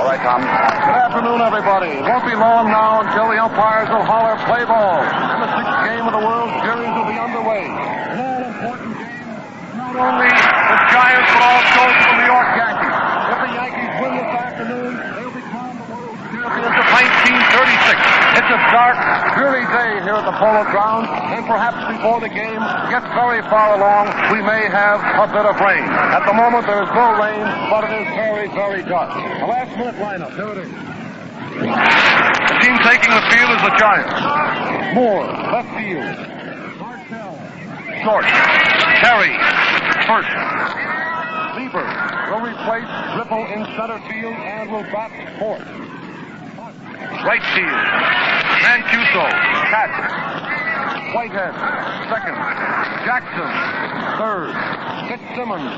All right, Tom. Good afternoon, everybody. It won't be long now until the umpires will holler play ball. And the sixth game of the World Series will be underway. An all-important game, not only the Giants, but also for the New York Yankees. If the Yankees win this afternoon, they'll be crowned the World Champions of 1936. It's a dark, dreary day here at the Polo Grounds, and perhaps before the game gets very far along, we may have a bit of rain. At the moment, there is no rain, but it is very, very dark. The last-minute lineup, here it is. The team taking the field is the Giants. Moore, left field. Martell, short. Terry, first. Lieber will replace Ripple in center field and will bat fourth. Right field. Mancuso, catch. Whitehead, second. Jackson, third. Fitzsimmons,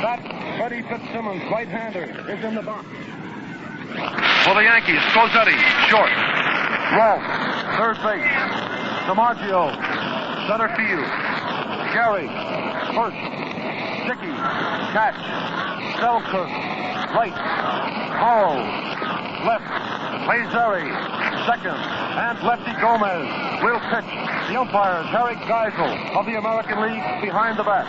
that Freddie Fitzsimmons, right-hander, is in the box. For the Yankees, Scosetti, short. Rolfe, third base. DiMaggio, center field. Gary, first. Dickey, catch. Selkirk, right. Morrow, left. Lazeri, second. And Lefty Gomez will pitch. The umpires, Harry Geisel of the American League behind the bat.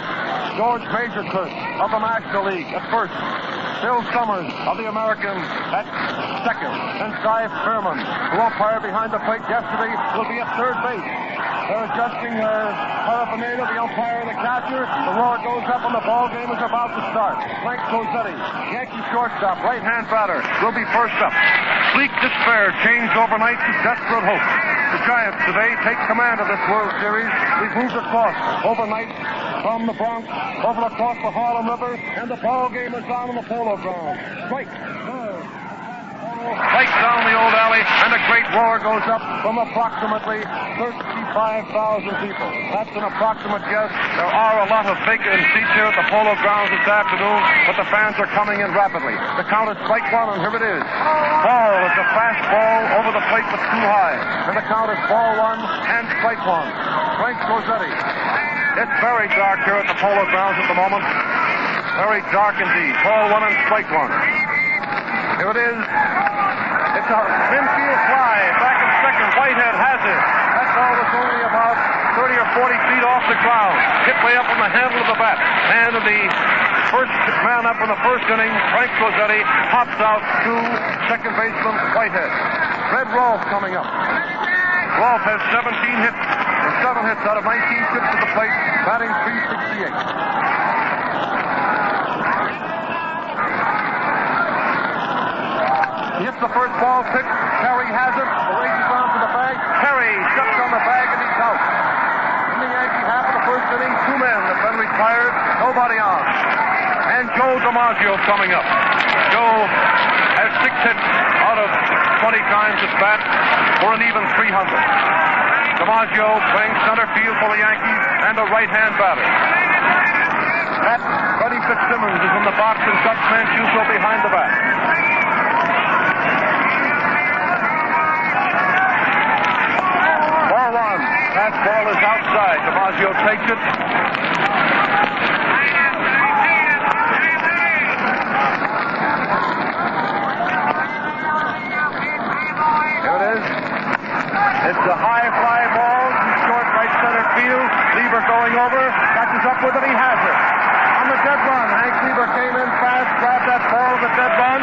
George Majorkirk of the National League at first. Bill Summers of the American at second. And Cy Fairman, who umpired behind the plate yesterday, will be at third base. They're adjusting their paraphernalia, the umpire and the catcher. The roar goes up and the ball game is about to start. Frank Scosetti, Yankee shortstop, right-hand batter, will be first up. Bleak despair changed overnight to desperate hope. The Giants today take command of this World Series. We've moved across overnight from the Bronx, over across the Harlem River, and the ball game is on the Polo Grounds. Strike. Right down the old alley, and a great roar goes up from approximately 35,000 people. That's an approximate guess. There are a lot of vacant seats here at the Polo Grounds this afternoon, but the fans are coming in rapidly. The count is strike one, and here it is. Ball is a fast ball over the plate, but too high. And the count is ball one and strike one. Frank Scosetti. It's very dark here at the Polo Grounds at the moment. Very dark indeed. Ball one and strike one. Here it is. It's a infield fly. Back in second. Whitehead has it. That ball was only about 30 or 40 feet off the ground. Hit way up on the handle of the bat. And the first man up in the first inning, Frank Scosetti, pops out to second baseman Whitehead. Red Rolfe coming up. Rolfe has 17 hits. And 7 hits out of 19 trips to the plate. Batting .368. He hits the first ball pitch. Terry has it. The races on to the bag. Terry steps on the bag and he's out. In the Yankee half of the first inning, 2 men have been retired. Nobody on. And Joe DiMaggio coming up. Joe has 6 hits out of 20 times at bat for an even 300. DiMaggio playing center field for the Yankees and a right-hand batter. That Freddie Fitzsimmons is in the box and Dutch Mancuso behind the bat. Ball one. That ball is outside. DiMaggio takes it. Here it is. It's a high fly ball to short right center field. Lieber going over. Catches up with it. He has it. On the dead run. Hank Lieber came in fast, grabbed that ball at the dead run,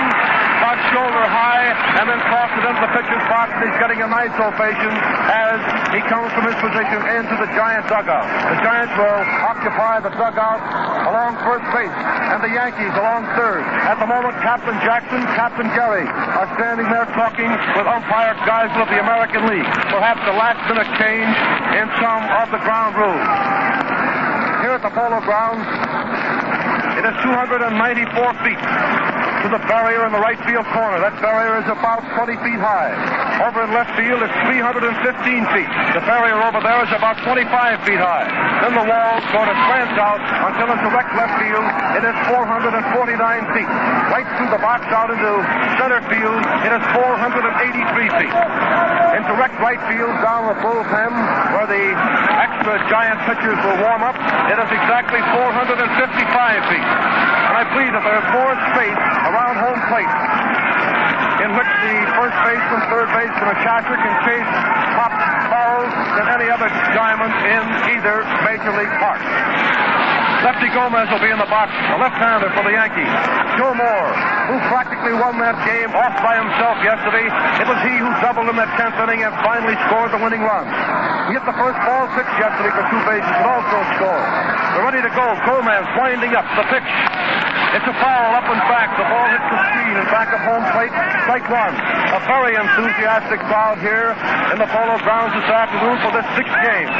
got shoulder high, and then tossed it into the pitcher's box. And he's getting a nice ovation as he comes from his position into the Giant dugout. The Giants will occupy the dugout along first base, and the Yankees along third. At the moment, Captain Jackson, Captain Gary are standing there talking with umpire Geisel of the American League. Perhaps a last-minute change in some of the ground rules. Here at the Polo Grounds, it is 294 feet to the barrier in the right field corner. That barrier is about 20 feet high. Over in left field, it's 315 feet. The barrier over there is about 25 feet high. Then the wall sort of slants out until in direct left field, it is 449 feet. Right through the box out into center field, it is 483 feet. In direct right field, down the bullpen, where the extra Giant pitchers will warm up, it is exactly 455 feet. And I believe that there is more space around home plate third baseman, a catcher, can chase top balls than any other diamond in either Major League Park. Lefty Gomez will be in the box, a left-hander for the Yankees. Joe Moore, who practically won that game off by himself yesterday. It was he who doubled in that 10th inning and finally scored the winning run. He hit the first ball pitch yesterday for 2 bases and also scored. They're ready to go. Gomez winding up the pitch. It's a foul up and back. The ball hits the screen and back of home plate. Strike one. A very enthusiastic crowd here in the Polo Grounds this afternoon for this 6th game.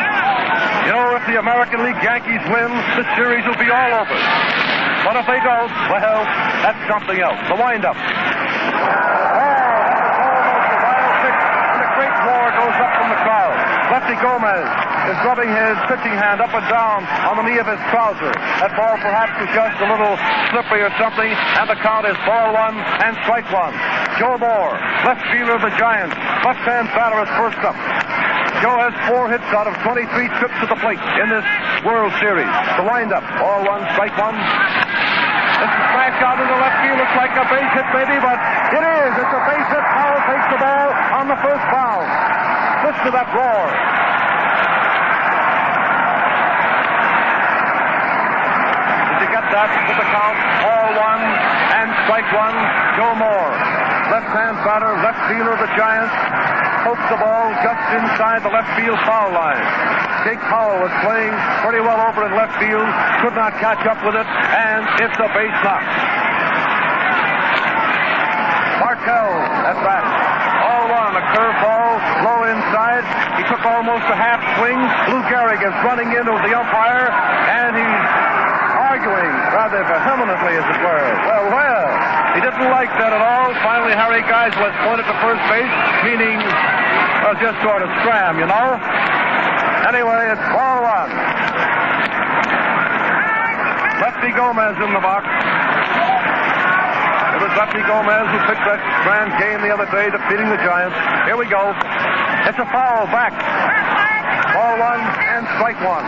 You know, if the American League Yankees win, the series will be all over. But if they don't, well, that's something else. The windup. Oh, almost a wild pitch, and a great roar goes up from the crowd. Lefty Gomez is rubbing his pitching hand up and down on the knee of his trouser. That ball perhaps was just a little slippery or something, and the count is ball 1 and strike 1. Joe Moore, left fielder of the Giants, left-hand batter is first up. Joe has 4 hits out of 23 trips to the plate in this World Series. The windup, ball 1, strike 1. This is smashed out into left field. Looks like a base hit maybe, but it is. It's a base hit. Powell takes the ball on the first bound. Listen to that roar. Did you get that? With the count, ball 1 and strike 1. Joe Moore, left-hand batter, left fielder of the Giants. Pokes the ball just inside the left field foul line. Jake Powell was playing pretty well over in left field, could not catch up with it, and it's a base knock. Markel at bat. All 1, a curveball, low inside. He took almost a half swing. Lou Gehrig is running into the umpire, and he's arguing rather vehemently, as it were. Well, he didn't like that at all. Finally, Harry Guys was pointed to first base, meaning, well, just sort of scram, you know. Anyway, it's ball 1. Lefty Gomez in the box. It was Lefty Gomez who pitched that grand game the other day, defeating the Giants. Here we go. It's a foul back. Ball 1 and strike 1.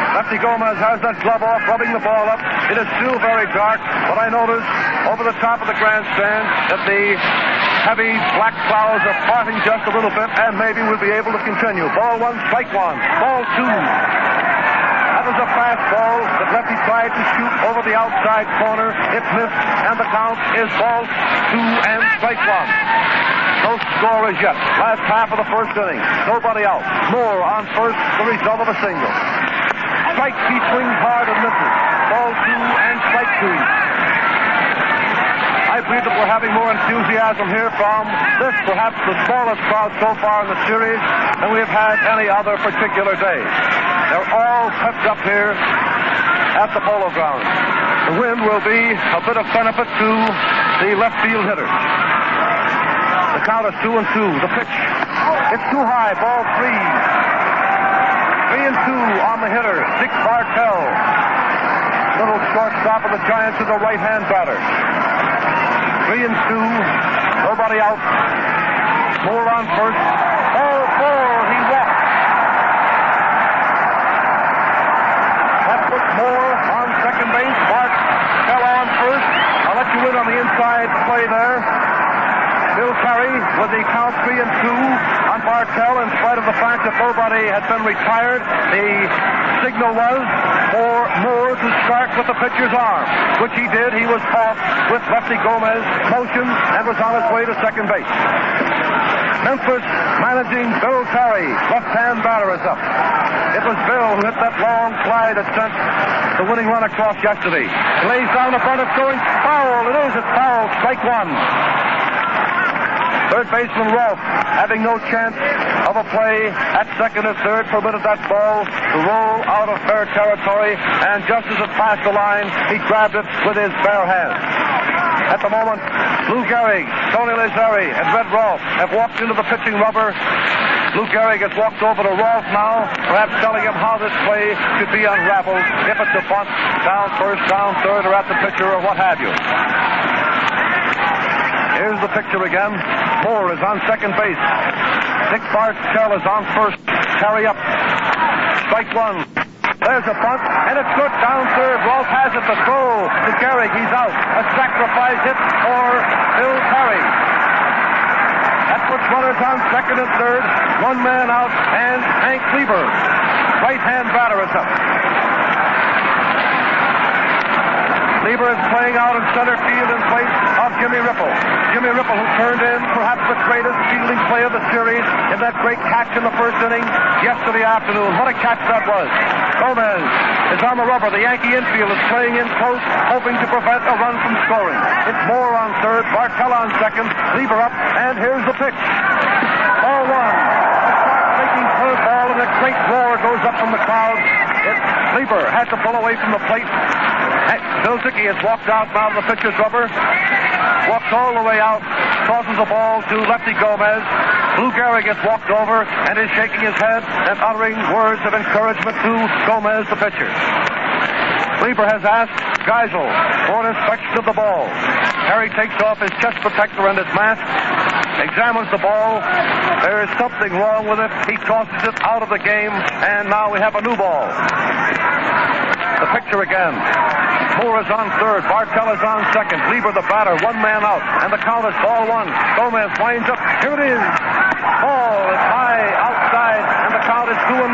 Lefty Gomez has that glove off, rubbing the ball up. It is still very dark, but I notice over the top of the grandstand that the heavy black clouds are parting just a little bit, and maybe we'll be able to continue. Ball 1, strike 1. Ball 2. That was a fastball that Lefty tried to shoot over the outside corner. It missed, and the count is ball 2 and strike 1. No score as yet. Last half of the first inning. Nobody out. Moore on first, the result of a single. Strike, he swings hard and misses. Ball 2 and strike 2. I believe that we're having more enthusiasm here from this, perhaps the smallest crowd so far in the series than we have had any other particular day. They're all pepped up here at the Polo Grounds. The wind will be a bit of benefit to the left field hitters. The count is 2 and 2. The pitch. It's too high. Ball 3. 3 and 2 on the hitter, Dick Bartell. Little shortstop of the Giants is a right-hand batter. 3 and 2, nobody out. Moore on first. Ball 4, he walked. That puts Moore on second base. Bartell on first. I'll let you in on the inside play there. Bill Terry with the count 3 and 2 on Bartell, in spite of the fact that nobody had been retired. The signal was for Moore to start with the pitcher's arm, which he did. He was off with Lefty Gomez, motioned, and was on his way to second base. Memphis managing Bill Terry. Left-hand batter is up. It was Bill who hit that long fly that sent the winning run across yesterday. He lays down the front, it's going foul. It is. It's foul. Strike 1. Third baseman Rolfe, having no chance of a play at second and third, permitted that ball to roll out of fair territory, and just as it passed the line, he grabbed it with his bare hand. At the moment, Lou Gehrig, Tony Lazzeri, and Red Rolfe have walked into the pitching rubber. Lou Gehrig has walked over to Rolfe now, perhaps telling him how this play should be unraveled, if it's a bunt, down first, down third, or at the pitcher, or what have you. Here's the picture again. Moore is on second base. Dick Bartell is on first. Carry up. Strike 1. There's a bunt, and it's good down third. Rolf has it. The throw to Gehrig. He's out. A sacrifice hit for Bill Terry. That puts runners on second and third. One man out, and Hank Lieber, right-hand batter, is up. Lieber is playing out in center field in place of Jimmy Ripple. Jimmy Ripple, who turned in perhaps the greatest fielding play of the series in that great catch in the first inning yesterday afternoon. What a catch that was. Gomez is on the rubber. The Yankee infield is playing in close, hoping to prevent a run from scoring. It's Moore on third, Bartell on second, Lieber up, and here's the pitch. Ball one. Breaking third ball, and a great roar goes up from the crowd. Lieber had to pull away from the plate. Bill Dickey has walked out now to the pitcher's rubber. Walks all the way out. Tosses the ball to lefty Gomez. Lou Gehrig has walked over and is shaking his head and uttering words of encouragement to Gomez, the pitcher. Lieber has asked Geisel for an inspection of the ball. Harry takes off his chest protector and his mask, examines the ball. There is something wrong with it. He tosses it out of the game, and now we have a new ball. The picture again. Moore is on third. Bartell is on second. Lieber the batter. One man out. And the count is ball one. Gomez winds up. Here it is. Ball is high outside, and the count is 2-0.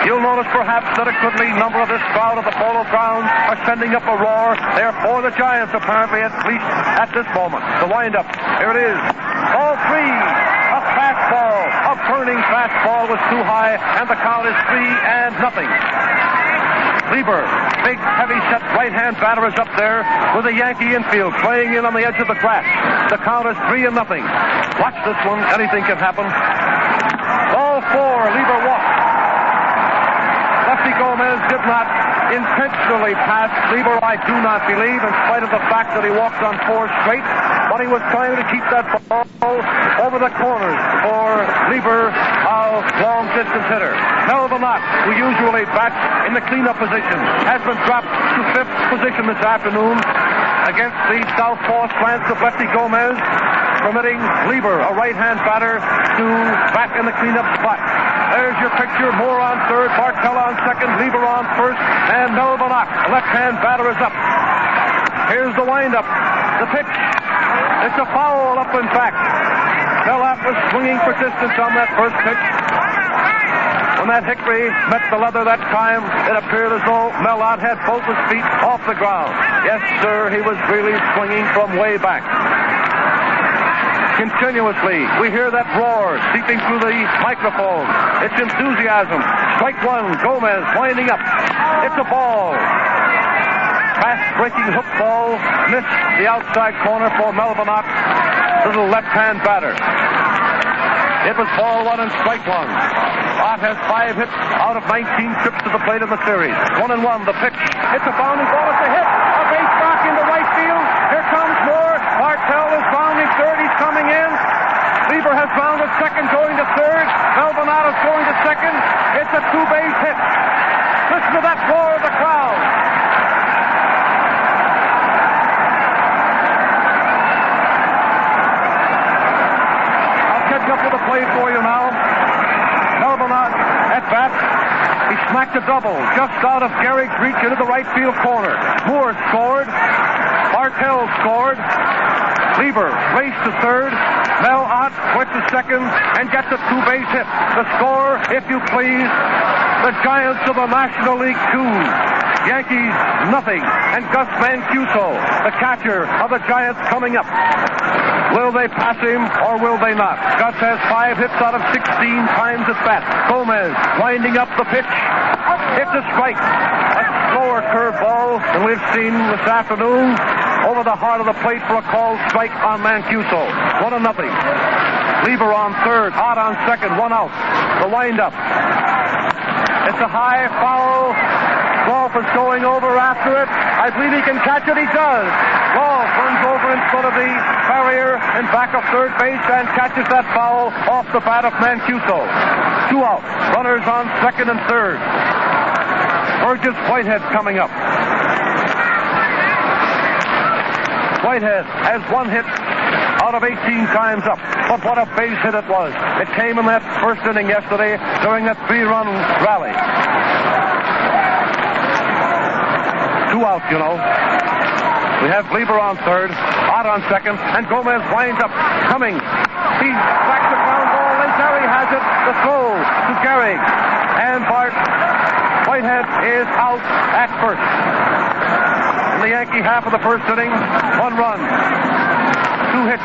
You'll notice perhaps that a goodly number of this crowd of the Polo Grounds are sending up a roar. They are for the Giants, apparently, at least at this moment. The windup. Here it is. Ball three. A fastball. A burning fastball was too high, and the count is 3-0. Lieber, big, heavy-set right-hand batter, is up there with the Yankee infield playing in on the edge of the grass. The count is 3-0. Watch this one. Anything can happen. Ball four. Lieber walks. Lefty Gomez did not intentionally pass Lieber, I do not believe, in spite of the fact that he walked on four straight. But he was trying to keep that ball over the corners for Lieber, a long-distance hitter. Melvin Ott, who usually bats in the cleanup position, has been dropped to fifth position this afternoon against the southpaw slants of lefty Gomez, permitting Lieber, a right-hand batter, to bat in the cleanup spot. There's your picture. Moore on third, Bartell on second, Lieber on first, and Melvin Ott, left-hand batter, is up. Here's the windup. The pitch. It's a foul up, in fact. Mel Ott was swinging for distance on that first pitch. When that hickory met the leather that time, it appeared as though Mel Ott had both his feet off the ground. Yes, sir, he was really swinging from way back. Continuously, we hear that roar seeping through the microphone. It's enthusiasm. Strike one, Gomez winding up. It's a ball. Fast-breaking hook ball missed the outside corner for Melvin Ott, little left-hand batter. It was ball one and strike one. Ott has 5 hits out of 19 trips to the plate in the series. 1-1, the pitch. It's a bounding ball. It's a hit. A base rock into right field. Here comes Moore. Bartell is rounding third. He's coming in. Lieber has rounded second, going to third. Melvin Ott is going to second. It's a two-base hit. Listen to that roar of the crowd. I'll catch up with the play for you now. Melvin Ott at bat. He smacked a double just out of Gehrig's reach into the right field corner. Moore scored. Bartell scored. Lieber raced to third. Mel Ott went to second and gets a two-base hit. The score, if you please, the Giants of the National League 2. Yankees, nothing. And Gus Mancuso, the catcher of the Giants, coming up. Will they pass him or will they not? Gus has 5 hits out of 16 times at bat. Gomez winding up the pitch. It's a strike. A slower curveball than we've seen this afternoon. Over the heart of the plate for a called strike on Mancuso. 1-0. Lieber on third. Ott on second. 1 out. The windup. It's a high foul. Rolf is going over after it. I believe he can catch it. He does. Rolf runs over in front of the barrier and back of third base and catches that foul off the bat of Mancuso. 2 out. Runners on second and third. Burgess Whitehead coming up. Whitehead has 1 hit out of 18 times up. But what a base hit it was. It came in that first inning yesterday during that 3-run rally. 2 outs, you know. We have Lieber on third, Ott on second, and Gomez winds up coming. He backs the ground ball, and Gary has it. The throw to Gary. And Bart Whitehead is out at first. In the Yankee half of the first inning, 1 run, 2 hits,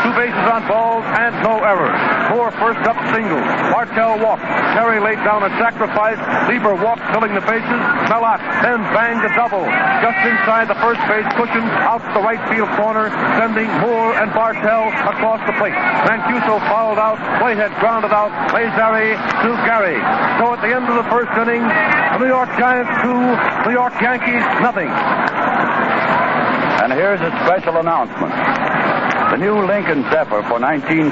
2 bases on balls, and no errors. Moore first up single. Bartell walked. Terry laid down a sacrifice. Lieber walked, filling the bases. Mellott then banged a double just inside the first base cushion out to the right field corner, sending Moore and Bartell across the plate. Mancuso fouled out. Whitehead grounded out. Lazari to Gary. So at the end of the first inning, the New York Giants 2, New York Yankees nothing. And here's a special announcement. The new Lincoln Zephyr for 1937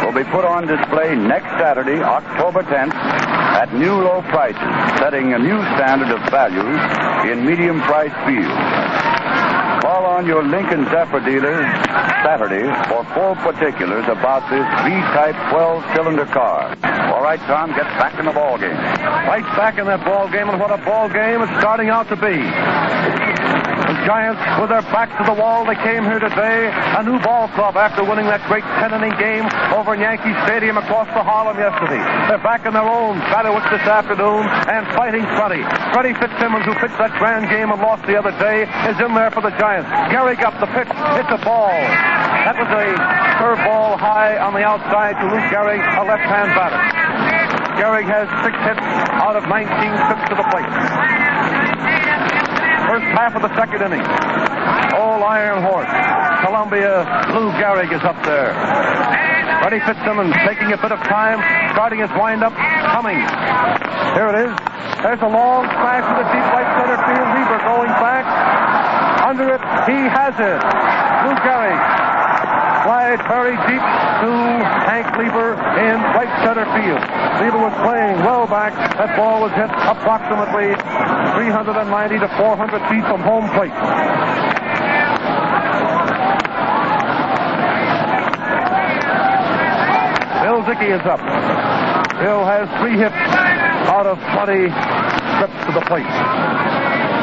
will be put on display next Saturday, October 10th, at new low prices, setting a new standard of values in medium-priced fields. Call on your Lincoln Zephyr dealers Saturday for full particulars about this V-type 12-cylinder car. All right, Tom, get back in the ball game. Right back in that ball game, and what a ball game it's starting out to be. The Giants, with their backs to the wall, they came here today, a new ball club after winning that great 10-inning game over in Yankee Stadium across the Harlem yesterday. They're back in their own bailiwick this afternoon and fighting Freddie. Freddie Fitzsimmons, who pitched that grand game and lost the other day, is in there for the Giants. Gary got the pitch. It's a ball. That was a curveball high on the outside to Luke Gehrig, a left-hand batter. Gehrig has 6 hits out of 19 trips to the plate. First half of the second inning. Old Iron Horse. Columbia, Lou Gehrig is up there. Freddie Fitzsimmons taking a bit of time, starting his windup, coming. Here it is. There's a long smash to the deep right center field. Lieber going back. Under it, he has it. Lou Gehrig. Slide very deep to Hank Lieber in right center field. Lieber was playing well back. That ball was hit approximately 390 to 400 feet from home plate. Bill Dickey is up. Bill has 3 hits out of 20 trips to the plate.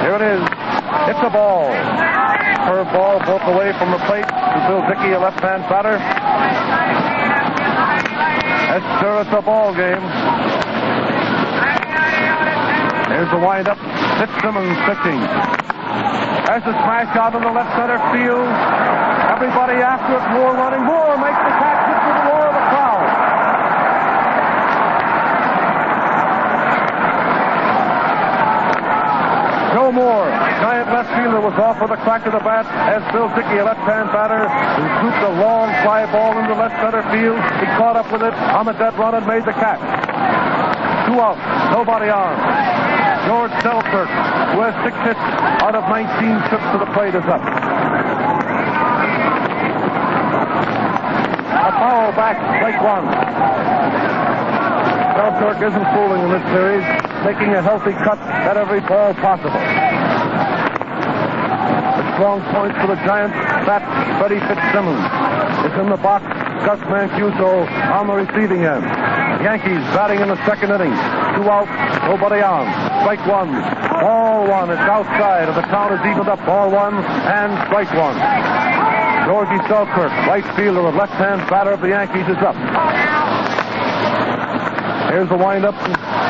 Here it is. It's a ball. Curveball broke away from the plate to Bill Dickey, a left-hand batter. Yes, sir, it's a ball game. There's the windup. Fitzsimmons pitching. There's a smash out in the left center field. Everybody after it. Moore running. Moore makes the catch. It's to the roar of the crowd. Joe Moore, giant left fielder, was off with a crack of the bat as Bill Dickey, a left-hand batter, who scooped a long fly ball into left center field. He caught up with it on the dead run and made the catch. 2 outs, nobody on. George Selkirk, who has 6 hits out of 19 trips to the plate, is up. A foul back, strike 1. Selkirk isn't fooling in this series, taking a healthy cut at every ball possible. The strong point for the Giants, bat Freddie Fitzsimmons. It's in the box, Gus Mancuso on the receiving end. Yankees batting in the second inning. 2 outs, nobody on. Strike 1, ball 1. It's outside, and the count is evened up. Ball 1 and strike 1. Georgie Selkirk, right fielder, the left-hand batter of the Yankees, is up. Here's the windup.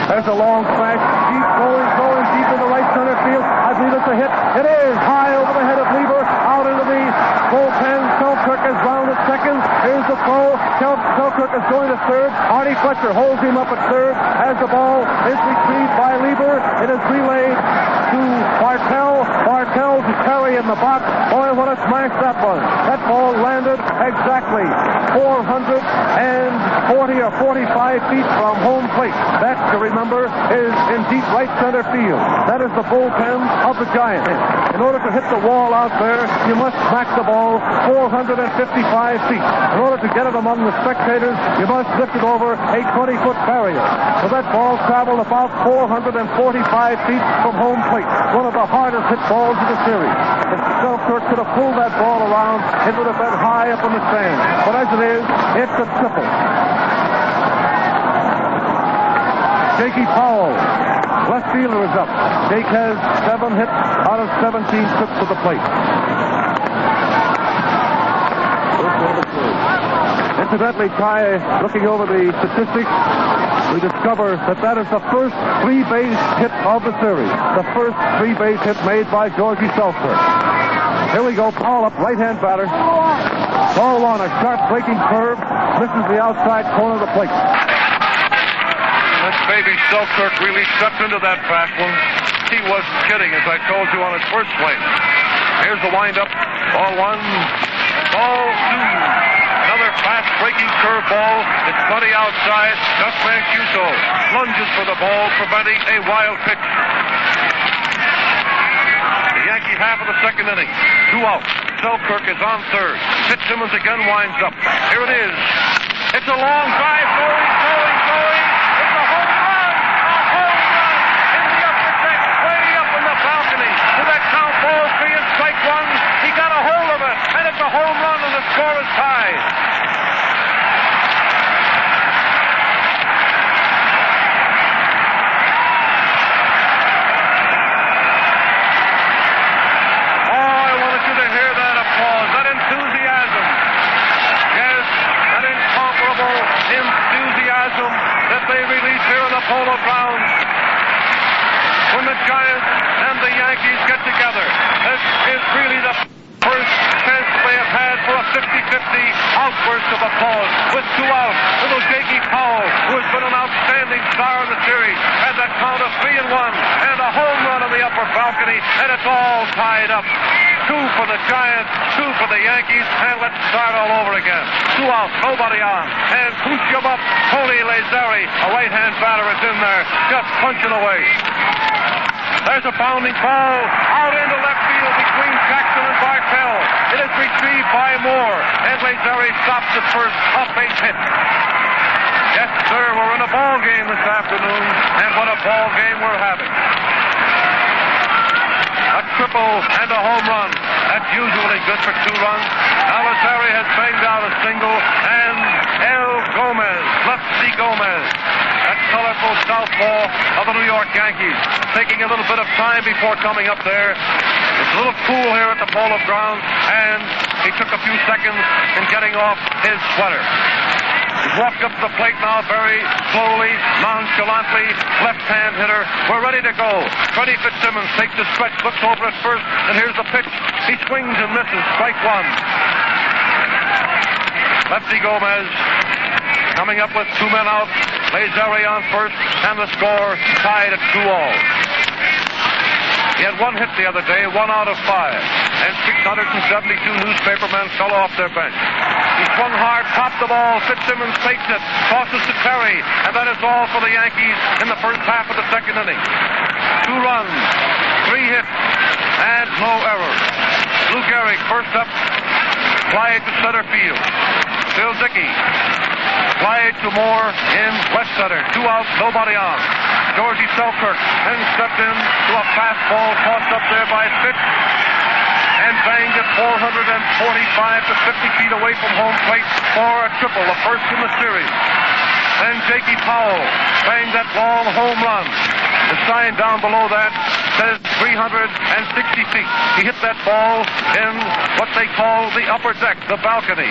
There's a long smash. Deep going deep in the right center field. I believe it's a hit. It is high over the head of Lieber. Out into the bullpen. Selkirk is round at second. Here's the throw. Selkirk is going to third. Artie Fletcher holds him up at third as the ball is retrieved by Lieber. It is relayed to Bartell. Bartell to Terry in the box. Boy, what a smash that was. That ball landed exactly 440 or 45 feet from home plate. That, to remember, is in deep right center field. That is the bullpen of the Giants. In order to hit the wall out there, you must smack the ball 455 feet. In order to get it among the spectators, you must lift it over a 20-foot barrier. So that ball traveled about 445 feet from home plate. One of the hardest hit balls of the series. If Selkirk could have pulled that ball around, it would have been high up in the stand. But as it is, it's a triple. Jakey Powell, left fielder, is up. Jake has 7 hits out of 17 trips to the plate. Incidentally, Ty, looking over the statistics, we discover that is the first 3-base hit of the series. The first 3-base hit made by Georgie Selkirk. Here we go. Powell up, right-hand batter. Ball 1, a sharp breaking curve. Misses the outside corner of the plate. That baby Selkirk really stepped into that fast one. He wasn't kidding, as I told you on his first swing. Here's the windup. Ball 1. Ball 2. Another fast-breaking curveball. It's funny outside. Gus Mancuso lunges for the ball, preventing a wild pitch. The Yankee half of the second inning. 2 out. Selkirk is on third. Fitzsimmons again winds up. Here it is. It's a long drive. Going. It's a home run. In the upper deck, way up in the balcony. With that count, ball 3 and strike 1. He got a hold of it, and it's a home run, and the score is tied. That they release here in the Polo Grounds when the Giants and the Yankees get together. This is really the first chance they have had for a 50-50 outburst of applause. With 2 out, little Jakey Powell, who has been an outstanding star in the series, has a count of 3-1 and a home run on the upper balcony, and it's all tied up. 2 for the Giants, 2 for the Yankees, and let's start all over again. 2 out, nobody on, and push him up. Tony Lazzari, a right-hand batter, is in there, just punching away. There's a bounding ball out into left field between Jackson and Bartell. It is retrieved by Moore, and Lazzari stops at first, a base hit. Yes, sir, we're in a ball game this afternoon, and what a ball game we're having. A triple and a home run. That's usually good for 2 runs. Now Lazzari has banged out a single, and El Gomez, Lefty Gomez, that colorful southpaw of the New York Yankees, taking a little bit of time before coming up there. It's a little cool here at the Polo Grounds, and he took a few seconds in getting off his sweater. He's walked up to the plate now very slowly, nonchalantly, left-hand hitter. We're ready to go. Freddie Fitzsimmons takes the stretch, looks over at first, and here's the pitch. He swings and misses. Strike 1. Lefty Gomez coming up with 2 men out. Lazzari on first, and the score tied at 2-all. He had 1 hit the other day, 1 out of 5, and 672 newspapermen fell off their bench. He swung hard, popped the ball. Fitzsimmons takes it, tosses to Terry, and that is all for the Yankees in the first half of the second inning. 2 runs, 3 hits, and no errors. Lou Gehrig first up, fly to center field. Bill Dickey, fly to Moore in left center. 2 outs, nobody on. Georgie Selkirk then stepped in to a fastball tossed up there by Fitz and banged it 445 to 50 feet away from home plate for a triple, the first in the series. Then Jakey Powell banged that long home run. The sign down below that says 360 feet. He hit that ball in what they call the upper deck, the balcony.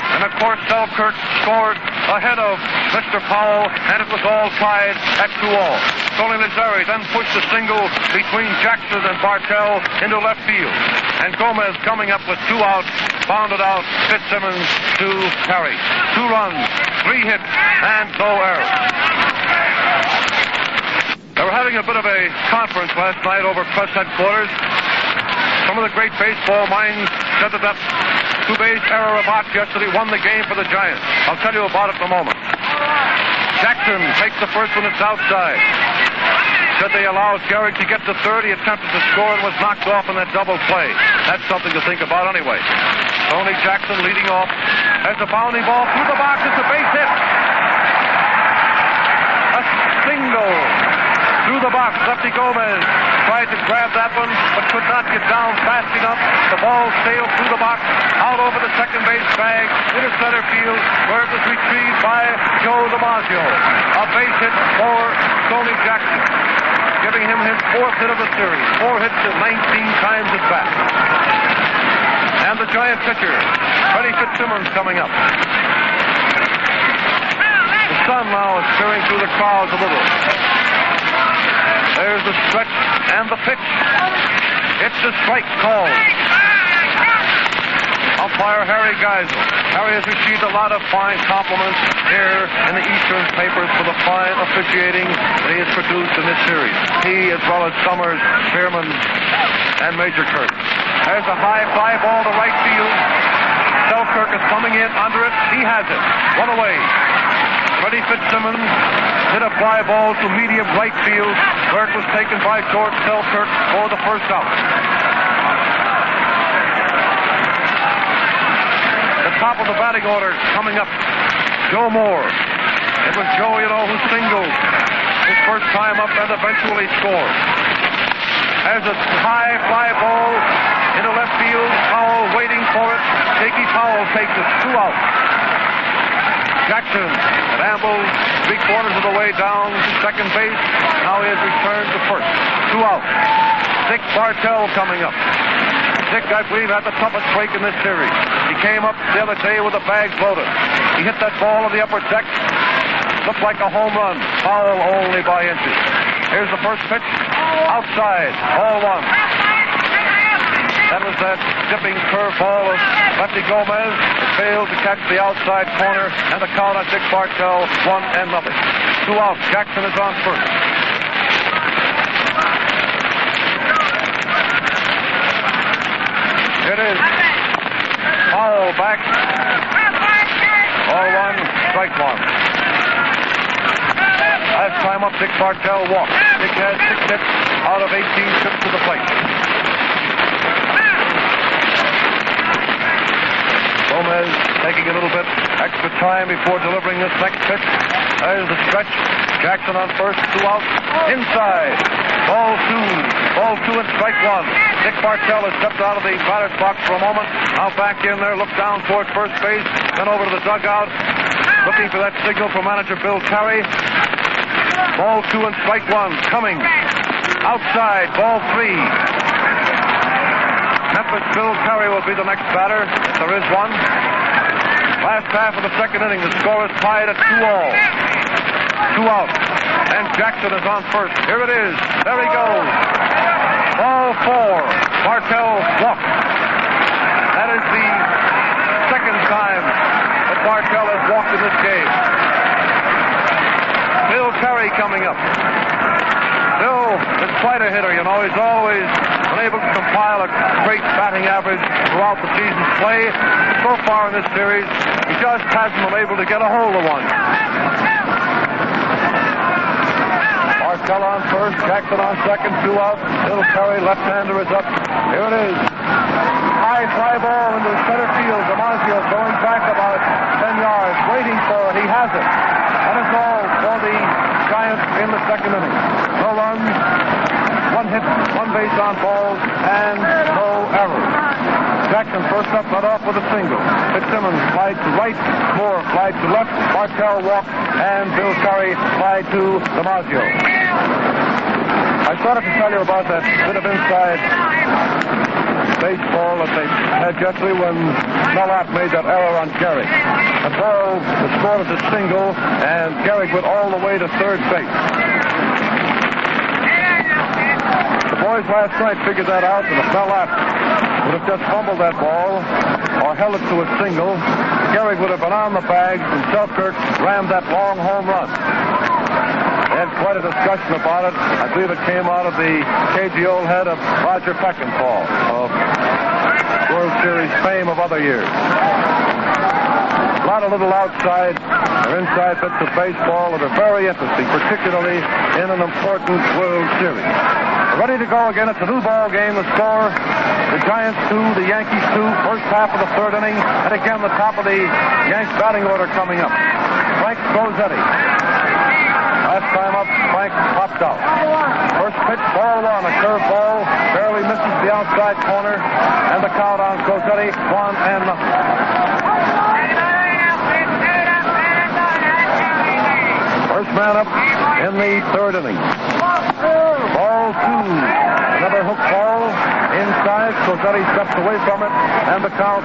And of course, Selkirk scored ahead of Mr. Powell, and it was all tied at 2-all. Tony Lazzari then pushed a single between Jackson and Bartell into left field. And Gomez coming up with 2 outs, bounded out Fitzsimmons to Terry. 2 runs, 3 hits, and no errors. They were having a bit of a conference last night over press headquarters. Some of the great baseball minds said that 2-base error of Ott yesterday won the game for the Giants. I'll tell you about it in a moment. Jackson takes the first one, it's outside. Said they allowed Gehrig to get to third. He attempted to score and was knocked off in that double play. That's something to think about anyway. Tony Jackson leading off. Has a bounding ball through the box. It's a base hit. A single through the box. Lefty Gomez tried to grabbed that one, but could not get down fast enough. The ball sailed through the box, out over the second base bag, into center field, where it was retrieved by Joe DiMaggio. A base hit for Tony Jackson, giving him his 4th hit of the series. 4 hits at 19 times at bat. And the Giant pitcher, Freddie Fitzsimmons, coming up. The sun now is peering through the clouds a little. There's the stretch and the pitch. It's a strike call. Umpire Harry Geisel. Harry has received a lot of fine compliments here in the Eastern papers for the fine officiating that he has produced in this series. He, as well as Summers, Spearman, and Major Kirk. There's a high fly ball to right field. Selkirk is coming in under it. He has it. One away. Freddie Fitzsimmons hit a fly ball to medium right field, where it was taken by George Selkirk for the first out. The top of the batting order coming up, Joe Moore. It was Joe, who singled his first time up and eventually scored. There's a high fly ball into left field. Powell waiting for it. Jakey Powell takes it. 2 out. Jackson had ambled 3/4 of the way down to second base. Now he has returned to first. 2 out. Dick Bartell coming up. Dick, I believe, had the toughest break in this series. He came up the other day with the bags loaded. He hit that ball on the upper deck. Looked like a home run. Foul only by inches. Here's the first pitch. Outside. Ball 1. That was that dipping curveball of Lefty Gomez. It failed to catch the outside corner, and the count on Dick Bartell, 1-0. 2 out. Jackson is on first. It is Powell back. Ball 1, strike 1. Last time up, Dick Bartell walked. Dick had 6 hits out of 18 trips to the plate. Gomez taking a little bit extra time before delivering this next pitch. There's the stretch. Jackson on first, 2 out. Inside. Ball 2 and strike 1. Dick Bartell has stepped out of the batter's box for a moment. Now back in there, look down toward first base, then over to the dugout, looking for that signal from manager Bill Carey. Ball 2 and strike 1 coming. Outside, ball 3. Memphis Bill Carey will be the next batter, if there is one. Last half of the second inning, the score is tied at 2-all. 2 out. And Jackson is on first. Here it is. There he goes. Ball 4. Bartell walked. That is the second time that Bartell has walked in this game. Bill Carey coming up. Bill is quite a hitter, He's always been able to compile a great batting average throughout the season's play. So far in this series, he just hasn't been able to get a hold of one. Bartell on first, Jackson on second, 2 out. Bill Carey, left-hander, is up. Here it is. High fly ball into center field. DiMaggio going back about 10 yards, waiting for it. He has it. That is all for the Giants in the second inning. No runs, 1 hit, 1 base on balls, and no errors. Jackson first up, led off with a single. Fitzsimmons flied to right, Moore flied to left, Bartell walked, and Bill Carey flied to DiMaggio. I started to tell you about that bit of inside baseball that they had yesterday when Mellott made that error on Gehrig. The ball was scored as a single, and Gehrig went all the way to third base. The boys last night figured that out, and if Mellott would have just fumbled that ball or held it to a single, Gehrig would have been on the bags, and Selkirk rammed that long home run. They had quite a discussion about it. I believe it came out of the cagey old head of Roger Peckinpah of World Series fame of other years. A lot of little outside or inside bits of baseball that are very interesting, particularly in an important World Series. We're ready to go again. It's a new ball game. The score, the Giants 2, the Yankees 2, first half of the third inning. And again, the top of the Yanks batting order coming up. Frank Scosetti. Last time up, Frank popped out. First pitch, ball 1, a curveball Gary misses the outside corner, and the count on Crosetti, 1-0. First man up in the third inning. Ball 2. Another hook ball inside. Crosetti steps away from it, and the count,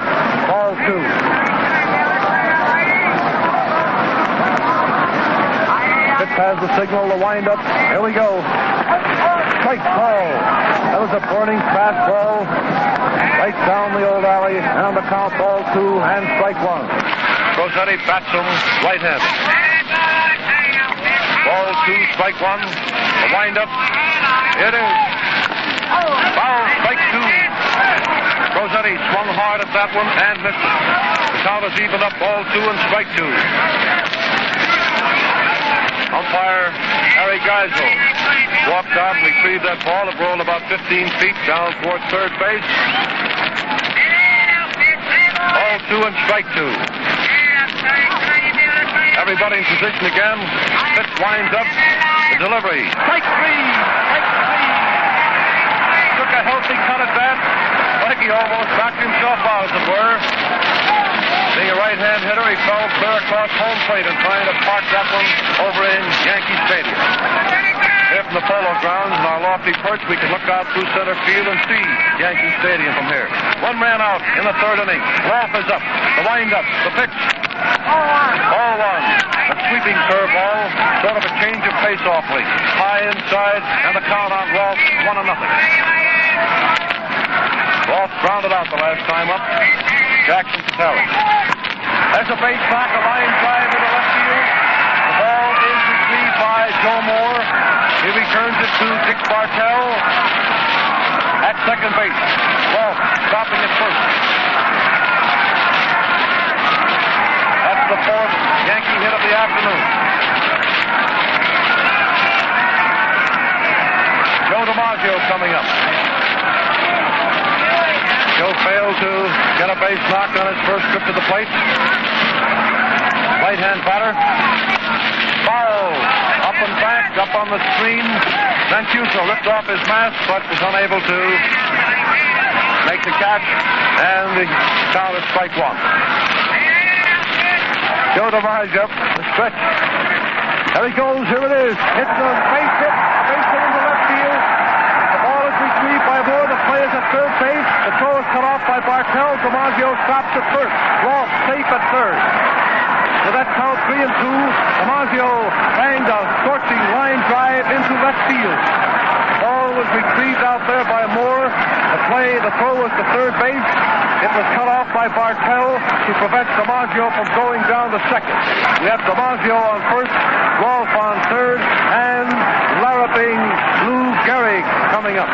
ball 2. Pitch has the signal to wind up. Here we go. Strike ball. That was a burning fastball right down the old alley, and the count, ball 2 and strike 1. Crosetti bats him right-handed. Ball 2, strike 1. The windup. It is. Foul, strike 2. Crosetti swung hard at that one and missed it. The count is even up, ball 2 and strike 2. Umpire Harry Geisel walked out and retrieved that ball. It rolled about 15 feet down towards third base. Ball 2 and strike 2. Everybody in position again. Pitch winds up. The delivery. Strike 3. Strike 3. Took a healthy cut at that. Like he almost knocked himself out, as it were. Being a right-hand hitter, he fell clear across home plate and trying to park that one over in Yankee Stadium. Here from the Polo Grounds in our lofty perch, we can look out through center field and see Yankee Stadium from here. One man out in the third inning. Rolfe is up. The wind-up. The pitch. Ball 1. A sweeping curveball. Sort of a change of pace awfully. High inside, and the count on Rolfe, 1-0. Rolfe grounded out the last time up. Jackson to Terry. There's a base knock, a line drive into left field. The ball is retrieved by Joe Moore. He returns it to Dick Bartell at second base. Rolfe stopping at first. That's the fourth Yankee hit of the afternoon. Joe DiMaggio coming up. Joe failed to get a base knock on his first trip to the plate. Right-hand batter. Foul. Up and back, up on the screen. Mancuso lifted off his mask, but was unable to make the catch. And the count is strike 1. Joe DiMaggio, the stretch. There he goes. Here it is. It's a base hit. Base hit into left field. The ball is retrieved by Moore. The play is at third base. The throw is cut off by Bartell. DiMaggio stops at first. Rolfe safe at third. So that count 3-2. DiMaggio banged a scorching line drive into left field. The ball was retrieved out there by Moore. The throw was to third base. It was cut off by Bartell to prevent DiMaggio from going down to second. We have DiMaggio on first, Rolfe on third, and larruping Lou Gehrig coming up.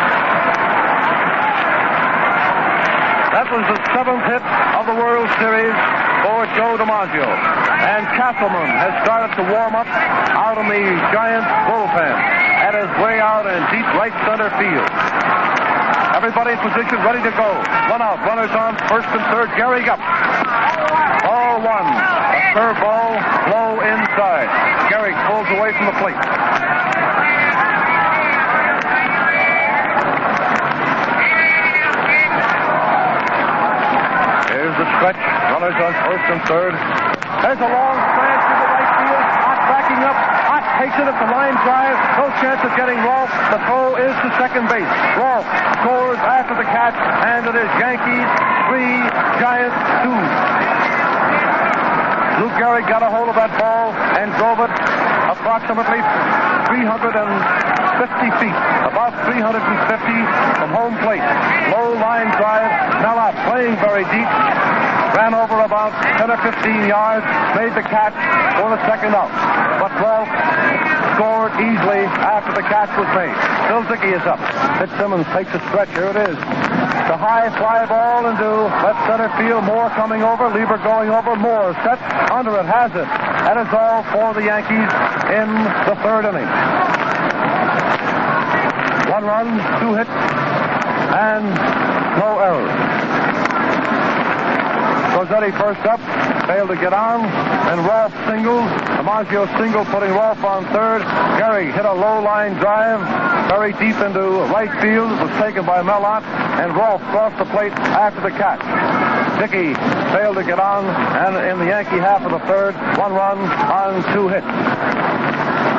That was the 7th hit of the World Series for Joe DiMaggio. And Castleman has started to warm up out in the Giants bullpen at his way out in deep right center field. Everybody in position, ready to go. One out, runners on first and third. Gehrig up. Ball 1. A curveball, low inside. Gehrig pulls away from the plate. Here's the stretch. Runners on first and third. There's a long slant to the right field. Ott backing up. Ott takes it at the line drive. No chance of getting Rolfe. The throw is to second base. Rolfe scores after the catch, and it is Yankees 3, Giants 2. Lou Gehrig got a hold of that ball and drove it approximately 350 feet, about 350 from home plate. Low line drive. Now playing very deep. Ran over about 10 or 15 yards, made the catch for the second out. But Rolfe scored easily after the catch was made. Bill Dickey is up. Fitzsimmons takes a stretch. Here it is. The high fly ball into left center field. Moore coming over. Lieber going over. Moore set under it. Has it. That is all for the Yankees in the third inning. 1 run, 2 hits, and no errors. Crosetti first up, failed to get on, and Rolfe singles. DiMaggio single, putting Rolfe on third. Gehrig hit a low line drive. very deep into right field. It was taken by Mellott, and Rolfe crossed the plate after the catch. Dickey failed to get on, and in the Yankee half of the third, 1 run on 2 hits.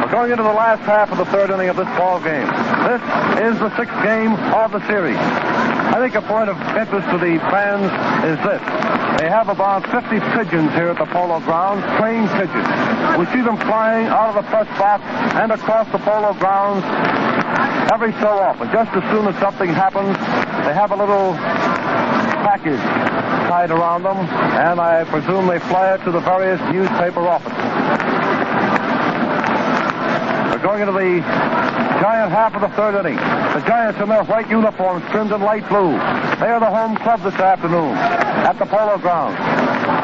We're going into the last half of the third inning of this ball game. This is the 6th game of the series. I think a point of interest to the fans is this. They have about 50 pigeons here at the Polo Grounds, trained pigeons. We see them flying out of the press box and across the Polo Grounds every so often. Just as soon as something happens, they have a little package tied around them, and I presume they fly it to the various newspaper offices. We're going into the Giant half of the third inning. The Giants in their white uniforms trimmed in light blue. They are the home club this afternoon at the Polo Grounds.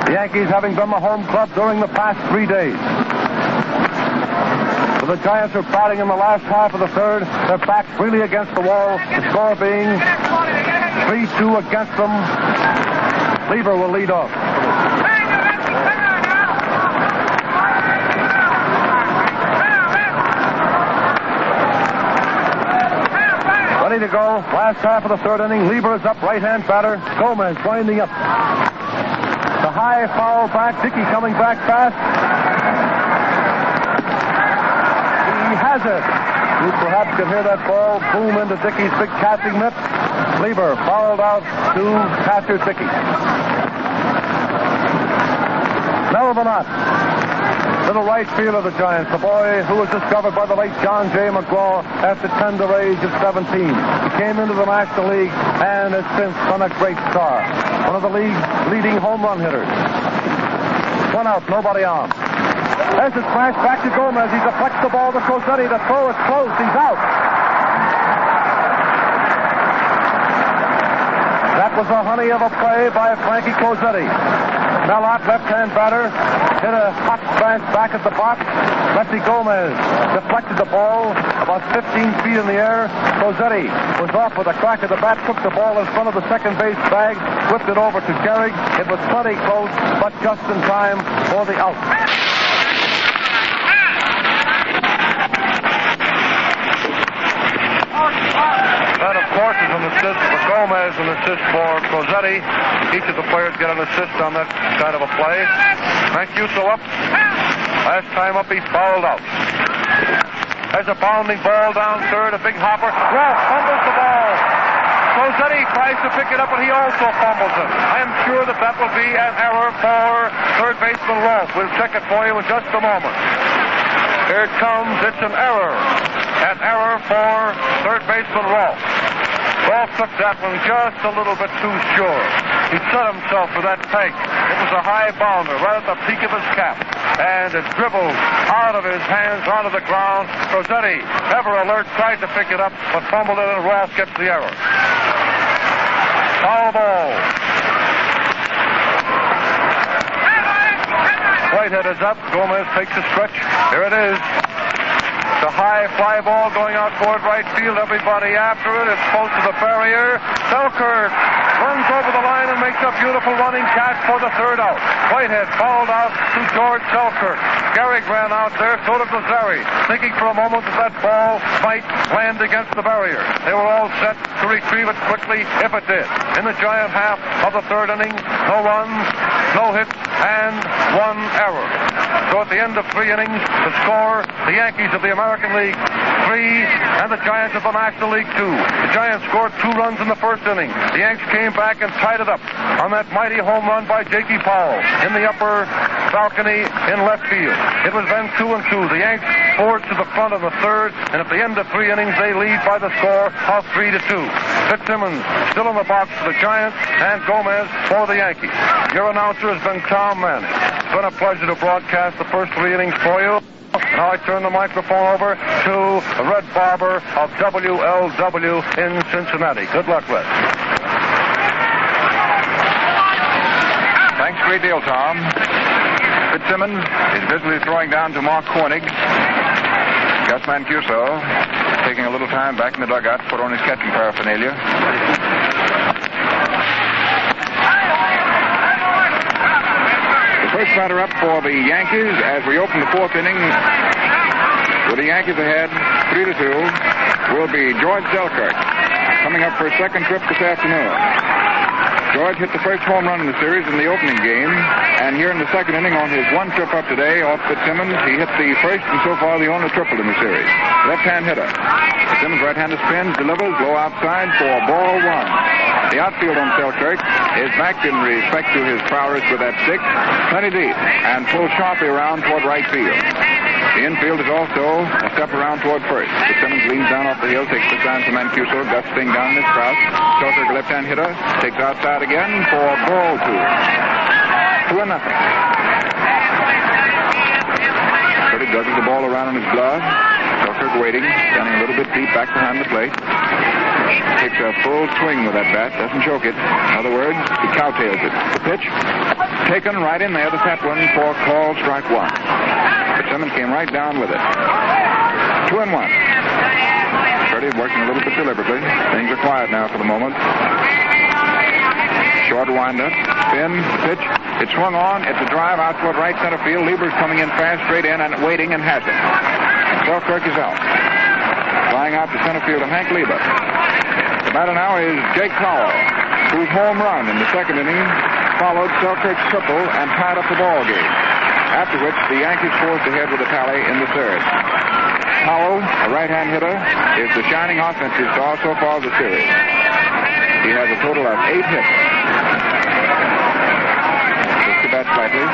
The Yankees having been the home club during the past 3 days. So the Giants are batting in the last half of the third. Their backs really against the wall. The score being 3-2 against them. Lieber will lead off. Ready to go. Last half of the third inning. Lieber is up, right-hand batter. Gomez winding up. The high foul back. Dickey coming back fast. He has it. You perhaps could hear that ball boom into Dickey's big catching mitt. Lieber fouled out to catcher Dickey. Melvinot, little right field of the Giants, the boy who was discovered by the late John J. McGraw at the tender age of 17. He came into the National League and has since been a great star. One of the league's leading home run hitters. 1 out, nobody on. There's a smash back to Gomez. He deflects the ball to Crosetti. The throw is close. He's out. That was a honey of a play by Frankie Crosetti. Mellott, left-hand batter, hit a hot smash back at the box. Lefty Gomez deflected the ball about 15 feet in the air. Crosetti was off with a crack of the bat, took the ball in front of the second base bag, whipped it over to Gehrig. It was plenty close, but just in time for the out. That, of course, is an assist for Gomez, an assist for Crosetti. Each of the players get an assist on that kind of a play. Mancuso up. Last time up, he fouled out. There's a bounding ball down third, a big hopper. Rolfe fumbles the ball. Crosetti tries to pick it up, but he also fumbles it. I am sure that will be an error for third baseman Rolfe. We'll check it for you in just a moment. Here it comes. It's an error. An error for third baseman Rolfe. Rolfe took that one just a little bit too sure. He set himself for that peg. It was a high bounder right at the peak of his cap. And it dribbled out of his hands onto the ground. Crosetti, ever alert, tried to pick it up, but fumbled it, and Rolfe gets the error. Foul ball. Whitehead is up. Gomez takes a stretch. Here it is. The high fly ball going out toward right field. Everybody after it. It's close to the barrier. Selkirk runs over the line and makes a beautiful running catch for the third out. Whitehead fouled out to George Selkirk. Gehrig ran out there. So did Lazzari, thinking for a moment that ball might land against the barrier. They were all set to retrieve it quickly if it did. In the Giant half of the third inning, no runs, no hits, and 1 error. So at the end of 3 innings, the score, the Yankees of the American League 3 and the Giants of the National League 2. The Giants scored 2 runs in the first inning. The Yanks came back and tied it up on that mighty home run by Jakey Powell in the upper balcony in left field. It was then 2-2. The Yanks forged to the front of the third, and at the end of 3 innings, they lead by the score of 3-2. Fitzsimmons still in the box for the Giants, and Gomez for the Yankees. Your announcer has been Tom Manning. It's been a pleasure to broadcast the first 3 innings for you. Now I turn the microphone over to Red Barber of WLW in Cincinnati. Good luck, Red. Thanks a great deal, Tom. Fitzsimmons is busily throwing down to Mark Koenig. Gus Mancuso taking a little time back in the dugout to put on his catching paraphernalia. The first batter up for the Yankees as we open the 4th inning with the Yankees ahead 3-2. will be George Selkirk, coming up for his second trip this afternoon. George hit the first home run in the series in the opening game, and here in the second inning on his one trip up today off Fitzsimmons, he hit the first and so far the only triple in the series. Left-hand hitter. Fitzsimmons right-handed spins, delivers, low outside for ball one. The outfield on Selkirk is back in respect to his prowess with that stick, plenty deep, and pulls sharply around toward right field. The infield is also a step around toward first. Fitzsimmons leans down off the hill, takes the sign from Mancuso, guts thing down in his crouch. Selkirk, left-hand hitter, takes outside again for ball two. 2-0. Curtis guzzles the ball around in his glove. Selkirk waiting, standing a little bit deep back behind the plate. Takes a full swing with that bat, doesn't choke it. In other words, he cowtails it. The pitch, taken right in there, the fat one for call strike one. Fitzsimmons came right down with it. 2-1. Curtis working a little bit deliberately. Things are quiet now for the moment. Short windup, spin, pitch. It swung on. It's a drive out toward right center field. Lieber's coming in fast, straight in, and waiting, and has it. Selkirk is out. Flying out to center field of Hank Lieber. The batter now is Jake Powell, whose home run in the second inning followed Selkirk's triple and tied up the ball game. After which, the Yankees forced ahead with a tally in the third. Powell, a right-hand hitter, is the shining offensive star so far of the series. He has a total of 8 hits. Just the bat slightly.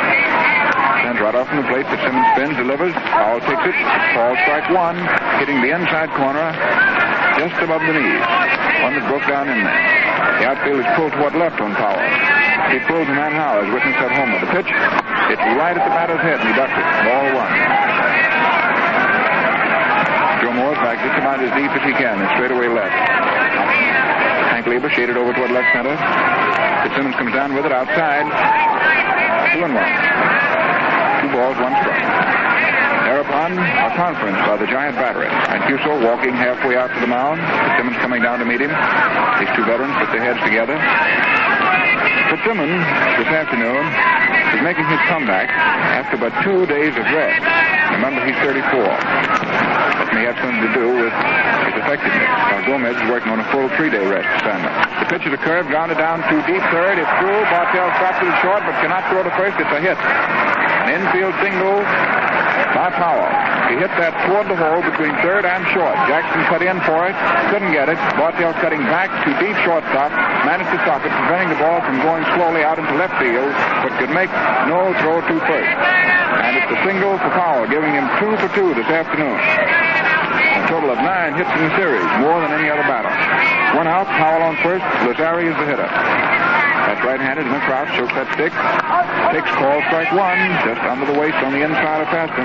Stands right off from the plate. Fitzsimmons spins, delivers. Powell takes it. Call strike one, hitting the inside corner just above the knees. One that broke down in there. The outfield is pulled toward left on Powell. He pulls the man Howe as witness that homer. The pitch, it's right at the batter's head, and he ducks it. Ball one. Joe Moore's back just about as deep as he can, and straight away left. Hank Lieber shaded over toward left center. Fitzsimmons comes down with it outside. 2-1. 2 balls, 1 strike. Thereupon, a conference by the giant battery. Mancuso walking halfway out to the mound. Fitzsimmons coming down to meet him. These two veterans put their heads together. Fitzsimmons, this afternoon, is making his comeback after but 2 days of rest. Remember, he's 34. That may have something to do with his effectiveness. Now, Gomez is working on a full 3-day rest assignment. The pitch is a curve, grounded down to deep third. It's through. Bartell stops it short, but cannot throw to first. It's a hit. An infield single by Powell. He hit that toward the hole between third and short. Jackson cut in for it, couldn't get it. Bartell cutting back to deep shortstop, managed to stop it, preventing the ball from going slowly out into left field, but could make no throw to first. And it's a single for Powell, giving him 2 for 2 this afternoon. A total of 9 hits in the series, more than any other batter. 1 out, Powell on first, Lazari is the hitter. That's right-handed in the crouch, chokes that stick. Takes call strike one, just under the waist on the inside of Taston.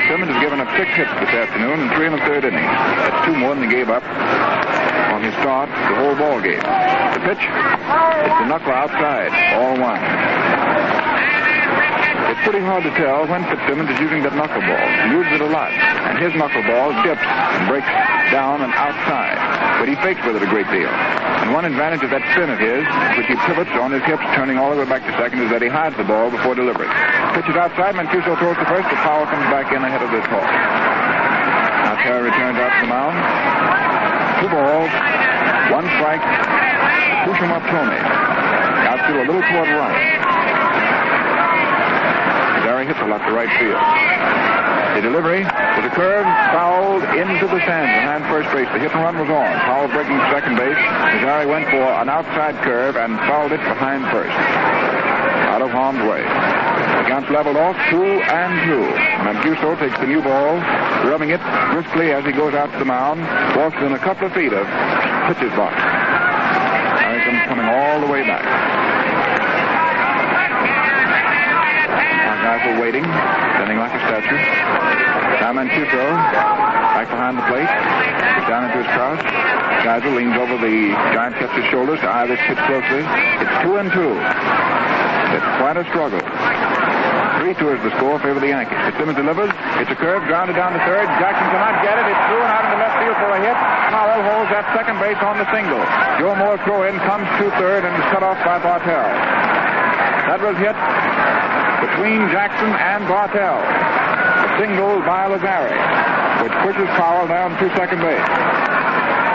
Simmons has given up 6 hits this afternoon and 3 in the third inning. That's 2 more than he gave up on his start the whole ball game. The pitch, it's a knuckle outside, all 1. It's pretty hard to tell when Fitzsimmons is using that knuckleball. He uses it a lot, and his knuckleball dips and breaks down and outside, but he fakes with it a great deal. And one advantage of that spin of his, which he pivots on his hips, turning all the way back to second, is that he hides the ball before delivery. Pitch is outside, Mancuso throws to first, but Powell comes back in ahead of this ball. Now Terry returns out to the mound. 2 balls, 1 strike. Push him up, Tony. Outfield a little toward run. Gary hits a lot to right field. The delivery was a curve fouled into the stands behind first base. The hit and run was on. Powell breaking second base. Gary went for an outside curve and fouled it behind first. Out of harm's way. The count's leveled off 2-2. Mancuso takes the new ball, rubbing it briskly as he goes out to the mound. Walks within a couple of feet of pitcher's box. Now he comes coming all the way back. Guys are waiting, standing like a statue. Now Mancuso, back behind the plate, gets down into his crouch. Geiser leans over the giant catcher's shoulders to eye this pitch closely. It's 2-2. It's quite a struggle. 3-2 is the score, favor the Yankees. Fitzsimmons delivers. It's a curve, grounded down to third. Jackson cannot get it. It's through and out into left field for a hit. Powell holds at second base on the single. Joe Moore throw in, comes to third, and is cut off by Bartell. That was hit between Jackson and Bartell. single by Lazari, which pushes Powell down to second base.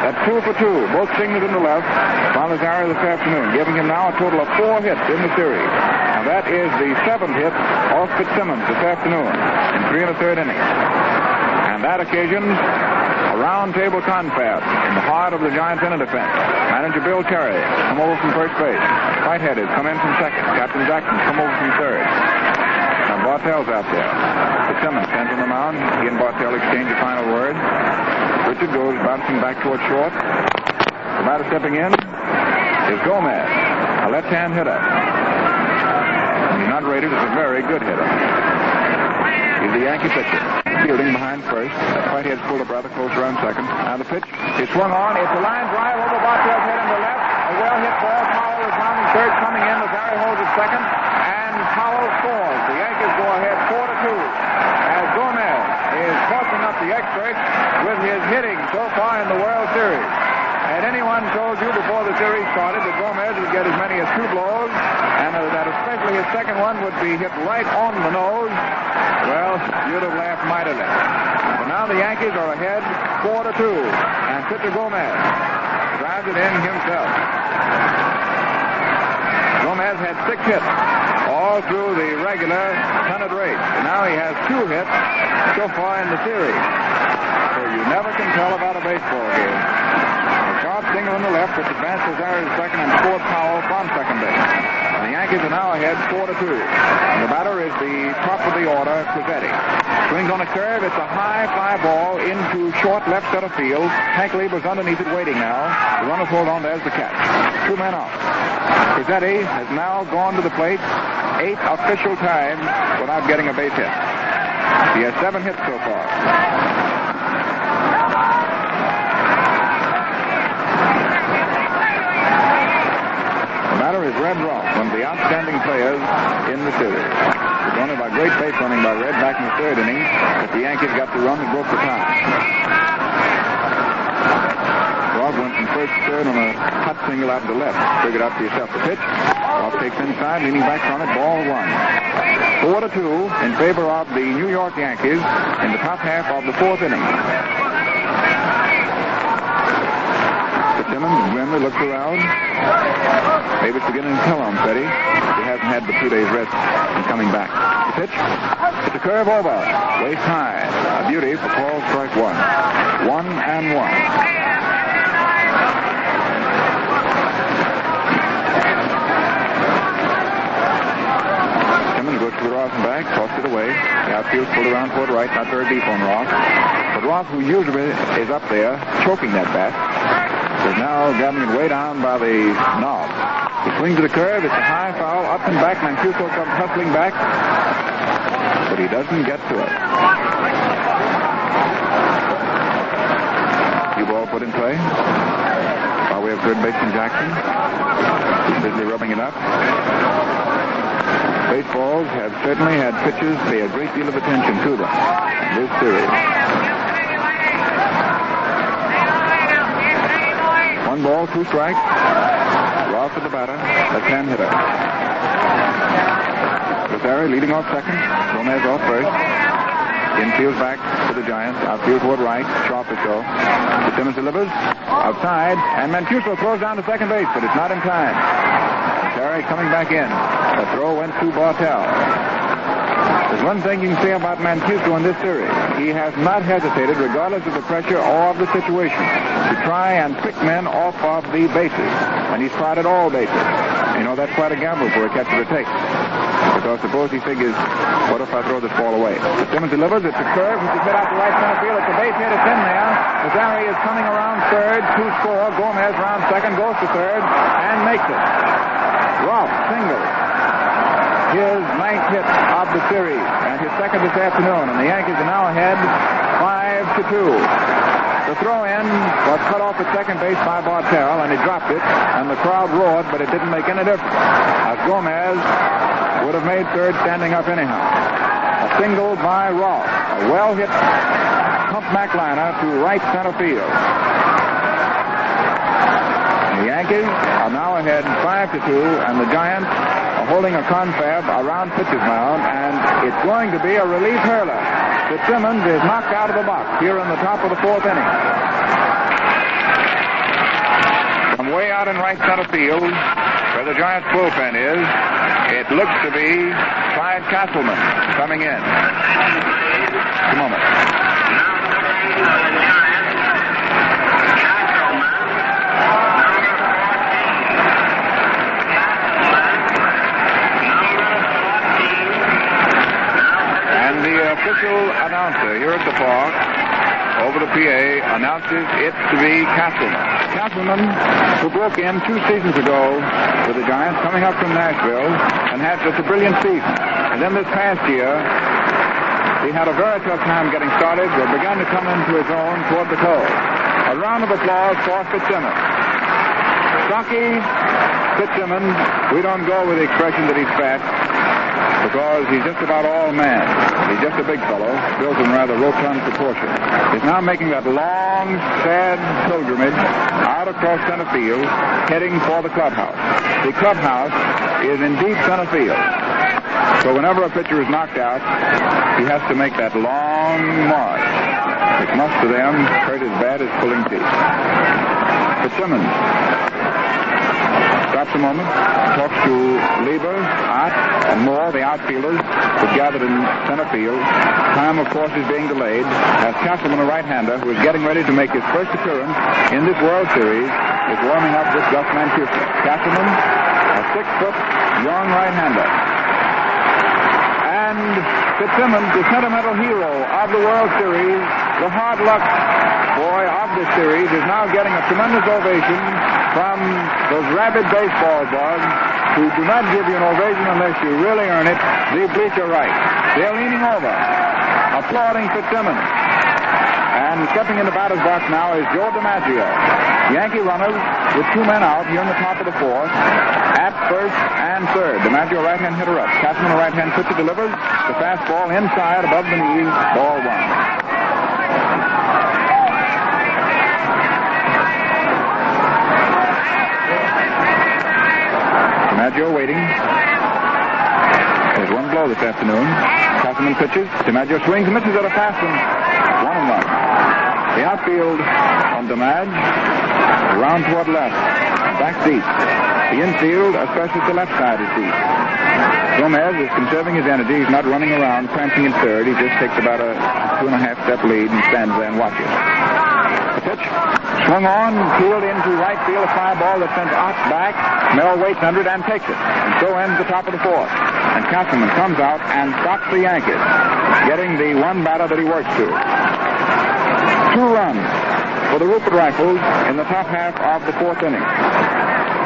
That's 2 for 2, both singles in the left by Lazari this afternoon, giving him now a total of 4 hits in the series. And that is the 7th hit off Fitzsimmons this afternoon in 3 1/3 innings. And that occasions a round-table confab in the heart of the Giants' inner defense. Manager Bill Terry come over from first base. Whitehead has come in from second. Captain Jackson come over from third. And Bartell's out there. Fitzsimmons stands on the mound. He and Bartell exchange a final word. Richard goes bouncing back towards short. The batter stepping in is Gomez, a left-hand hitter. He's not rated as a very good hitter. He's the Yankee pitcher. Fielding behind first. Whitehead's pulled up rather close around second. Now the pitch is swung on. It's a line drive over Bartell's head into left. A well-hit ball. Powell is rounding third, coming in. Lazari holds at second. And Powell scores. The Yankees go ahead 4 to 2. As Gomez is tossing up the experts with his hitting so far in the World Series. Had anyone told you before the series started that Gomez would get as many as 2 blows, and that especially his second one would be hit right on the nose, well, you'd have laughed mightily. But now the Yankees are ahead 4 to 2, and pitcher Gomez drives it in himself. Gomez had 6 hits all through the regular pennant race. And now he has 2 hits so far in the series. So you never can tell about a baseball game. A sharp single in the left, which advanced Lazari to second and scored Powell from second base. And the Yankees are now ahead 4 to 2. And the batter is the top of the order, Crizzetti. Swings on a curve. It's a high fly ball into short left center field. Hank Lieber's underneath it waiting now. The runner pulled on. There's the catch. 2 men out. Crizzetti has now gone to the plate 8 official times without getting a base hit. He has 7 hits so far. The batter is Red Ross, one of the outstanding players in the series. It was only by great base running by Red back in the 3rd inning that the Yankees got the run and broke the tie. Ross went from first to third on a hot single out to the left. Figured out for yourself the pitch. Ross takes inside, leaning back on it, ball 1. 4 to 2 in favor of the New York Yankees in the top half of the 4th inning. Fitzsimmons grimly looks around. Maybe it's beginning to tell on Petty. He hasn't had the 2 days rest in coming back. The pitch. It's a curve over. Waist high. A beauty for Paul strike 1. 1-1. Goes to the Ross and back, tossed it away. The outfield pulled around toward right, not very deep on Ross. But Ross, who usually is up there choking that bat, has now gotten it way down by the knob. He swings to the curve. It's a high foul, up and back. Mancuso comes hustling back, but he doesn't get to it. Cue ball put in play by way of third baseman Jackson. He's busy rubbing it up. Baseballs have certainly had pitchers pay a great deal of attention to them in this series. 1 ball, 2 strikes. Ross at the batter, left-hand hitter. Lazari leading off second. Gomez off first. Infield back to the Giants. Outfield toward right. Sharply so. Fitzsimmons delivers. Outside. And Mancuso throws down to second base, but it's not in time. Terry coming back in. The throw went to Bartell. There's one thing you can say about Mancuso in this series. He has not hesitated, regardless of the pressure or of the situation, to try and pick men off of the bases. And he's tried at all bases. You know, that's quite a gamble for a catcher to take. Because suppose he figures, what if I throw this ball away? Fitzsimmons delivers. It's a curve. Which is hit out to right center field. It's a base hit. It's in there. Lazari is coming around third to score. Gomez round second, goes to third, and makes it. Ross single. His 9th hit of the series and his second this afternoon. And the Yankees are now ahead 5 to 2. The throw-in was cut off at second base by Bartell, and he dropped it, and the crowd roared, but it didn't make any difference, as Gomez would have made third standing up anyhow. A single by Ross, a well-hit pump-back liner to right center field. The Yankees are now ahead 5 to 2, and the Giants are holding a confab around pitcher's mound, and it's going to be a relief hurler. Fitzsimmons is knocked out of the box here in the top of the fourth inning. From way out in right center field, where the Giants bullpen is, it looks to be Clyde Castleman coming in. Just a moment. And the official announcer here at the park, over the PA, announces it to be Castleman. Castleman, who broke in 2 seasons ago with the Giants, coming up from Nashville, and had just a brilliant season. And then this past year, he had a very tough time getting started, but began to come into his own toward the close. A round of applause for Fitzsimmons. Stocky Fitzsimmons, we don't go with the expression that he's fat, because he's just about all man. He's just a big fellow, built in rather rotund proportion. He's now making that long, sad pilgrimage out across center field, heading for the clubhouse. The clubhouse is in deep center field. So whenever a pitcher is knocked out, he has to make that long march. It must to them hurt as bad as pulling teeth. Fitzsimmons stops a moment, talks to Lieber, Ott, and Moore, the outfielders, who gathered in center field. Time, of course, is being delayed as Castleman, a right-hander, who is getting ready to make his first appearance in this World Series, is warming up with Gus Mancuso. Castleman, a 6-foot young right-hander. And Fitzsimmons, the sentimental hero of the World Series, the hard luck boy of this series, is now getting a tremendous ovation from those rabid baseball bugs who do not give you an ovation unless you really earn it, the bleacher right. They're leaning over, applauding Fitzsimmons. And stepping in the batter's box now is Joe DiMaggio. Yankee runners with 2 men out here in the top of the fourth, at first and third. DiMaggio, right-hand hitter up. Castleman, a right-hand pitcher, delivers the fastball inside above the knees, ball 1. DiMaggio waiting. There's 1 blow this afternoon. Castleman pitches. DiMaggio swings and misses at a fast one. 1-1. The outfield on DiMaggio. Around toward left. Back deep. The infield, especially the left side, is deep. Gomez is conserving his energy. He's not running around prancing in third. He just takes about a 2.5-step lead and stands there and watches. The pitch. Swung on, peeled into right field, a fly ball that sends Ott back. Merrill waits under it and takes it. And so ends the top of the fourth. And Castleman comes out and stops the Yankees, getting the 1 batter that he works to. 2 runs for the Rupert Rifles in the top half of the fourth inning.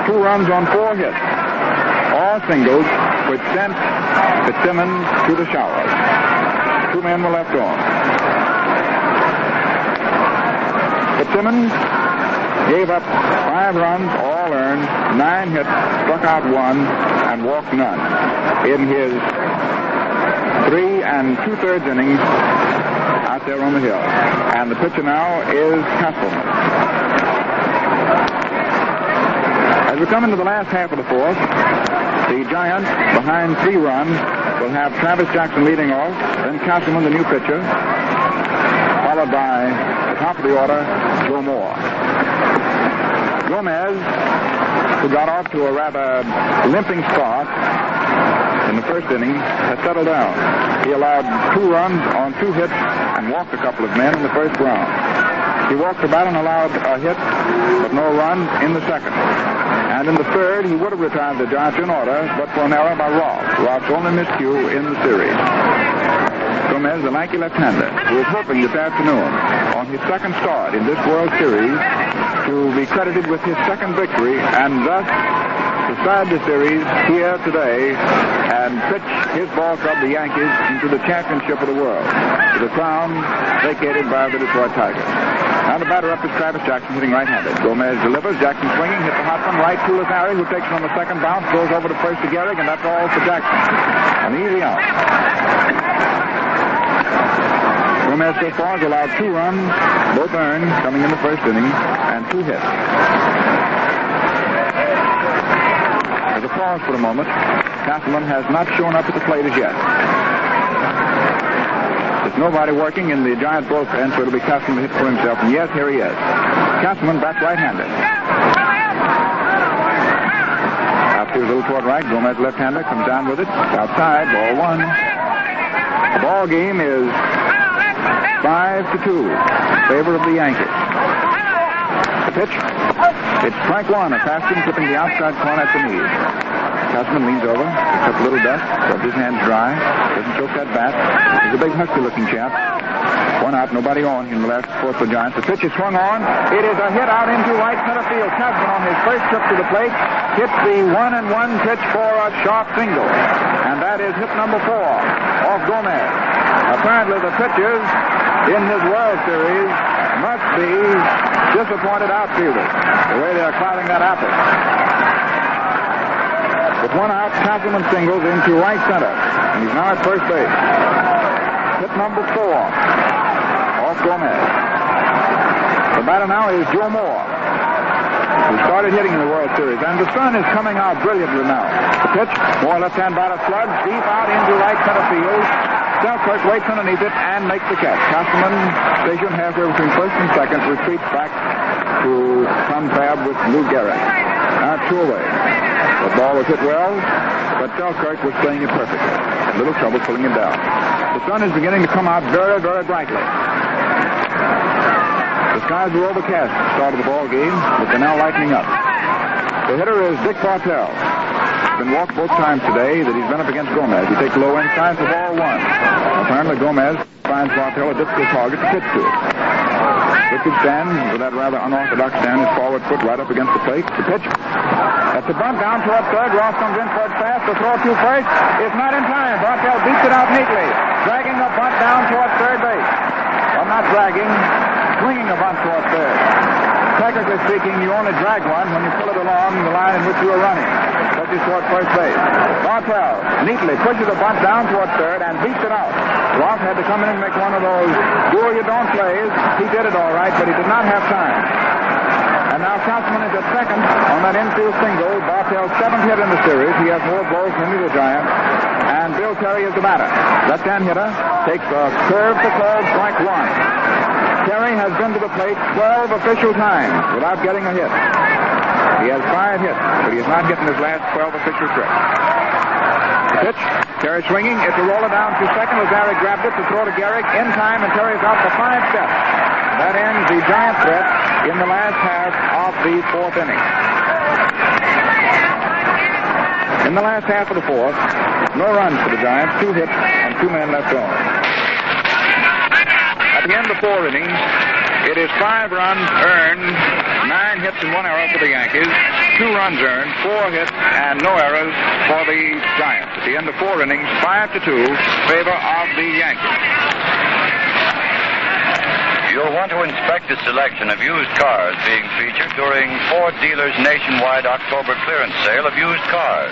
2 runs on 4 hits. All singles, which sent Fitzsimmons to the showers. 2 men were left on. Fitzsimmons gave up 5 runs, all earned, 9 hits, struck out 1, and walked none in his 3 2/3 innings out there on the hill. And the pitcher now is Castleman. As we come into the last half of the fourth, the Giants, behind 3 runs, will have Travis Jackson leading off, then Castleman, the new pitcher, followed by top of the order, Joe Moore. Gomez, who got off to a rather limping start in the first inning, has settled down. He allowed 2 runs on 2 hits and walked a couple of men in the first round. He walked the bat and allowed a hit, but no runs in the second. And in the third, he would have retired the Giants in order, but for an error by Ross. Ross' only miscue in the series. Gomez, the lanky left-hander, who is hoping this afternoon, on his second start in this World Series, to be credited with his second victory, and thus decide the series here today and pitch his ball club, the Yankees, into the championship of the world, to the crown vacated by the Detroit Tigers. Now the batter up is Travis Jackson, hitting right-handed. Gomez delivers. Jackson swinging, hits the hot one right to Lazari, who takes it on the second bounce, goes over to first to Gehrig, and that's all for Jackson. An easy out. Gomez so far has allowed 2 runs, both earned, coming in the first inning, and 2 hits. There's a pause for a moment. Castleman has not shown up at the plate as yet. There's nobody working in the Giant bullpen, so it'll be Castleman to hit for himself. And yes, here he is. Castleman bats right-handed. Outfield a little toward right. Gomez left-hander comes down with it. Outside, ball one. The ball game is 5-2 in favor of the Yankees. The pitch. It's strike one. A fastball clipping the outside corner at the knees. Castleman leans over, picks up a little dust, rubs his hands dry, doesn't choke that bat. He's a big husky-looking chap. One out, nobody on in the last fourth for Giants. The pitch is swung on. It is a hit out into right center field. Castleman on his first trip to the plate hits the 1-1 pitch for a sharp single. And that is hit number 4 off Gomez. Apparently the pitchers in his World Series must be disappointed outfielders, the way they're clouding that apple. With one out, Castleman singles into right center. And he's now at first base. Hit number 4 off Gomez. The batter now is Joe Moore, who started hitting in the World Series. And the sun is coming out brilliantly now. The pitch, Moore left-hand batter slugs deep out into right center field. Selkirk waits underneath it and makes the catch. Castleman, stationed halfway between first and second, retreats back to confab with Lou Gehrig. Now 2 away. The ball was hit well, but Selkirk was playing it perfectly. A little trouble pulling it down. The sun is beginning to come out very, very brightly. The skies were overcast at the start of the ball game, but they're now lightening up. The hitter is Dick Bartell. He's been walked both times today that he's been up against Gomez. He takes low inside for ball 1. Apparently Gomez finds Bartell a difficult target to pitch to it. Richard stands with that rather unorthodox stand, his forward foot right up against the plate. The pitch. That's a bunt down toward third. Ross comes in for it fast. The throw to first is not in time. Bartell beats it out neatly, dragging the bunt down toward third base. Well, not dragging, swinging a bunt toward third. Technically speaking, you only drag one when you pull it along the line in which you are running. Pushes toward first base. Bartell neatly pushes the bunt down toward third and beats it out. Ross had to come in and make one of those do-or-you-don't plays. He did it all right, but he did not have time. And now Castleman is at second on that infield single. Bartell's 7th hit in the series. He has more balls than any of the Giants. And Bill Terry is the batter. Left-hand hitter takes a curve to call strike 1. Terry has been to the plate 12 official times without getting a hit. He has 5 hits, but he has not hit in his last 12 official trips. The pitch, Terry swinging. It's a roller down to second. Lazari grabbed it to throw to Gehrig in time, and Terry's out for 5 steps. That ends the Giant threat in the last half of the 4th inning. In the last half of the 4th, no runs for the Giants, 2 hits, and 2 men left on. At the end of the 4 innings, it is 5 runs earned, 9 hits and 1 error for the Yankees, 2 runs earned, 4 hits, and no errors for the Giants. At the end of 4 innings, 5-2, favor of the Yankees. You'll want to inspect the selection of used cars being featured during Ford dealers' nationwide October clearance sale of used cars.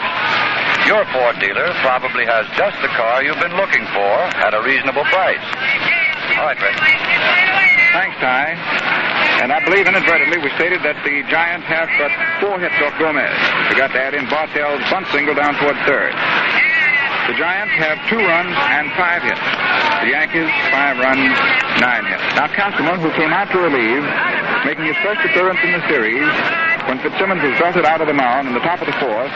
Your Ford dealer probably has just the car you've been looking for at a reasonable price. All right, Fred. Thanks, Ty. And I believe inadvertently we stated that the Giants have but 4 hits off Gomez. Forgot to add in Bartell's bunt single down toward third. The Giants have 2 runs and 5 hits. The Yankees, 5 runs, 9 hits. Now Castleman, who came out to relieve, making his first appearance in the series when Fitzsimmons was belted out of the mound in the top of the 4th,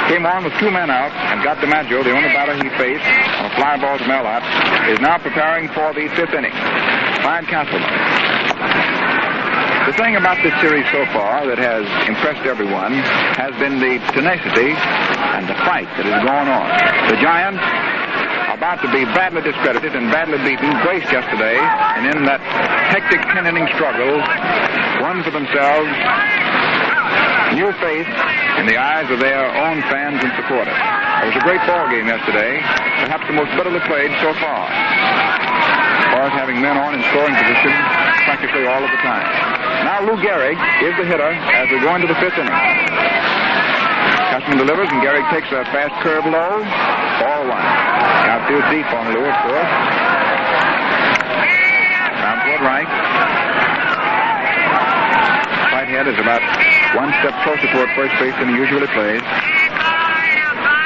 came on with 2 men out and got DiMaggio, the only batter he faced, on a fly ball to Melot, is now preparing for the 5th inning. Fine Castleman. The thing about this series so far that has impressed everyone has been the tenacity and the fight that is going on. The Giants, about to be badly discredited and badly beaten, graced yesterday, and in that hectic 10-inning struggle, won for themselves new faith in the eyes of their own fans and supporters. It was a great ball game yesterday, perhaps the most bitterly played so far, as far as having men on in scoring position practically all of the time. Now Lou Gehrig is the hitter as we go into the 5th inning. Castleman delivers, and Gehrig takes a fast curve low. Ball 1. Outfield deep on Lou, of course. Down toward right. Whitehead is about 1 step closer toward first base than he usually plays.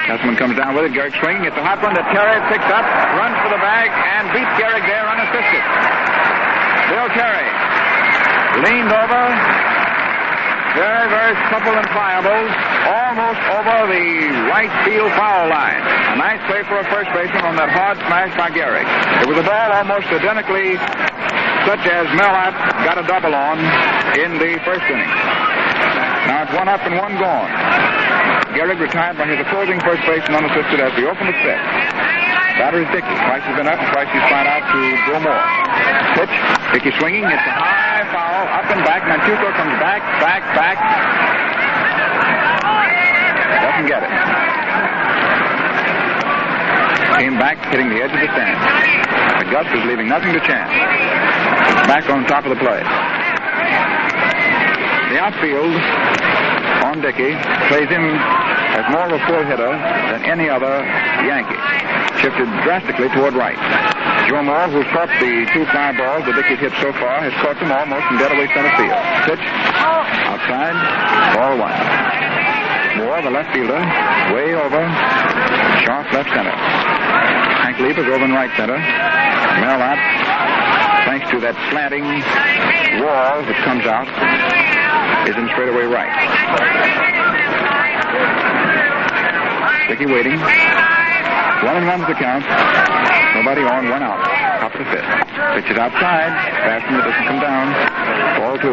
Castleman comes down with it. Gehrig swinging. It's a hot one that Terry picks up, runs for the bag, and beats Gehrig there unassisted. Bill Terry leaned over, very, very supple and pliable, almost over the right field foul line. A nice play for a first baseman on that hard smash by Gehrig. It was a ball almost identically such as Mellott got a double on in the first inning. Now it's 1 up and 1 gone. Gehrig retired by his opposing first baseman unassisted as we open the fifth. Batter is Dickey. Price has been up and Price is flat out to go more. Pitch. Dickey swinging. It's a high foul. Up and back. Manchuco comes back. Doesn't get it. Came back, hitting the edge of the stand. The Gus is leaving nothing to chance. Back on top of the play. The outfield on Dickey plays him as more of a full hitter than any other Yankee. Shifted drastically toward right. Joe Moore, who's caught the 2 fly balls that Dickey's hit so far, has caught them almost in dead away center field. Pitch. Outside. Ball 1. Moore, the left fielder, way over. Sharp left center. Hank Lieber's over in right center. Mellott, thanks to that slanting wall that comes out, is in straightaway right. Dickey waiting. 1-1 the count. Nobody on, 1 out. Top of the fifth. Pitch is outside. Fastman that doesn't come down. Ball 2.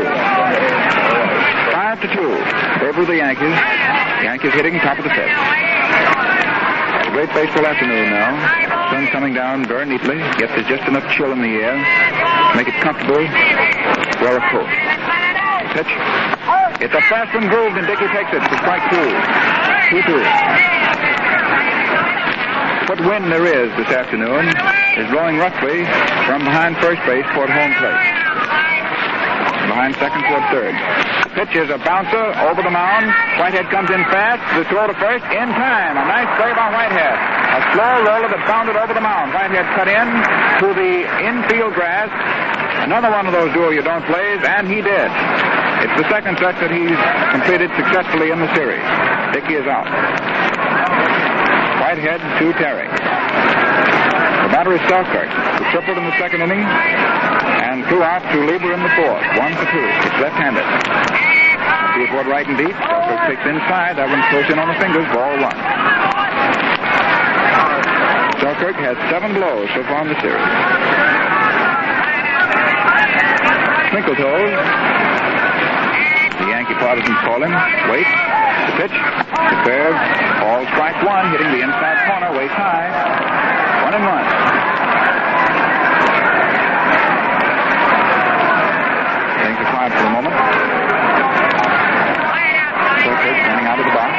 5-2. Favor of the Yankees. Yankees hitting top of the fifth. It's a great baseball afternoon now. Sun coming down very neatly. Gets just enough chill in the air. Make it comfortable. Wear a coat. Pitch. It's a fast one groove, and Dickey takes it for strike 2. 2-2. What wind there is this afternoon is blowing roughly from behind first base toward home plate. Behind second toward third. Pitch is a bouncer over the mound. Whitehead comes in fast. The throw to first in time. A nice play by Whitehead. A slow roller that bounded over the mound. Whitehead cut in to the infield grass. Another one of those do-you-don't plays, and he did. It's the second such that he's completed successfully in the series. Dickey is out. Whitehead to Terry. The batter is Selkirk, who tripled in the second inning and threw out to Lieber in the fourth. 1-2. It's left-handed. See it toward right and deep. Selkirk picks inside. That one's close in on the fingers. Ball 1. Selkirk has 7 blows so far in the series. Twinkle toes. The Yankee partisans call him. Wait. The pitch. The curve. All strike 1. Hitting the inside corner. Waist high. 1-1. Things are quiet for a moment. Selkirk standing out of the box.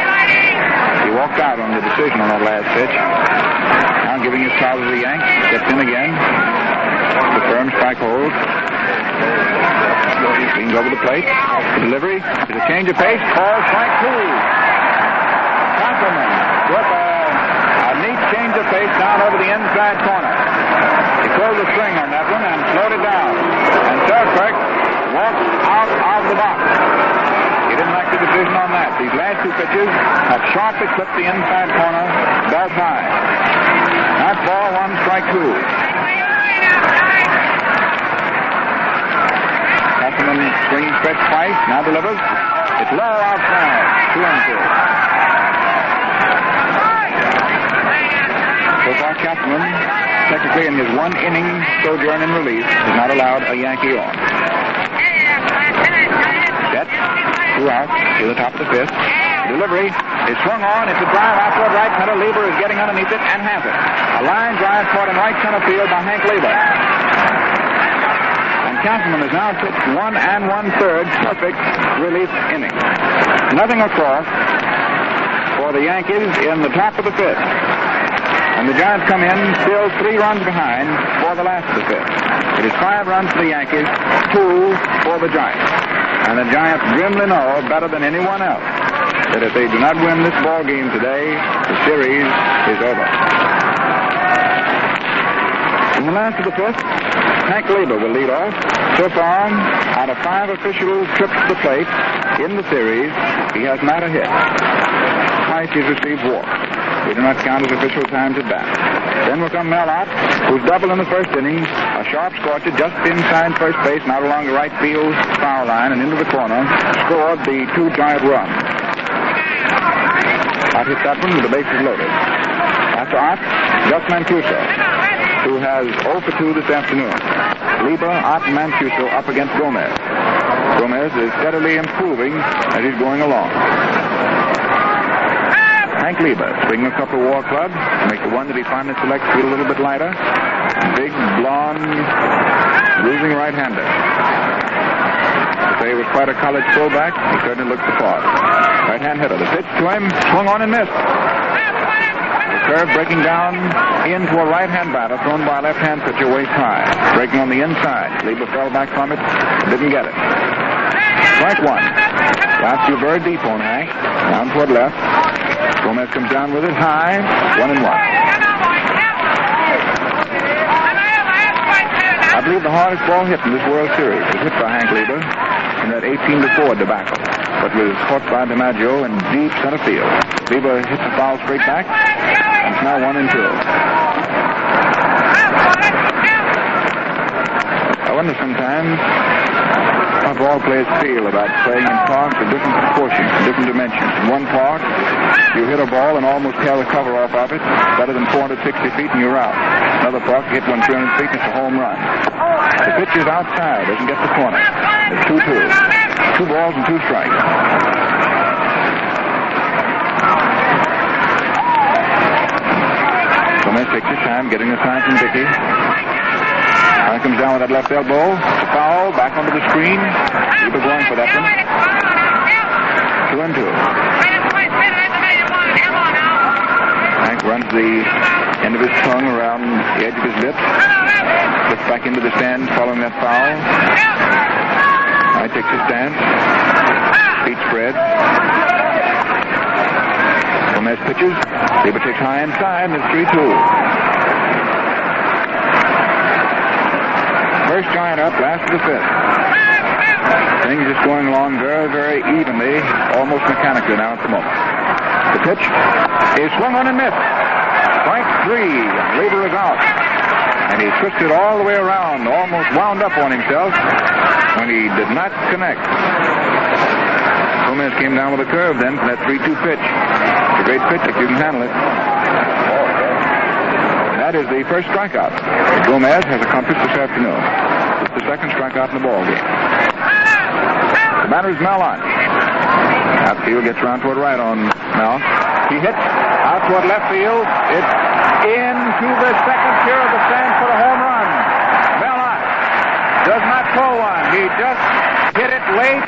He walked out on the decision on that last pitch. Now giving his foul to the Yank. Gets in again. The firm strike hold. Leans over the plate. The delivery is a change of pace. Ball strike 2. Castleman with a neat change of pace down over the inside corner. He pulled the string on that one and slowed it down. And Selkirk walked out of the box. He didn't like the decision on that. These last 2 pitches have sharply clipped the inside corner. Belt high. That's ball 1, strike 2. Castleman swings stretch twice, now delivers. It's low outside. 2-2. So far, Castleman, technically in his 1 inning sojourn in relief, has not allowed a Yankee on. Set, 2 out to the top of the fifth. Delivery is swung on. It's a drive out toward right center. Lieber is getting underneath it and has it. A line drive caught in right center field by Hank Lieber. Castleman has now pitched 1 1/3 perfect relief innings. Nothing across for the Yankees in the top of the fifth. And the Giants come in still 3 runs behind for the last of the fifth. It is 5 runs for the Yankees, 2 for the Giants. And the Giants grimly know better than anyone else that if they do not win this ball game today, the series is over. In the last of the fifth, Hank Lieber will lead off. So far, out of 5 official trips to the plate in the series, he has not a hit. Twice he's received walks. We do not count as official times at bat. Then will come Mel Ott, who's doubled in the first inning. A sharp scorcher just inside first base, not along the right field foul line and into the corner. Scored the 2 Giant runs. Ott hit that one with the bases loaded. After Ott, Gus Mancuso, who has 0 for 2 this afternoon. Lieber, Ott, and Mancuso up against Gomez. Gomez is steadily improving as he's going along. Hank Lieber swinging a couple of war clubs to make the one that he finally selects feel a little bit lighter. Big, blonde, losing right-hander. To say he was quite a college fullback, he certainly looks the part. Right-hand hitter. The pitch to him, swung on and missed. The curve breaking down into a right-hand batter thrown by a left-hand pitcher waist high. Breaking on the inside. Lieber fell back from it, didn't get it. Strike 1. Last 2 very deep on Hank. Down toward left. Gomez comes down with it high. 1-1. I believe the hardest ball hit in this World Series was hit by Hank Lieber in that 18-4 debacle, but was caught by DiMaggio in deep center field. Lieber hits the foul straight back, and it's now 1-2. I wonder sometimes how ball players feel about playing in parks of different proportions, different dimensions. In one park, you hit a ball and almost tear the cover off of it, better than 460 feet, and you're out. Another park, you hit one 300 feet, and it's a home run. The pitch is outside, doesn't get the corner. It's 2-2. 2 balls and 2 strikes. Gomez takes his time getting the sign from Dickey. Now he comes down with that left elbow. The foul, back onto the screen. Lieber going for that one. 2-2. Hank runs the end of his tongue around the edge of his lips. Gets back into the stand following that foul. Now he takes his stance. Feet spread. Gomez pitches. Lieber takes high inside, and it's 3-2. First Giant up, last of the 5th. Things just going along very, very evenly, almost mechanically now at the moment. The pitch is swung on and missed. Strike 3, and Lieber is out. And he twisted all the way around, almost wound up on himself when he did not connect. Gomez came down with a curve then for that 3-2 pitch. It's a great pitch if you can handle it. That is the first strikeout Gomez has accomplished this afternoon. It's the second strikeout in the ball game. The batter is Mel Ott. Outfield gets around toward right on Mel. He hits out toward left field. It's into the second tier of the stands for a home run. Mel Ott does not throw one. He just hit it late,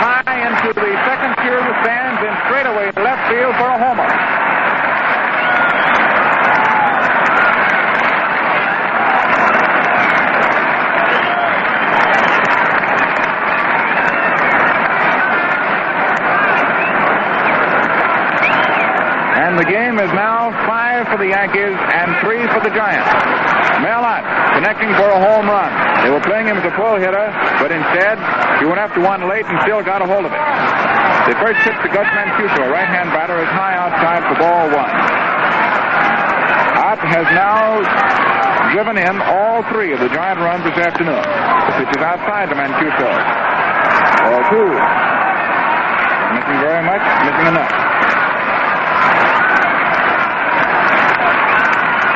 high into the second tier of the stands and straightaway left field for a homer. The game is now 5 for the Yankees and 3 for the Giants. Mel Ott connecting for a home run. They were playing him as a pull hitter, but instead he went after one late and still got a hold of it. The first pitch to Gus Mancuso, a right-hand batter, is high outside for ball 1. Ott has now driven in all 3 of the Giant runs this afternoon. The pitch is outside to Mancuso. Ball 2. Missing very much, missing enough.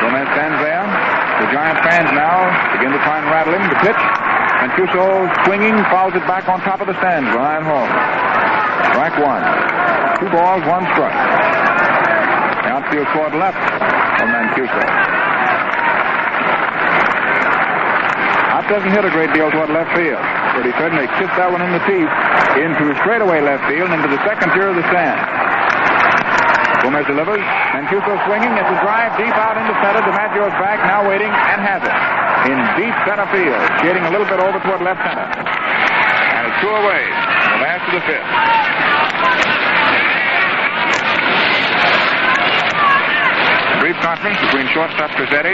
Gomez stands there. The Giant fans now begin to try and rattle him. The pitch. Mancuso swinging, fouls it back on top of the stands behind home. Strike 1. 2 balls, 1 strike. The outfield toward left on Mancuso. Ott doesn't hit a great deal toward left field, but he certainly kissed that one in the teeth into straightaway left field into the second tier of the stand. Gomez delivers. Mancuso swinging. It's a drive deep out into center. DiMaggio is back, now waiting, and has it. In deep center field. Shading a little bit over toward left center. And it's 2 away. The last of the 5th. A brief conference between shortstop Crizzetti,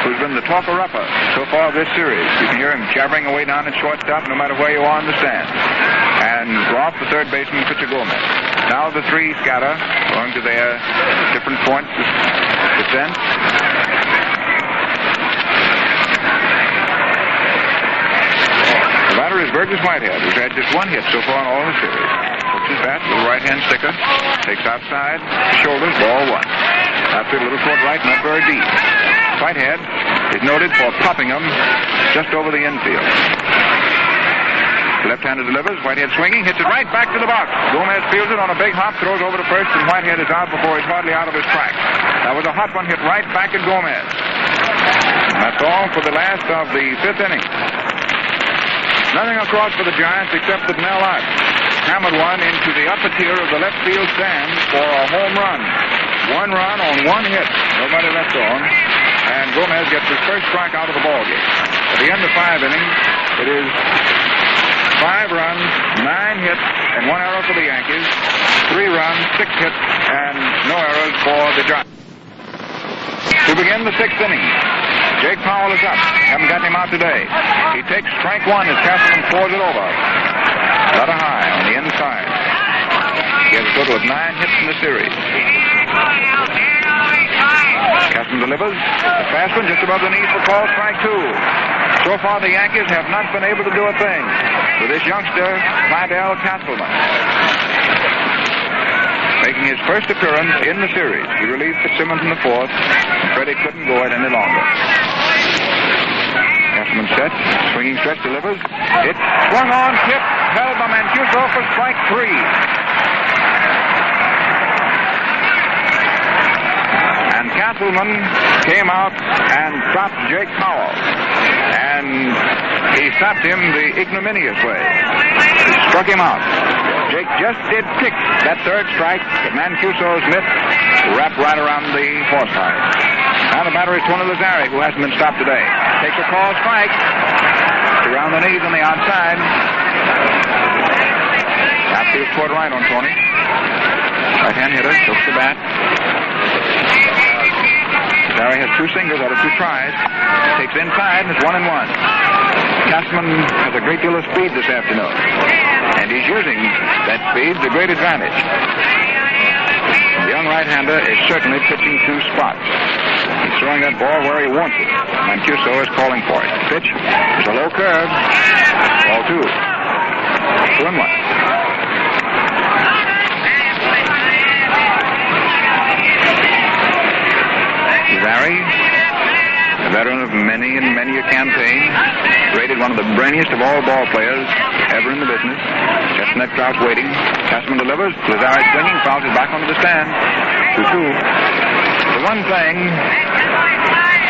who's been the talker-upper so far this series. You can hear him jabbering away down at shortstop no matter where you are in the stand. and go off the third baseman, pitcher Gomez. Now the three scatter, going to their different points of descent. The batter is Burgess Whitehead, who's had just one hit so far in all the series. Puts his bat, little right-hand sticker, takes outside, shoulders, ball one. After a little toward right, not very deep. Whitehead is noted for popping them just over the infield. Left-hander delivers, Whitehead swinging, hits it right back to the box. Gomez fields it on a big hop, throws over to first, and Whitehead is out before he's hardly out of his tracks. That was a hot one hit right back at Gomez. And that's all for the last of the fifth inning. Nothing across for the Giants except that Mel Ott hammered one into the upper tier of the left field stands for a home run. One run on one hit. Nobody left on. And Gomez gets his first strikeout of the ballgame. At the end of 5 innings, it is 5 runs, 9 hits, and 1 error for the Yankees. 3 runs, 6 hits, and no errors for the Giants. To begin the 6th inning, Jake Powell is up. Haven't gotten him out today. He takes strike one as Castleman pours it over. Rather high on the inside. He has a total of 9 hits in the series. Castleman delivers. A fast one just above the knees for call, strike 2. So far, the Yankees have not been able to do a thing with this youngster, Fidel Castleman. Making his first appearance in the series. He relieved Fitzsimmons in the 4th. Freddie couldn't go it any longer. Castleman set, swinging stretch, delivers. It swung on, tipped, held by Mancuso for strike 3. And Castleman came out and stopped Jake Powell. And he stopped him the ignominious way. He struck him out. Jake just did kick that third strike, but Mancuso's mitt wrapped right around the horsehide. Now the batter is Tony Lazzari, who hasn't been stopped today. Takes a call strike. Around the knees on the outside. Outfield toward right on Tony. Right-hand hitter, took the bat. Lazzari has 2 singles out of 2 tries. Takes inside, and it's 1-1. Castleman has a great deal of speed this afternoon. And he's using that speed to great advantage. The young right-hander is certainly pitching 2 spots. He's throwing that ball where he wants it. Mancuso is calling for it. Pitch is a low curve. Ball 2. 2-1. Lazzari, a veteran of many and many a campaign, rated one of the brainiest of all ball players ever in the business. Chestnut crowd waiting. Castleman delivers. Lazzari swinging, fouls it back onto the stand. 2-2. The one thing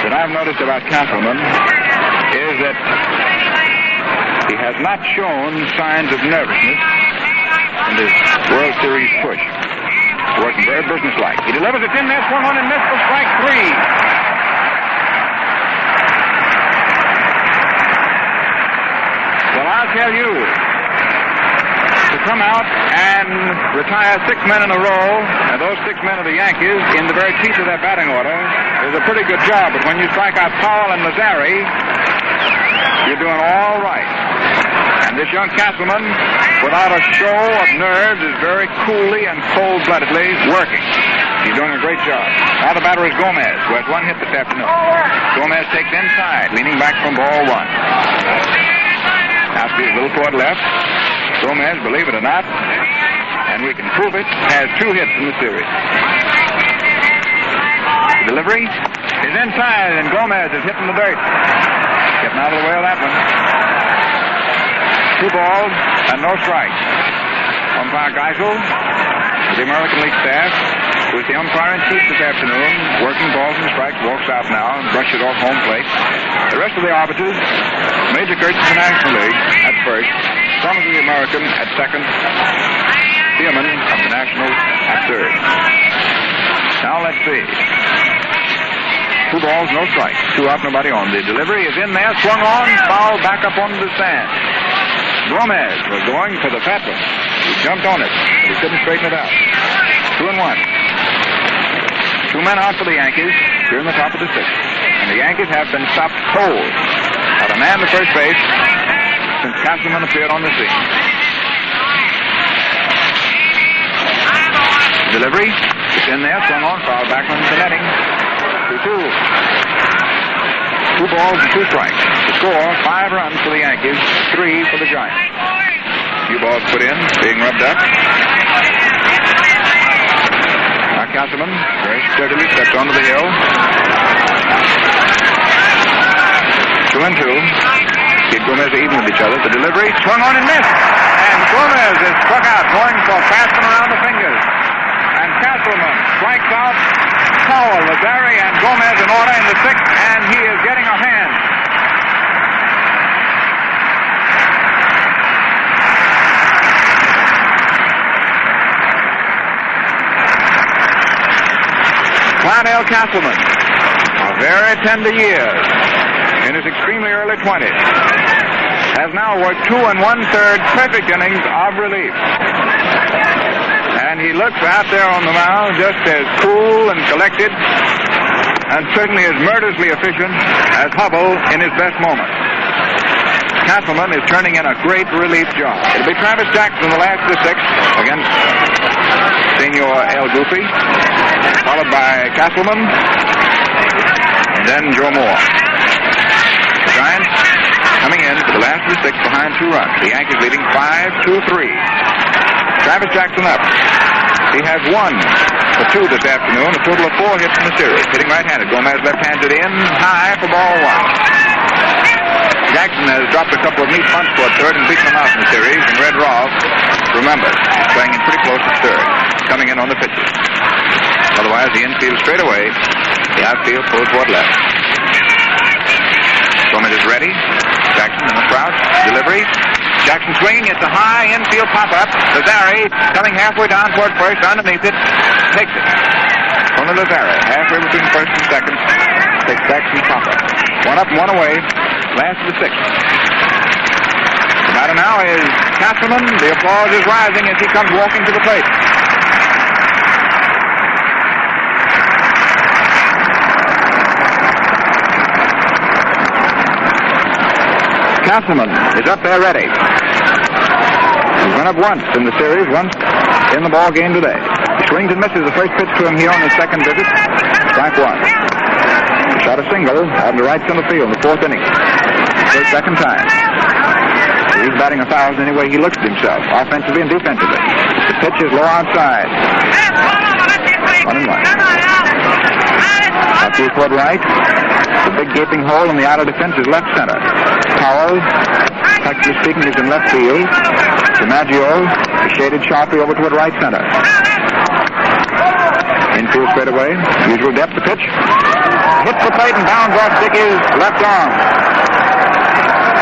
that I've noticed about Castleman is that he has not shown signs of nervousness in this World Series push. Working very businesslike. He delivers it in there, swung on and missed for strike 3. Well, I'll tell you, to come out and retire 6 men in a row, and those 6 men are the Yankees, in the very teeth of their batting order, is a pretty good job. But when you strike out Powell and Lazzari, you're doing all right. And this young Castleman, without a show of nerves, is very coolly and cold-bloodedly working. He's doing a great job. Now the batter is Gomez, who has 1 hit this afternoon. Gomez takes inside, leaning back from ball 1. Now speeds a little toward left. Gomez, believe it or not, and we can prove it, has 2 hits in the series. The delivery is inside, and Gomez is hitting the dirt. Getting out of the way of that one. 2 balls and no strikes. Umpire Geisel, with the American League staff, who is the umpire in chief this afternoon, working balls and strikes, walks out now and brushes off home plate. The rest of the arbiters, Major Kurtz of the National League at first, Summers of the American at second, Stearman of the National at third. Now let's see. 2 balls, no strikes. 2 out, nobody on. The delivery is in there, swung on, foul back up onto the stand. Gomez was going for the fat one. He jumped on it, but he couldn't straighten it out. 2-1. 2 men out for the Yankees here in the top of the 6th. And the Yankees have been stopped cold. Not a man to first base since Castleman appeared on the scene. Delivery. It's in there. Swung on. Foul back on the netting. 2-2. 2 balls and 2 strikes. The score, 5 runs for the Yankees, 3 for the Giants. Few balls put in, being rubbed up. Now Castleman very sturdily steps onto the hill. 2-2. Kid Gomez are even with each other. The delivery swung on and missed. And Gomez is struck out, going for fast and around the fingers. And Castleman strikes out Powell, Lazari, and Gomez in order in the 6th, and he is getting a hand. Clarnell Castleman, a very tender years, in his extremely early 20s, has now worked 2 1/3 perfect innings of relief. And he looks out there on the mound just as cool and collected, and certainly as murderously efficient as Hubble in his best moments. Castleman is turning in a great relief job. It'll be Travis Jackson, the last of the 6th, against Senor El Goofy, followed by Castleman, and then Joe Moore. The Giants coming in for the last of the 6th behind 2 runs. The Yankees leading 5-2-3. Travis Jackson up. He has 1 for 2 this afternoon, a total of 4 hits in the series. Hitting right-handed. Gomez left-handed in high for ball 1. Jackson has dropped a couple of neat bunts toward third and beaten them out in the series, and Red Rolfe, remember, playing in pretty close to third, coming in on the pitches. Otherwise, the infield straight away, the outfield pulled toward left. Gomez is ready. Jackson in the crouch. Delivery. Jackson swinging. It's a high infield pop-up. Lazari coming halfway down toward first, underneath it, takes it. Only Lazari, halfway between first and second, takes Jackson's pop-up. 1 up and 1 away. Last of the 6th. The batter now is Castleman. The applause is rising as he comes walking to the plate. Castleman is up there ready. He's run up once in the series, once in the ball game today. He swings and misses the first pitch to him here on his 2nd visit. Strike 1. Shot a single out in the right center field in the 4th inning. For the 2nd time. He's batting 1,000 any way he looks at himself, offensively and defensively. The pitch is low outside. 1-1. Up to toward right. The big gaping hole in the outer defense is left center. Powell, practically speaking, is in left field. DiMaggio is shaded sharply over toward right center. Infield straight away. Usual depth to pitch. Hits the plate and bounds off Dickey's left arm.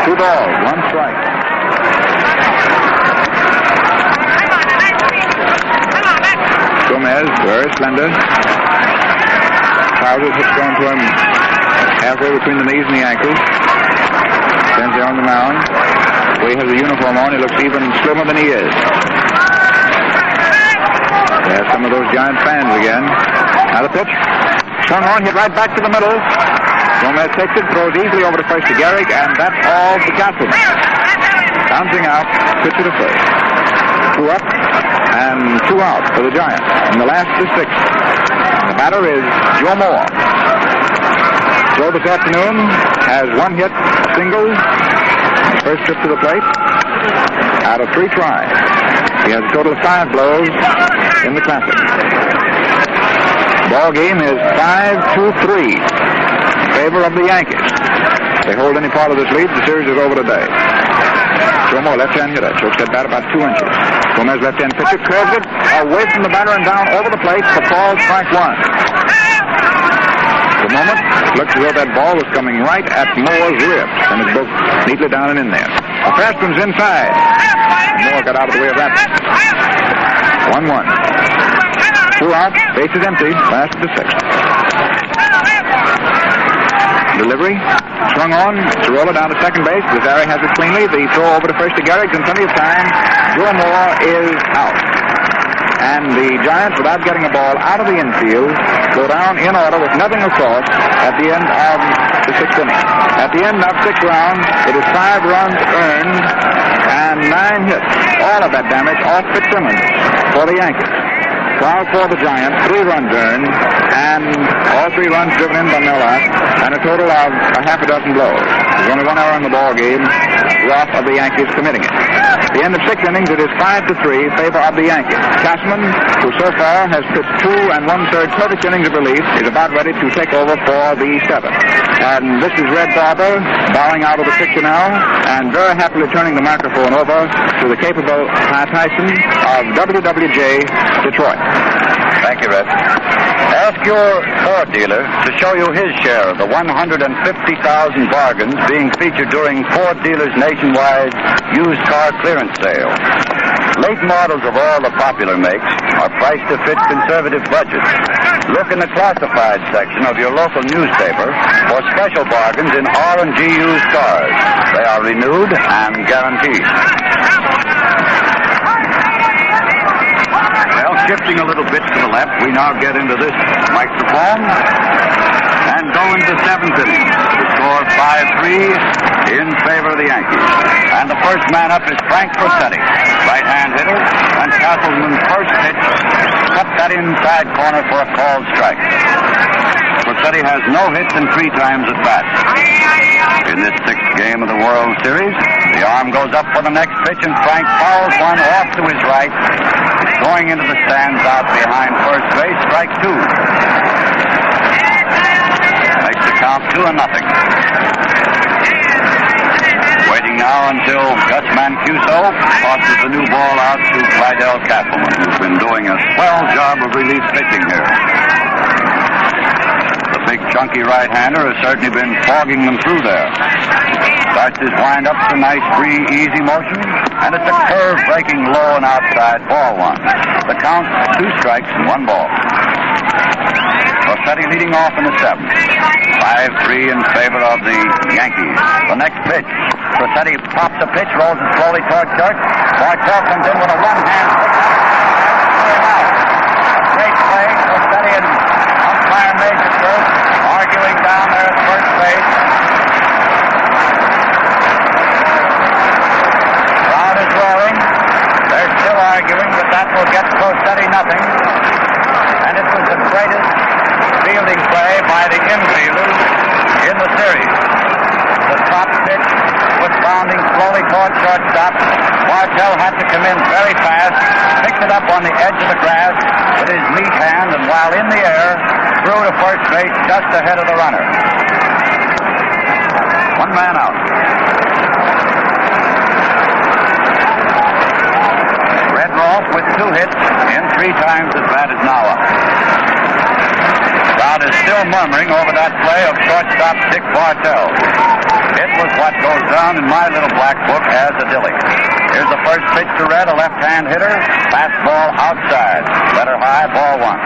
2 balls, 1 strike. Gomez, very slender. Trousers hips going to him halfway between the knees and the ankles. Stands there on the mound. The way he has the uniform on, he looks even slimmer than he is. There's some of those Giant fans again. Now the pitch. Swung on, hit right back to the middle. Gomez takes it, throws easily over to first to Gehrig, and that's all for Castleman. Bouncing out, pitch to first. 2 up and 2 out for the Giants. And the last is 6th. The batter is Joe Moore. Joe this afternoon has 1 hit, single, first trip to the plate, out of 3 tries. He has a total of 5 blows in the Classic. Ball game is 5-3 in favor of the Yankees. If they hold any part of this lead, the series is over today. Joe Moore, left-hand hitter, chokes that bat about 2 inches. Gomez, left-hand pitcher, curves it away from the batter and down over the plate for ball strike 1. For the moment, it looks as though that ball was coming right at Moore's ribs, and it's both neatly down and in there. A fast one's inside. Moore got out of the way of that. 1-1. 2 out, base is empty, last of the 6th. Delivery, swung on, Sorolla down to second base. Lazari has it cleanly. The throw over to first to Gehrig, and plenty of time. Joe Moore is out. And the Giants, without getting a ball out of the infield, go down in order with nothing across at the end of the 6th inning. At the end of 6 rounds, it is 5 runs earned and 9 hits. All of that damage off Fitzsimmons for the Yankees. Foul for the Giants, 3 runs earned, and all 3 runs driven in by Millard, and a total of a half a dozen blows. There's only 1 error in the ball game, Roth of the Yankees committing it. At the end of 6 innings, it is 5-3 favor of the Yankees. Cashman, who so far has pitched 2 1/3 perfect innings of relief, is about ready to take over for the 7th. And this is Red Barber bowing out of the picture now, and very happily turning the microphone over to the capable Pat Tyson of WWJ Detroit. Thank you, Red. Ask your Ford dealer to show you his share of the 150,000 bargains being featured during Ford dealers' nationwide used car clearance sale. Late models of all the popular makes are priced to fit conservative budgets. Look in the classified section of your local newspaper for special bargains in R&G used cars. They are renewed and guaranteed. Well, shifting a little bit to the left, we now get into this microphone and go into 7th inning. The score 5-3 in favor of the Yankees. And the first man up is Frank Rossetti, right-hand hitter, and Castleman's first pitch cut that inside corner for a called strike. Rossetti has no hits and 3 times at bat. In this 6th game of the World Series, the arm goes up for the next pitch, and Frank fouls one off to his right. It's going into the stands out behind first base, strike 2. Makes the count 2-0. Waiting now until Gus Mancuso tosses the new ball out to Clydell Castleman, who's been doing a swell job of relief pitching here. The big chunky right-hander has certainly been fogging them through there. Starts his wind-up to nice free, easy motion, and it's a curve breaking low and outside, ball 1. The count 2 strikes and 1 ball. Rossetti leading off in the 7th. 5-3 in favor of the Yankees. The next pitch. Rossetti pops a pitch, rolls it slowly toward Church. Bartell comes in with a one-hand out. Great play. Rossetti and umpire makeshift arguing down there at first base. Crowd is roaring. They're still arguing, but that will get Rossetti nothing. And it was the greatest fielding play by the infielders in the series. The top pitch was bounding slowly toward shortstop. Bartell had to come in very fast, picked it up on the edge of the grass with his meat hand, and while in the air, threw to first base just ahead of the runner. 1 man out. Red Rolfe with 2 hits in 3 times as bad as now up. Crowd is still murmuring over that play of shortstop Dick Bartell. It was what goes down in my little black book as a dilly. Here's the first pitch to Red, a left-hand hitter. Fastball outside. Letter high, ball 1.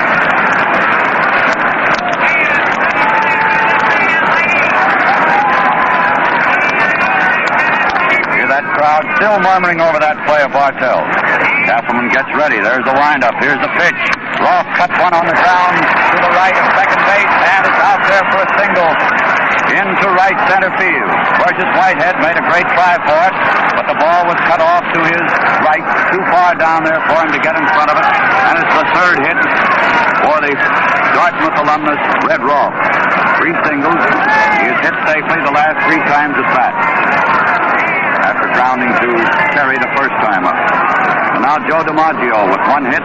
Hear that crowd still murmuring over that play of Bartell. Castleman gets ready. There's the windup. Here's the pitch. Rolfe cuts one on the ground to the right of second base, and it's out there for a single into right center field. Burgess Whitehead made a great try for it, but the ball was cut off to his right, too far down there for him to get in front of it, and it's the 3rd hit for the Dartmouth alumnus, Red Rolfe. 3 singles. He has hit safely the last 3 times at bat, after grounding to Terry the first time up. And now Joe DiMaggio with 1 hit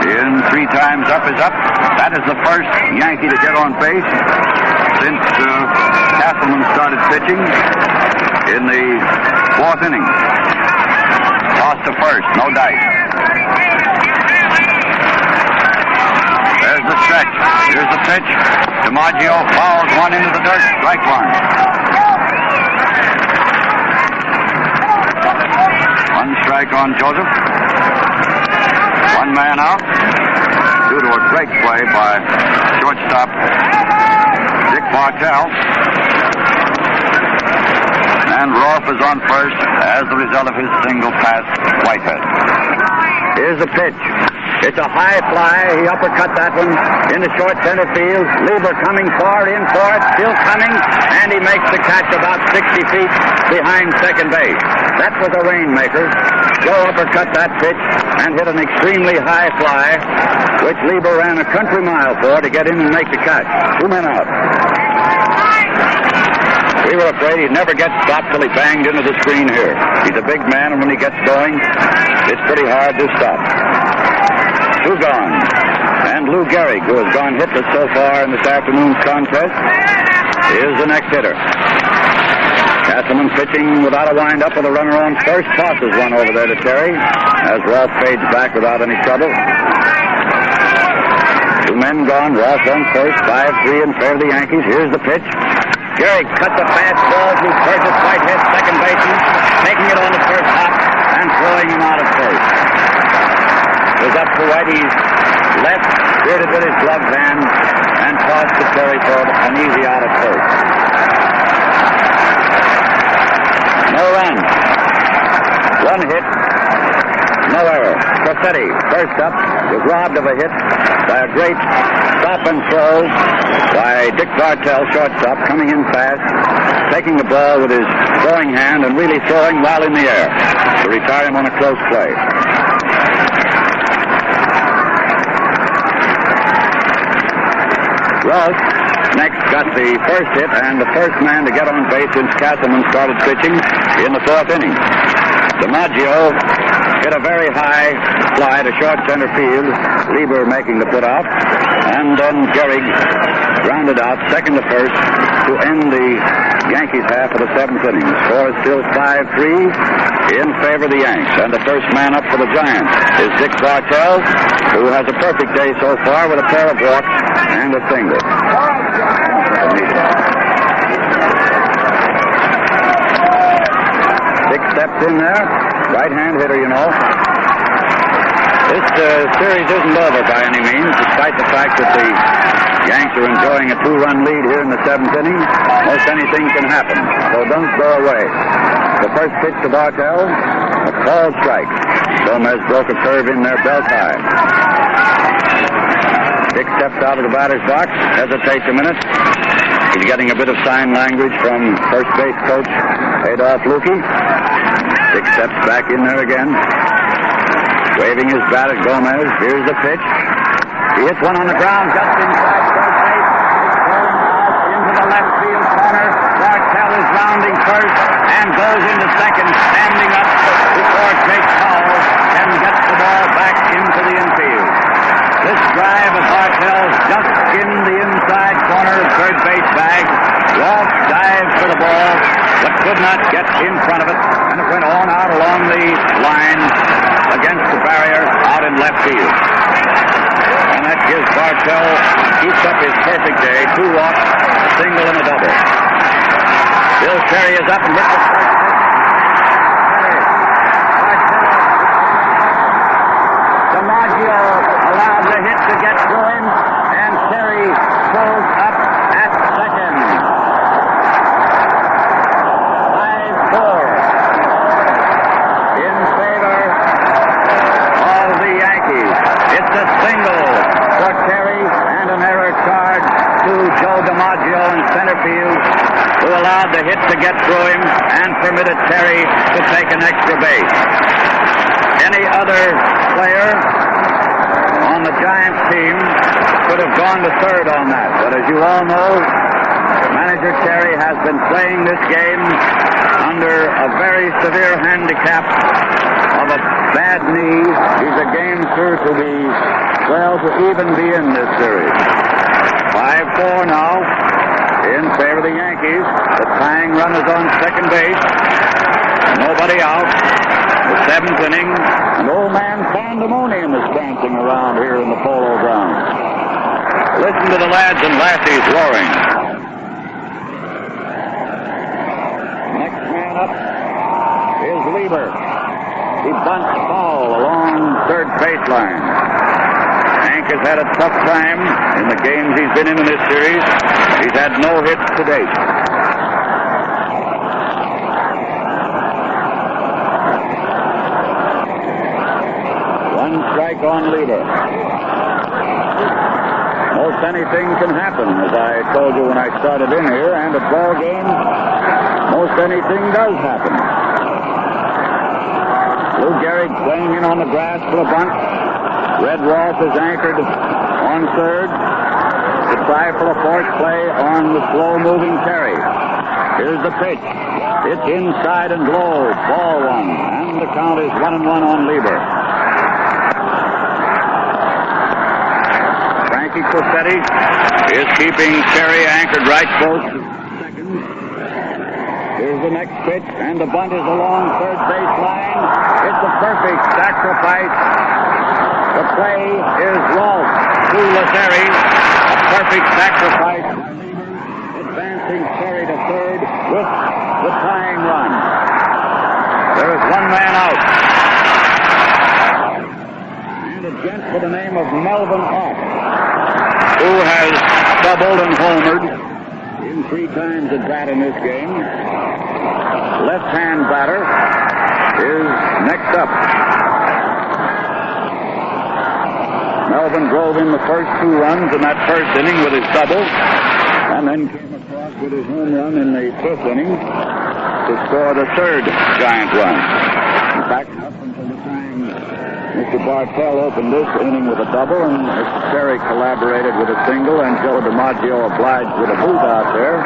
in 3 times up is up. That is the first Yankee to get on base since Castleman started pitching in the 4th inning. Toss to first, no dice. There's the stretch. Here's the pitch. DiMaggio fouls one into the dirt. Strike 1. 1 strike on Joseph. 1 man out due to a great play by shortstop Dick Bartell. And Rolfe is on first as the result of his single past Whitehead. Here's the pitch. It's a high fly. He uppercut that one into short center field. Lieber coming far in for it, still coming, and he makes the catch about 60 feet behind second base. That was a rainmaker. Joe uppercut that pitch and hit an extremely high fly, which Lieber ran a country mile for to get in and make the catch. 2 men out. We were afraid he'd never get stopped till he banged into the screen here. He's a big man, and when he gets going, it's pretty hard to stop. 2 gone. And Lou Gehrig, who has gone hitless so far in this afternoon's contest, is the next hitter. Castleman pitching without a windup with a runner on first. Tosses one over there to Terry as Ross fades back without any trouble. 2 men gone. Ross on first. 5-3 in favor of the Yankees. Here's the pitch. Gehrig cuts a fastball to Burgess Whitehead, second baseman, taking it on the first hop and throwing him out of first. It was up to Whitey's left, did it with his gloved hand, and tossed to Terry for an easy out of first. No run. 1 hit. No error. Crosetti, first up, was robbed of a hit by a great stop and throw by Dick Bartell, shortstop, coming in fast, taking the ball with his throwing hand and really throwing while in the air to retire him on a close play. Ross next got the first hit and the first man to get on base since Castleman started pitching in the 4th inning. DiMaggio hit a very high fly to short center field, Lieber making the put out, and then Gehrig grounded out second to first to end the Yankees half of the 7th inning. The score is still 5-3 in favor of the Yanks, and the first man up for the Giants is Dick Bartell, who has a perfect day so far with a pair of walks and a single. Dick steps in there. Right-hand hitter, you know. This series isn't over by any means, despite the fact that the Yanks are enjoying a 2-run lead here in the 7th inning. Most anything can happen, so don't go away. The first pitch to Bartell, a called strike. Gomez broke a curve in there, belt high. Dick steps out of the batter's box, hesitates a minute. He's getting a bit of sign language from first base coach Adolph Lukey. Dick steps back in there again, waving his bat at Gomez. Here's the pitch. He hits one on the ground just inside third base. It's going out into the left field corner. Bartell is rounding first and goes into second, standing up before Jake Powell and gets the ball back into the infield. This drive of Bartell's just in the inside corner of third base bag. Ross dives for the ball, but could not get in front of it, and it went on out along the line against the barrier out in left field. And that gives Bartell, keeps up his perfect day, 2 walks, a single and a double. Bill Terry is up and hit the first pitch. DiMaggio allowed the hit to get through him, and Terry pulls up at second. 5-4 in favor of the Yankees. It's a single for Terry and an error card to Joe DiMaggio in center field, who allowed the hit to get through him and permitted Terry to take an extra base. Any other player on the Giants team could have gone to third on that. But as you all know, manager Terry has been playing this game under a very severe handicap of a bad knee. He's a game sure to be, well, to even be in this series. 5-4 now in favor of the Yankees. The tying run is on second base. Nobody out. The 7th inning, and old man pandemonium is dancing around here in the Polo Grounds. Listen to the lads and lassies roaring. Next man up is Lieber. He bunts foul along third baseline. Hank has had a tough time in the games he's been in this series. He's had no hits to date. One strike on Lieber. Most anything can happen, as I told you when I started in here, and at ball games, most anything does happen. Lou Gehrig playing in on the grass for a bunt. Red Rolfe is anchored on third to try for a force play on the slow-moving Terry. Here's the pitch. It's inside and low. Ball one. And the count is 1-1 on Lieber. Frankie Cossetti is keeping Terry anchored right close to second. Here's the next pitch, and the bunt is along third baseline. It's a perfect sacrifice. The play is Rolfe to Lazzeri. A perfect sacrifice by Lieber, advancing Terry to third with the tying run. There is one man out. And a gent by the name of Melvin Ott, who has doubled and homered in 3 times at bat in this game. Left-hand batter is next up. Melvin drove in the first 2 runs in that first inning with his double, and then came across with his home run in the 5th inning to score the 3rd giant run. In fact, up until the time Mr. Bartell opened this inning with a double, and Terry collaborated with a single, and Joe DiMaggio obliged with a boot out there,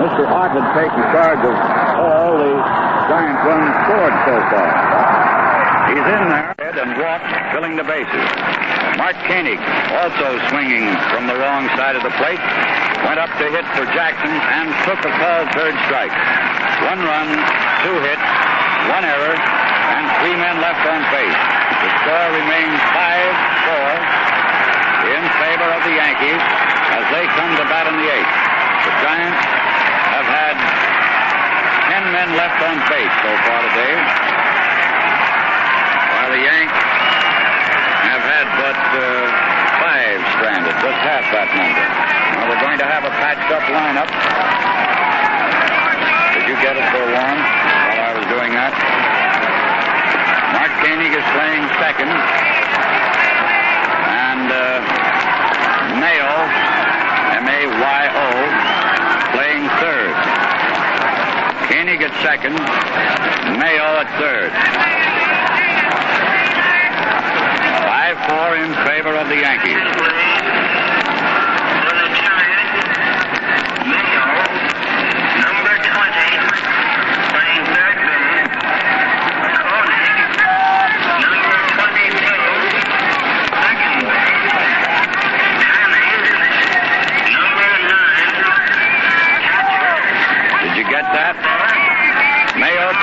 Mr. Ott had taken charge of all the giant runs scored so far. He's in there and walked, filling the bases. Mark Koenig, also swinging from the wrong side of the plate, went up to hit for Jackson and took a called third strike. 1 run, 2 hits, 1 error, and 3 men left on base. The score remains 5-4 in favor of the Yankees as they come to bat in the 8th. The Giants have had 10 men left on base so far today, while the Yanks have had but 5 stranded, just half that number. Now we're going to have a patched-up lineup. Did you get it for Warren while I was doing that? Mark Koenig is playing second, and Mayo, M-A-Y-O, playing third. Koenig at second, Mayo at third. 5-4 in favor of the Yankees.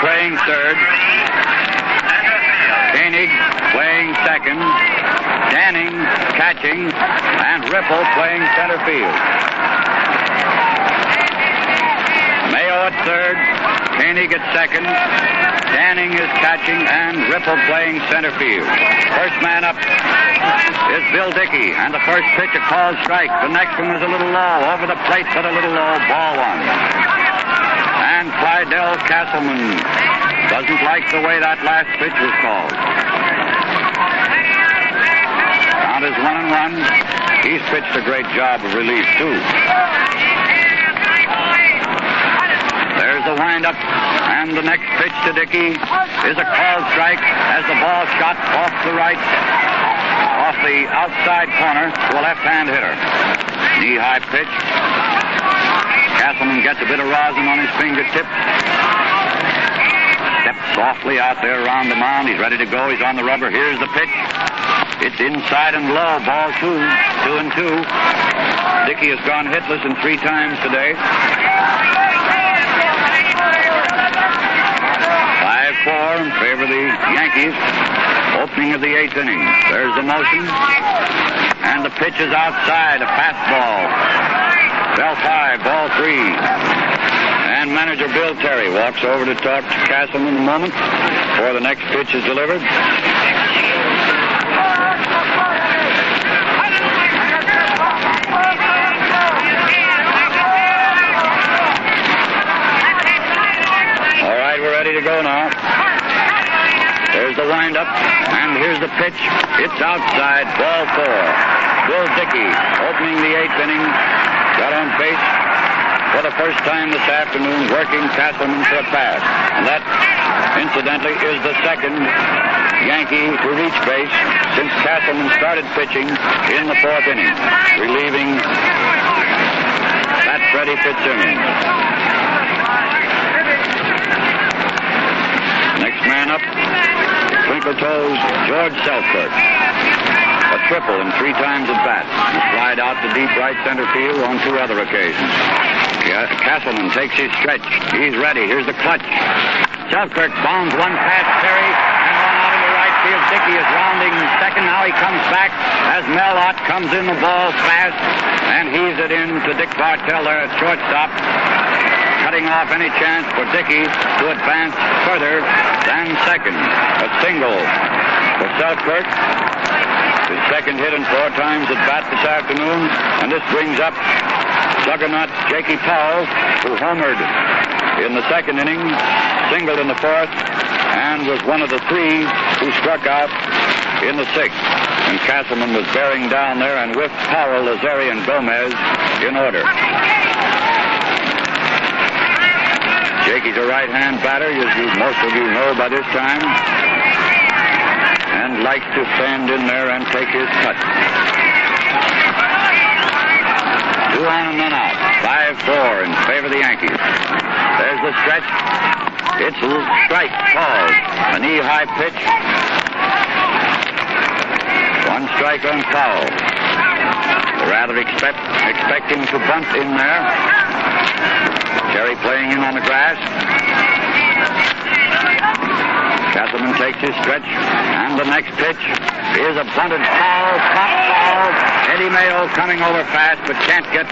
Playing third, Koenig playing second, Danning catching, and Ripple playing center field. Mayo at third, Koenig at second, Danning is catching, and Ripple playing center field. First man up is Bill Dickey, and the first pitch a called strike. The next one is a little low, over the plate but a little low, ball one. And Clydell Castleman doesn't like the way that last pitch was called. Count is 1-1. He's pitched a great job of relief, too. There's the windup, and the next pitch to Dickey is a called strike as the ball shot off the outside corner to a left-hand hitter. Knee-high pitch. Castleman gets a bit of rosin on his fingertip. Steps softly out there around the mound. He's ready to go. He's on the rubber. Here's the pitch. It's inside and low. Ball 2. 2-2. Dickey has gone hitless in 3 times today. 5-4 in favor of the Yankees. Opening of the 8th inning. There's the motion. And the pitch is outside. A fastball. Bell 5, ball 3. And manager Bill Terry walks over to talk to Castleman a moment before the next pitch is delivered. All right, we're ready to go now. There's the the windup, and here's the pitch. It's outside, ball 4. Bill Dickey, opening the 8th inning, got on base for the first time this afternoon, working Castleman for a pass. And that, incidentally, is the second Yankee to reach base since Castleman started pitching in the 4th inning, relieving Fat Freddie Fitzsimmons. Next man up, Twinkle Toes George Selkirk. A triple in 3 times at bat. He flied out to deep right center field on 2 other occasions. Castleman takes his stretch. He's ready. Here's the clutch. Selkirk bounds one past Terry and one out into right field. Dickey is rounding second. Now he comes back as Mel Ott comes in the ball fast and heaves it in to Dick Bartell there at shortstop, cutting off any chance for Dickey to advance further than second. A single for Selkirk. His second hit in 4 times at bat this afternoon, and this brings up juggernaut Jakey Powell, who homered in the 2nd inning, singled in the 4th, and was one of the 3 who struck out in the 6th. And Castleman was bearing down there and with Powell, Lazeri, and Gomez in order. Jakey's a right-hand batter, as most of you know by this time, and likes to stand in there and take his cut. 2 on and none out. 5-4 in favor of the Yankees. There's the stretch. It's a strike called. A knee-high pitch. 1 strike on foul. They rather expect him to bunt in there. Terry playing in on the grass. Castleman takes his stretch, and the next pitch is a bunted foul, pop foul. Eddie Mayo coming over fast, but can't get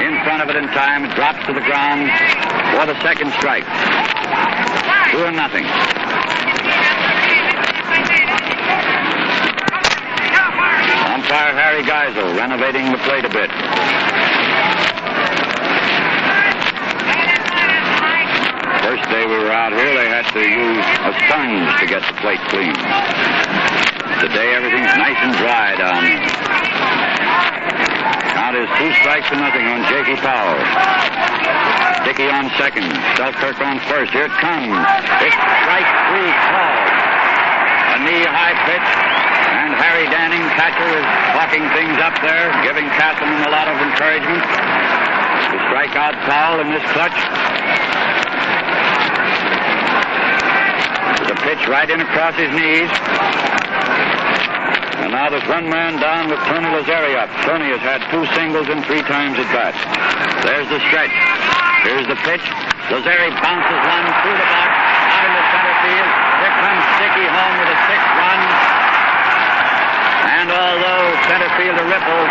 in front of it in time. It drops to the ground for the 2nd strike. 2-0. Umpire Harry Geisel renovating the plate a bit. First day we were out here, they had to use a sponge to get the plate clean. Today, everything's nice and dry down there. Count is 2 strikes to nothing on Jakey Powell. Dickey on second. Selkirk on first. Here it comes. It's strike 3 called. A knee-high pitch. And Harry Danning, catcher, is walking things up there, giving Castleman a lot of encouragement to strike out Powell in this clutch. The pitch right in across his knees. And now there's 1 man down with Tony Lazeri up. Tony has had 2 singles in 3 times at bat. There's the stretch. Here's the pitch. Lazeri bounces one through the box, out into center field. Here comes Dickey home with a 6th run. And although center fielder Ripple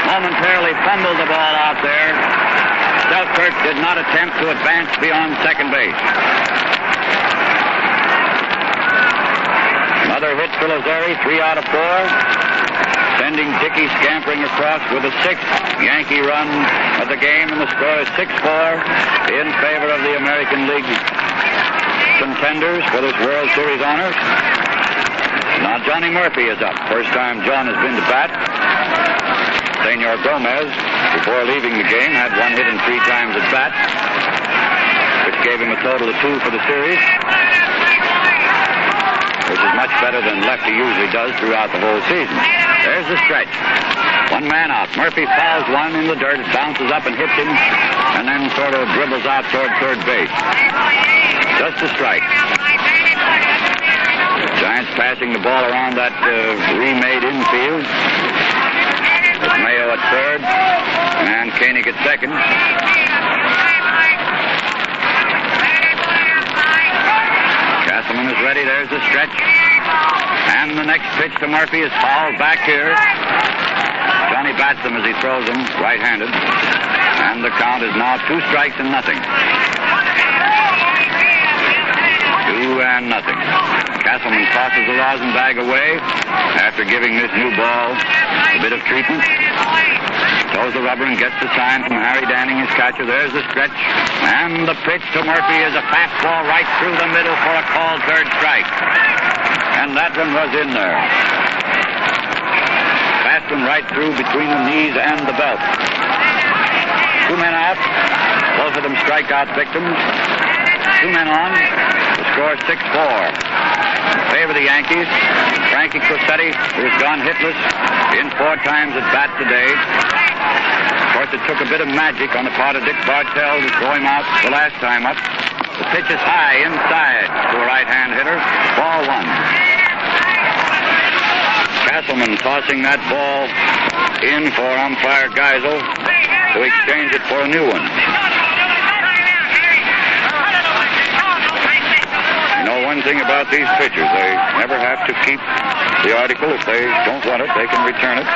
momentarily fumbled the ball out there, Selkirk did not attempt to advance beyond second base. Another hit for Lazeri, 3 out of 4, sending Dickey scampering across with a 6th Yankee run of the game, and the score is 6-4 in favor of the American League contenders for this World Series honor. Now Johnny Murphy is up. First time John has been to bat. Senor Gomez, before leaving the game, had 1 hit in 3 times at bat, which gave him a total of 2 for the series, which is much better than lefty usually does throughout the whole season. There's the stretch. 1 man out. Murphy fouls one in the dirt. It bounces up and hits him, and then sort of dribbles out toward third base. Just a strike. Giants passing the ball around that remade infield. With Mayo at third, and Koenig at second. Castleman is ready. There's the stretch. And the next pitch to Murphy is fouled back here. Johnny bats him as he throws him, right-handed. And the count is now 2 strikes and nothing. 2-0. Castleman tosses the rosin bag away after giving this new ball a bit of treatment. Throws the rubber and gets the sign from Harry Danning, his catcher. There's the stretch. And the pitch to Murphy is a fastball right through the middle for a called 3rd strike. And that one was in there. Fast one right through between the knees and the belt. 2 men out. Both of them strikeout victims. 2 men on. The score 6-4. In favor of the Yankees. Frankie Crosetti, who has gone hitless in 4 times at bat today. Of course, it took a bit of magic on the part of Dick Bartell to throw him out the last time up. The pitch is high inside to a right-hand hitter. Ball 1. Castleman tossing that ball in for umpire Geisel to exchange it for a new one. You know one thing about these pitchers, they never have to keep the article. If they don't want it, they can return it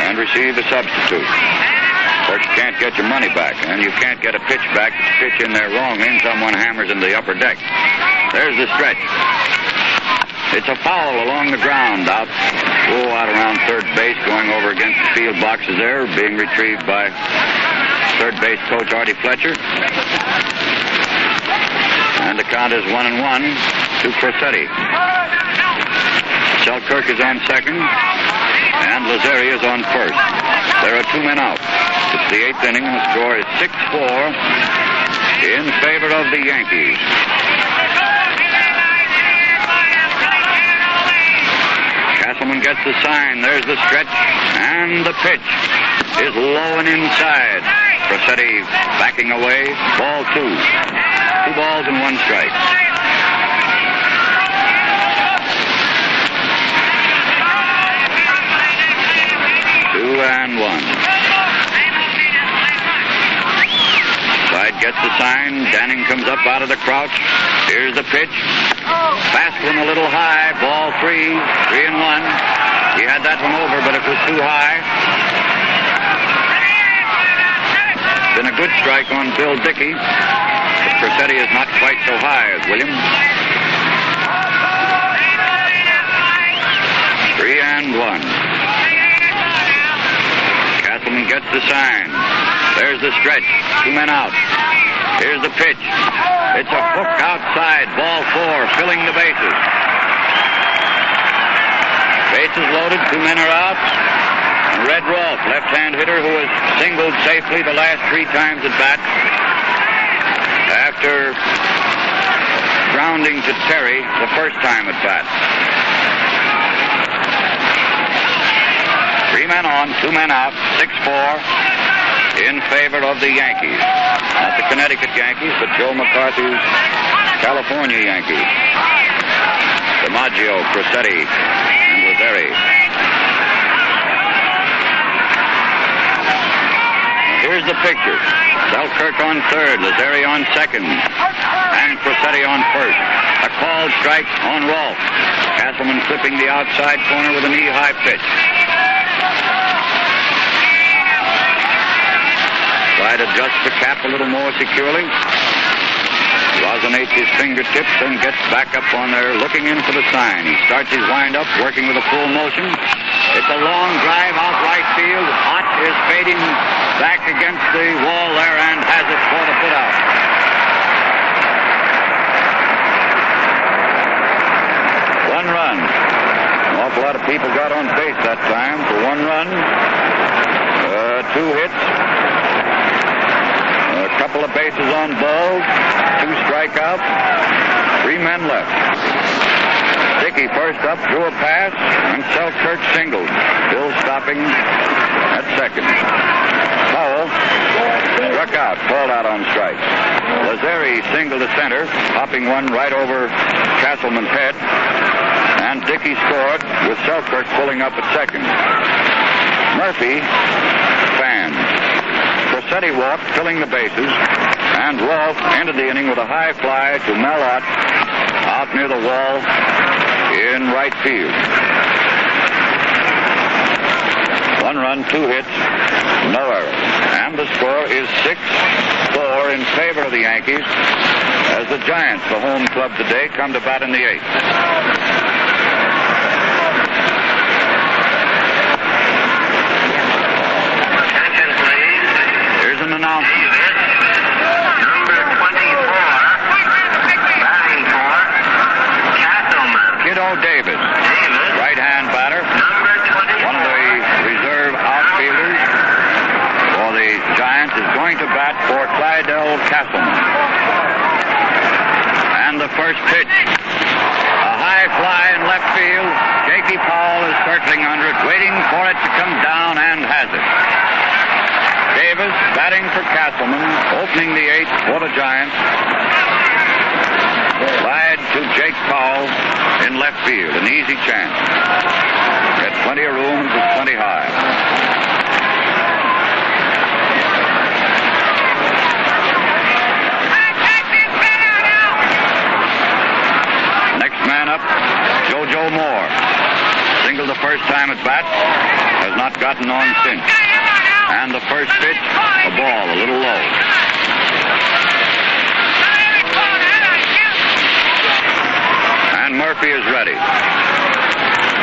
and receive a substitute. Of course, you can't get your money back, and you can't get a pitch back if you pitch in there wrong and someone hammers in the upper deck. There's the stretch. It's a foul along the ground out around third base, going over against the field boxes there, being retrieved by third base coach Artie Fletcher. And the count is 1-1 to Crosetti. Selkirk is on second, and Lazzeri is on first. There are 2 men out. It's the 8th inning, and the score is 6-4 in favor of the Yankees. Castleman gets the sign. There's the stretch, and the pitch is low and inside. Crosetti backing away. Ball 2. 2 balls and 1 strike. Two and 1. Side gets the sign. Danning comes up out of the crouch. Here's the pitch. Fast one a little high. Ball 3. 3-1. He had that one over, but it was too high. Been a good strike on Bill Dickey. But Crosetti is not quite so high as Williams. 3-1. Castleman gets the sign. There's the stretch. 2 men out. Here's the pitch. It's a hook outside. Ball 4, filling the bases. Bases loaded. 2 men are out. And Red Rolfe, left-hand hitter who has singled safely the last 3 times at bat, after grounding to Terry the first time at bat. 3 men on, 2 men out, 6-4 in favor of the Yankees. Not the Connecticut Yankees, but Joe McCarthy's California Yankees. DiMaggio, Crosetti, and Lazzeri. Here's the picture. Selkirk on third, Lazzeri on second, and Crosetti on first. A called strike on Rolfe. Castleman clipping the outside corner with a knee-high pitch. Try to adjust the cap a little more securely. Rosinates his fingertips and gets back up on there, looking in for the sign. He starts his wind-up, working with a full motion. It's a long drive out right field. Ott is fading back against the wall there and has it for the putout. One run. An awful lot of people got on base that time for 1 run. 2 hits. A couple of bases on balls. 2 strikeouts. 3 men left. Dickey first up, drew a pass, and Selkirk singled. Bill stopping at second. Powell struck out, called out on strike. Lazzeri singled to center, popping one right over Castleman's head. And Dickey scored with Selkirk pulling up at second. Murphy fanned. Crosetti walked, filling the bases, and Rolfe ended the inning with a high fly to Mel Ott out near the wall in right field. 1 run, 2 hits, no errors. And the score is 6-4 in favor of the Yankees as the Giants, the home club today, come to bat in the 8th. Here's an announcement. Number 24, batting for Castleman. Kiddo Kiddo Davis, right-hand batter, one of the reserve outfielders for the Giants, is going to bat for Clydell Castleman. And the first pitch, a high fly in left field. Jakey Powell is circling under it, waiting for it to come down, and has it. Davis batting for Castleman, opening the eighth for the Giants. Slide to Jake Powell in left field, an easy chance. Get plenty of room to 20 high. Next man up, JoJo Moore. Single the first time at bat, has not gotten on since. And the first pitch, a ball, a little low. And Murphy is ready.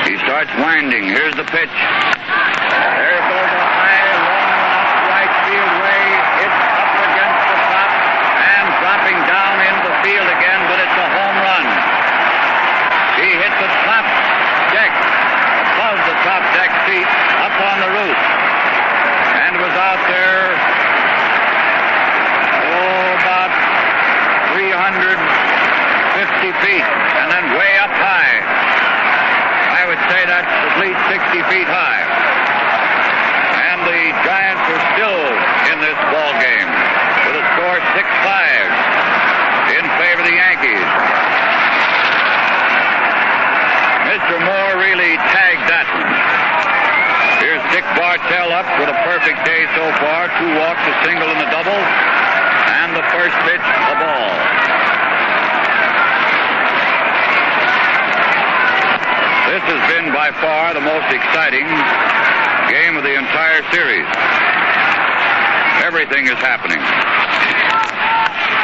He starts winding. Here's the pitch. There goes a high, long one up right field way. It's up against the top and dropping down into the field again, but it's a home run. He hit the top deck, above the top deck seat, up on the roof. And was out there, about 350 feet, and then way up high. I would say that's at least 60 feet high. And the Giants are still in this ball game with a score 6-5 in favor of the Yankees. Mr. Moore really tagged that one. Here's Dick Bartell up with a perfect day so far. 2 walks, a single, and a double. And the first pitch, a ball. This has been by far the most exciting game of the entire series. Everything is happening.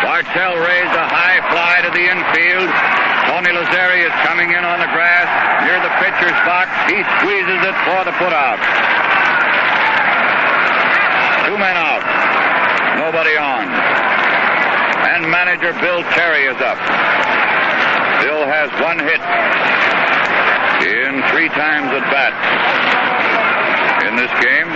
Bartell raised a high fly to the infield. Tony Lazzeri is coming in on the grass near the pitcher's box. He squeezes it for the putout. 2 men out. Nobody on. And manager Bill Terry is up. Bill has 1 hit in 3 times at bat in this game.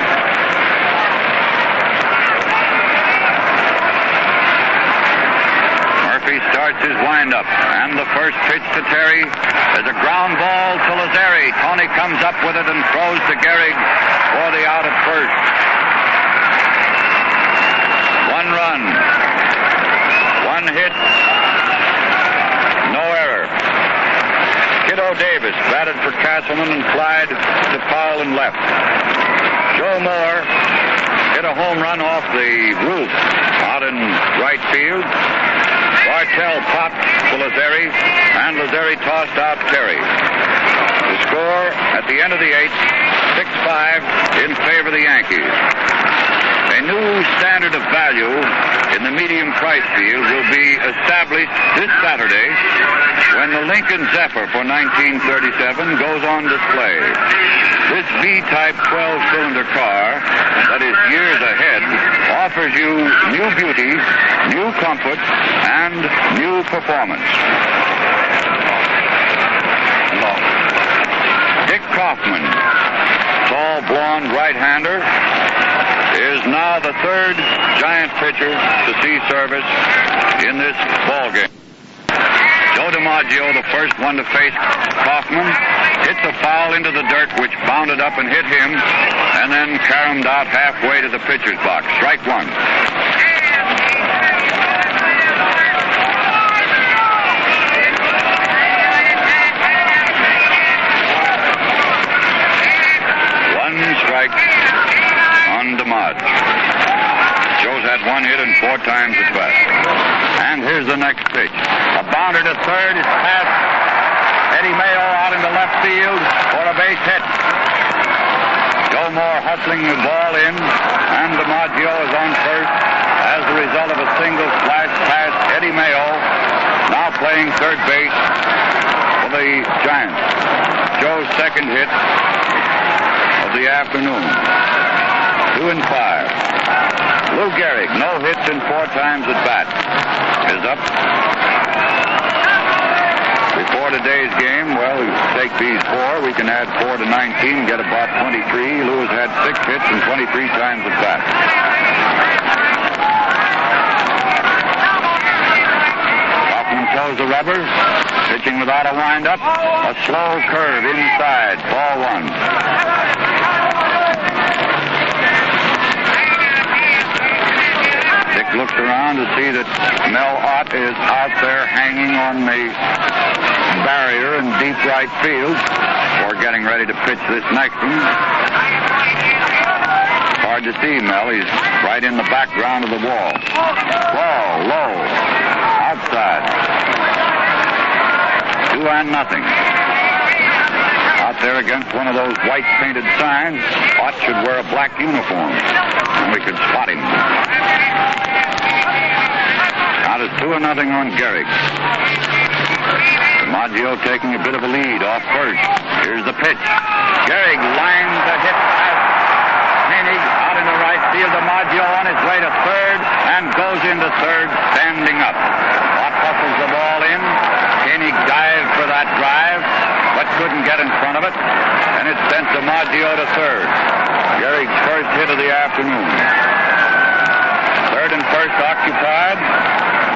Murphy starts his windup, and the first pitch to Terry is a ground ball to Lazzeri. Tony comes up with it and throws to Gehrig for the out at first. 1 run, 1 hit, no error. Kiddo Davis batted for Castleman and flied to Powell in left. Joe Moore hit a home run off the roof out in right field. Bartell popped to Lazzeri, and Lazzeri tossed out Terry. The score at the end of the 8th, 6-5 in favor of the Yankees. A new standard of value in the medium price field will be established this Saturday when the Lincoln Zephyr for 1937 goes on display. This V-type 12-cylinder car that is years ahead offers you new beauty, new comfort, and new performance. Dick Kaufman, tall blonde right-hander, is now the 3rd Giant pitcher to see service in this ball game. Joe DiMaggio, the first one to face Kaufman, hits a foul into the dirt which bounded up and hit him, and then caromed out halfway to the pitcher's box. Strike 1. Strike on DiMaggio. Joe's had 1 hit and 4 times at bat. And here's the next pitch. A bounder to third. It's past Eddie Mayo out into left field for a base hit. Joe Moore hustling the ball in, and DiMaggio is on first as a result of a single flash past Eddie Mayo, now playing third base for the Giants. Joe's second hit of the afternoon. 2 and 5. Lou Gehrig, no hits and 4 times at bat, is up. Before today's game, well, we take these 4. We can add 4 to 19, get about 23. Lewis had 6 hits and 23 times at bat. Hoffman throws the rubber, pitching without a windup. A slow curve inside, ball 1. Dick looks around to see that Mel Ott is out there hanging on the barrier in deep right field, or getting ready to pitch this next one. Hard to see Mel. He's right in the background of the wall. Ball low, outside. 2-0. Out there against one of those white painted signs. Ott should wear a black uniform, and we could spot him. Now it's 2-0 on Gehrig. DiMaggio taking a bit of a lead off first. Here's the pitch. Gehrig lines a hit out. Koenig out in the right field. DiMaggio on his way to third and goes into third standing up. Ott hustles the ball in. Koenig dived for that drive, but couldn't get in front of it, and it sent DiMaggio to third. Gehrig's first hit of the afternoon. Third and first occupied.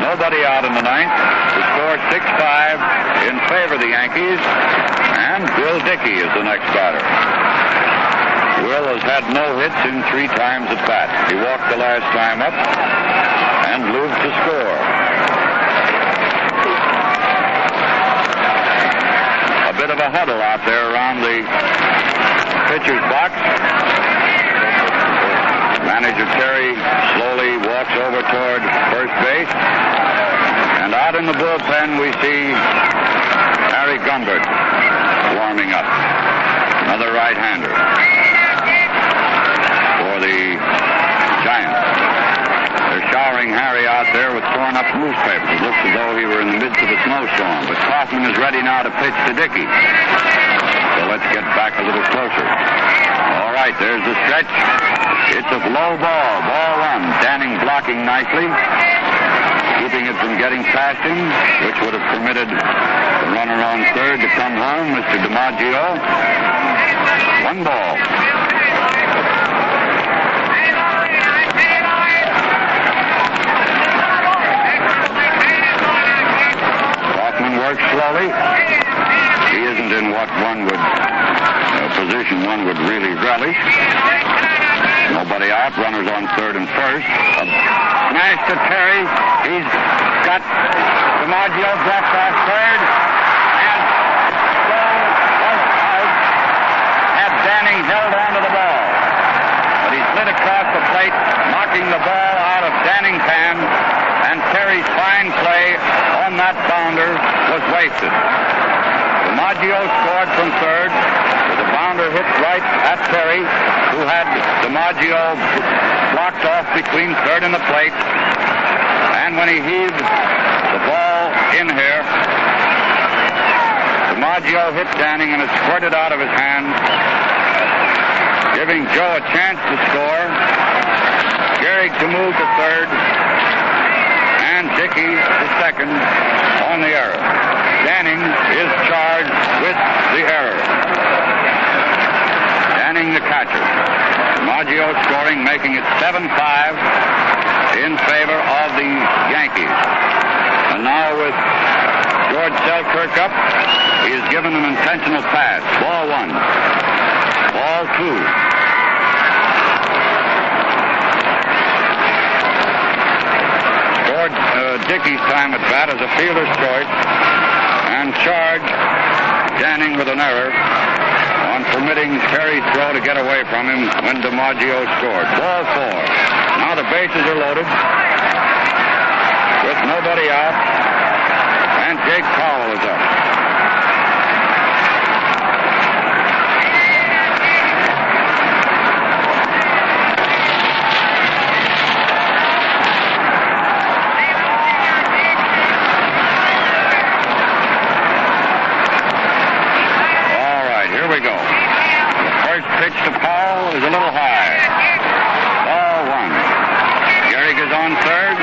Nobody out in the ninth. The score 6-5 in favor of the Yankees, and Bill Dickey is the next batter. Will has had no hits in 3 times at bat. He walked the last time up and moved to score. A bit of a huddle out there around the pitcher's box. Manager Terry slowly walks over toward first base. And out in the bullpen we see Harry Gumbert warming up. Another right-hander for the Giants. They're showering Harry out there with torn up newspapers. It looks as though he were in the midst of a snowstorm. But Kaufman is ready now to pitch to Dickey. So let's get back a little closer. All right, there's the stretch. It's a low ball. Ball 1. Danning blocking nicely, keeping it from getting past him, which would have permitted the runner on third to come home, Mr. DiMaggio. 1 ball. Kaufman works slowly. He isn't in what one would, position one would really relish. Nobody out. Runners on third and first. A smash to Terry. He's got DiMaggio brought past third. And Stone was out. Had Danning held onto the ball. But he slid across the plate, knocking the ball out of Danning's hand. And Terry's fine play on that bounder was wasted. DiMaggio scored from third with a bounder hit right at Terry, who had DiMaggio blocked off between third and the plate. And when he heaved the ball in here, DiMaggio hit Danning and it squirted out of his hand, giving Joe a chance to score. Gehrig to move to third, and Dickey to second on the error. Danning is charged with the error. Danning the catcher. DiMaggio scoring, making it 7-5 in favor of the Yankees. And now with George Selkirk up, he is given an intentional pass. Ball 1. Ball 2. Dickey's time at bat as a fielder's choice, and charged Danning with an error on permitting Terry's throw to get away from him when DiMaggio scored. Ball 4. Now the bases are loaded with nobody out, and Jake Powell is up. Pitch to Powell is a little high. Ball 1. Gehrig is on third.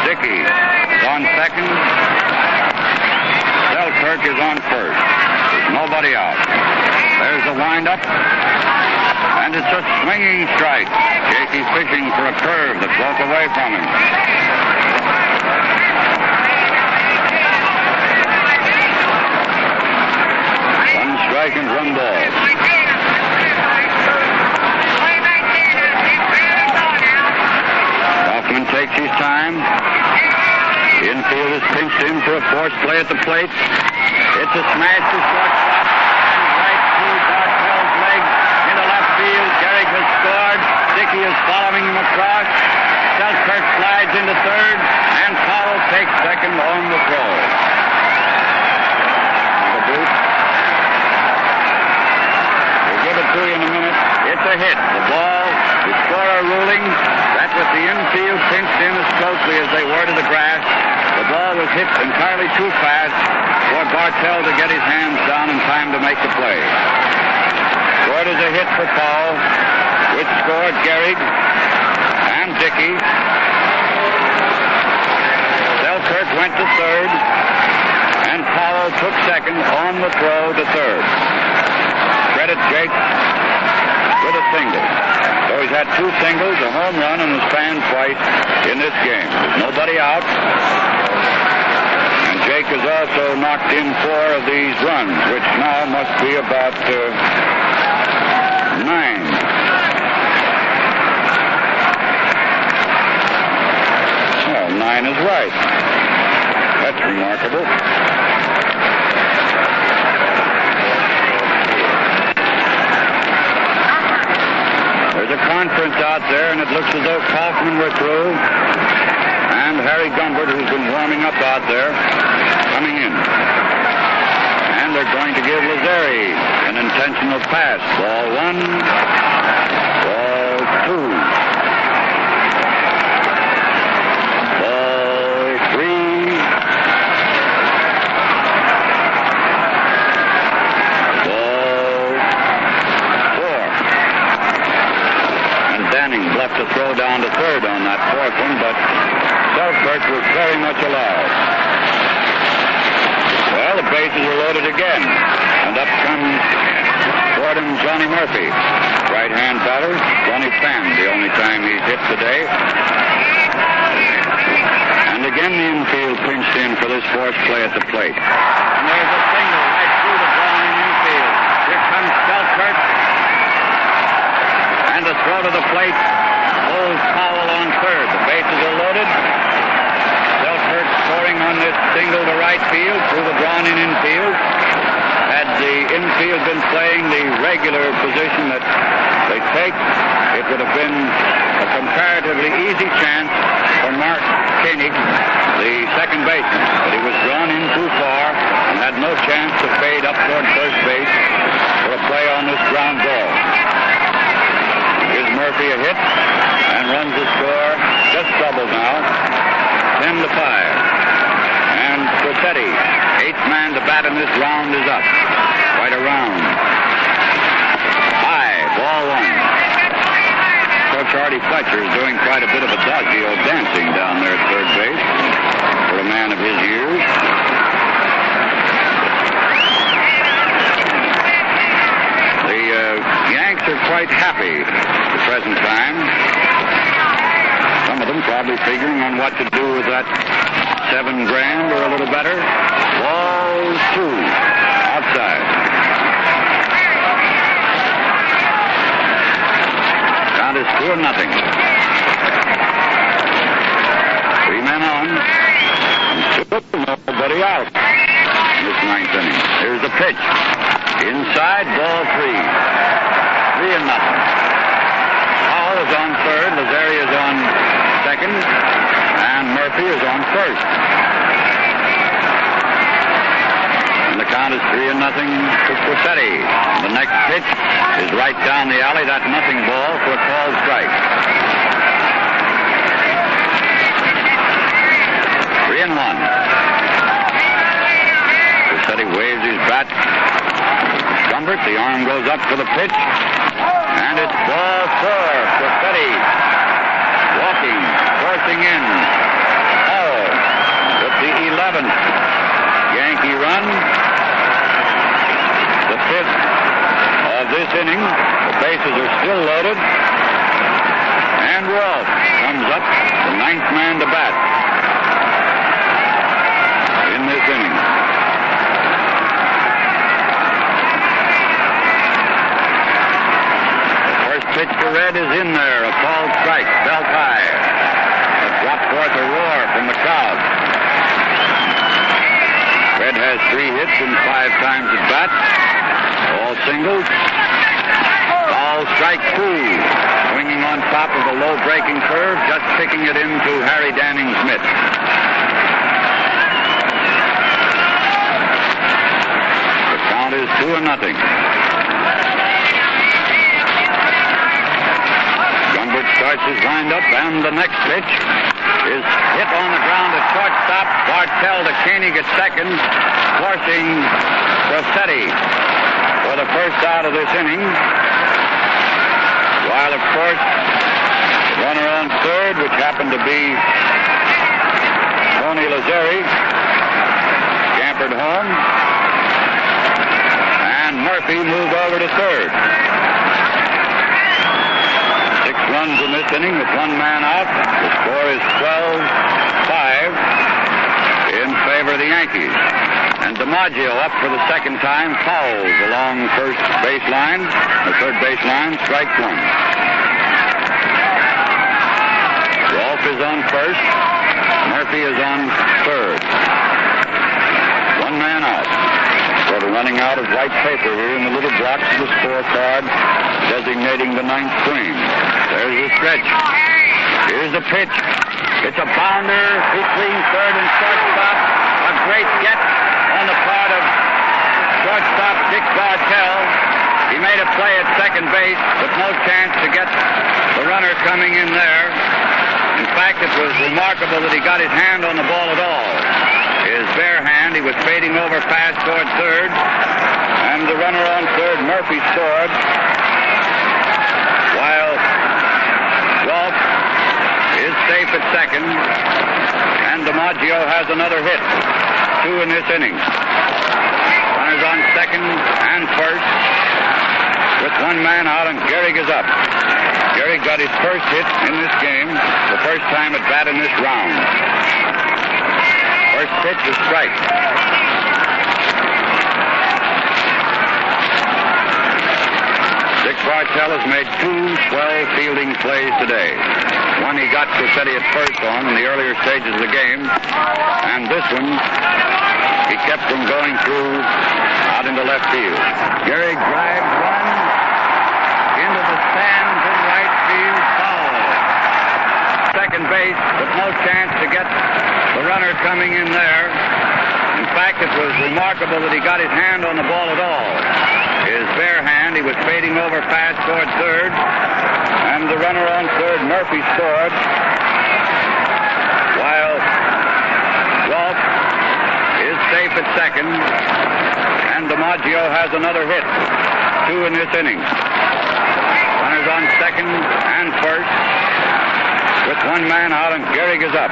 Dickey is on second. is on first. There's nobody out. There's the windup. And it's a swinging strike. Jakey's fishing for a curve that broke away from him. One strike and one ball. Hoffman takes his time. The infield is pinched in for a forced play at the plate. It's a smash to shortstop. And right through Bartell's legs into left field. Gehrig has scored. Dickey is following him across. Selkirk slides into third. And Powell takes second on the throw. The boot. We'll give it to you in a minute. It's a hit. The ball, the scorer ruling that with the infield pinched in as closely as they were to the grass, the ball was hit entirely too fast for Bartell to get his hands down in time to make the play. Scored as a hit for Powell, which scored Gehrig and Dickey. Selkirk went to third, and Powell took second on the throw to third. Credit Jake with a single. So he's had two singles, a home run, and a span twice in this game. There's nobody out. And Jake has also knocked in 4 of these runs, which now must be about 9. Well, 9 is right. That's remarkable. There's a conference out there, and it looks as though Kaufman were through. And Harry Gumbert, who's been warming up out there, coming in. And they're going to give Lazzeri an intentional pass. Ball 1, ball 2. Ball 3. Ball 4. And Danning bluffed a throw down to third on that fourth one, but Selkirk was very much alive. Well, the bases are loaded again, and up comes toward him Johnny Murphy. Right-hand batter, Johnny Pham, the only time he's hit today. And again the infield pinched in for this forced play at the plate. And there's a single right through the Browning infield. Here comes Selkirk. And the throw to the plate holds Powell on third. The bases are loaded. Selkirk scoring on this single to right field through the drawn-in infield. Had the infield been playing the regular position that they take, it would have been a comparatively easy chance for Mark Koenig, the second baseman. But he was drawn in too far and had no chance to fade up toward first base for a play on this ground ball. Gives Murphy a hit and runs the score just doubled now, 10-5. And Cossetti, 8th man to bat in this round, is up. Right around. High, ball 1. Coach Artie Fletcher is doing quite a bit of adagio dancing down there at third base for a man of his years. The Yanks are quite happy at the present time. Some of them probably figuring on what to do with that $7,000 or a little better. Ball 2. Outside. Count is 2-0. 3 men on. Nobody out in this 9th inning. Here's the pitch. Inside, ball 3. 3-0. Powell is on third. Lazzeri is on second. And Murphy is on first. And the count is 3-0 to Cossetti. The next pitch is right down the alley. That nothing ball for a called strike. 3-1. Cossetti waves his bat. Gumbert, the arm goes up for the pitch. And it's ball 4. Cossetti walking, forcing in. Powell with the 11th Yankee run. inning. The bases are still loaded. And Rolfe comes up, the ninth man to bat in this inning. The first pitch to Red is in there. A called strike, belt high. It dropped forth a roar from the crowd. Red has 3 hits in 5 times at bat. All singles. Ball strike 2. Swinging on top of the low breaking curve, just kicking it into Harry Danning's mitt. The count is 2-0. Gunbert starts his windup, and the next pitch is hit on the ground at shortstop. Bartell to Koenig at second, forcing Rossetti for the first out of this inning. While, of course, the runner on third, which happened to be Tony Lazzeri, scampered home, and Murphy moved over to third. 6 runs in this inning with 1 man out. The score is 12-5 in favor of the Yankees. And DiMaggio up for the second time, fouls along first baseline, the third baseline, strike 1. Rolfe is on first. Murphy is on third. 1 man out. Sort of running out of white paper here in the little blocks of the scorecard designating the 9th frame. There's the stretch. Here's the pitch. It's a bounder between third and shortstop. A great get on the part of shortstop Dick Bartell. He made a play at second base, but no chance to get the runner coming in there. In fact, it was remarkable that he got his hand on the ball at all. His bare hand, he was fading over fast toward third, and the runner on third, Murphy, scored, while Rolfe is safe at second, and DiMaggio has another hit. 2 in this inning. Runners on second and first with 1 man out, and Gehrig is up. Gehrig got his first hit in this game, the first time at bat in this round. First pitch is strike. Dick Bartell has made 2 swell fielding plays today. One he got Rossetti at first on in the earlier stages of the game, and this one he kept from going through out into left field. Gehrig drives one into the stands in right field, foul. Second base, but no chance to get the runner coming in there. In fact, it was remarkable that he got his hand on the ball at all. His bare hand, he was fading over fast toward third, and the runner on third, Murphy, scored, while Rolfe is safe at second, and DiMaggio has another hit. 2 in this inning. Runners on second and first with 1 man out, and Gehrig is up.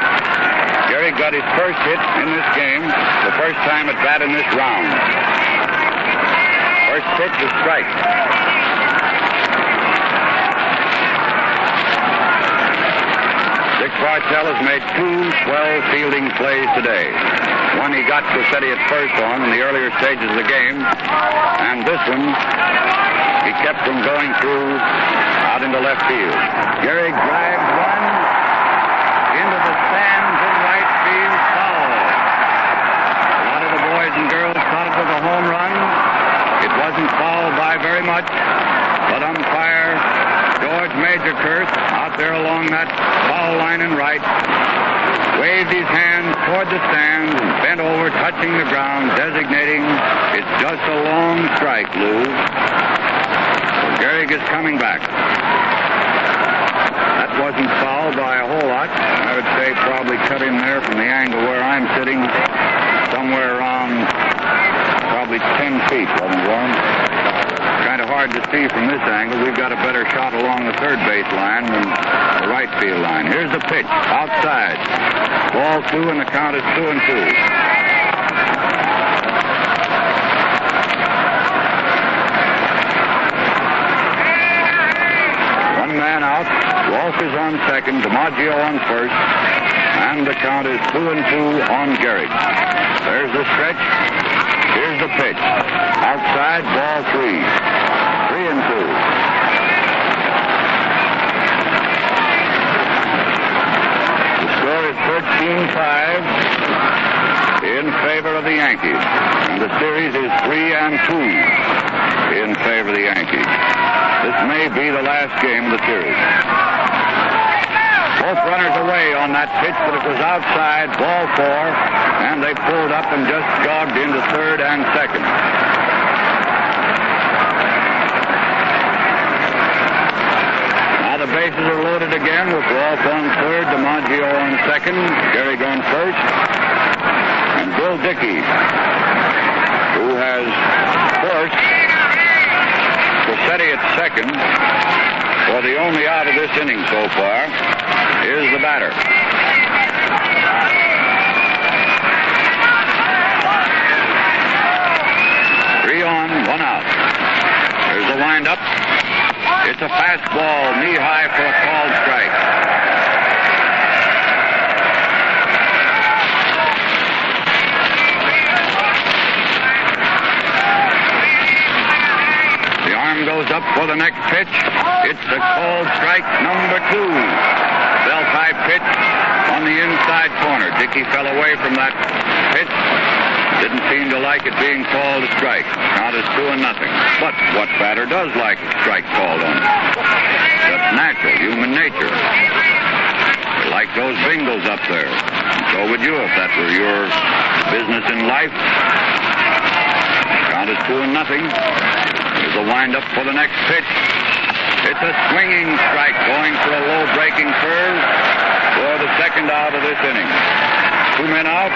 Gehrig got his first hit in this game, the first time at bat in this round. First pitch is strike. Dick Bartell has made 2 swell fielding plays today. One he got Rossetti at first on in the earlier stages of the game, and this one he kept from going through out into left field. Gehrig drives one into the stands in right field, foul. A lot of the boys and girls thought it was a home run. It wasn't fouled by very much, but umpire George Majorkirk out there along that foul line in right waved his hand toward the stands and bent over, touching the ground, designating it's just a long strike, Lou. Gehrig is coming back. That wasn't fouled by a whole lot. I would say probably cut in there from the angle where I'm sitting, somewhere around probably 10 feet, wasn't Warren? Kind of hard to see from this angle. We've got a better shot along the third base line than the right field line. Here's the pitch, outside. Ball 2, and the count is 2-2. is on second, DiMaggio on first, and the count is 2-2 on Gehrig. There's the stretch. Here's the pitch. Outside, ball 3. 3-2. The score is 13-5 in favor of the Yankees. And the series is 3-2 in favor of the Yankees. This may be the last game of the series. Both runners away on that pitch, but it was outside, ball 4, and they pulled up and just jogged into third and second. Now the bases are loaded again with Rolfe on third, DiMaggio on second, Gehrig on first, and Bill Dickey, who has forced Rossetti at second for the only out of this inning so far, is the batter. Three on, 1 out. There's the windup. It's a fastball, knee-high for a called strike. The arm goes up for the next pitch. It's a called strike number 2. Belt-high pitch on the inside corner. Dickey fell away from that pitch. Didn't seem to like it being called a strike. Count is 2-0. But what batter does like a strike called on him? That's natural, human nature. You like those bingos up there. So would you if that were your business in life. Count is 2-0. Here's a windup for the next pitch. It's a swinging strike going for a low breaking curve for the second out of this inning. 2 men out,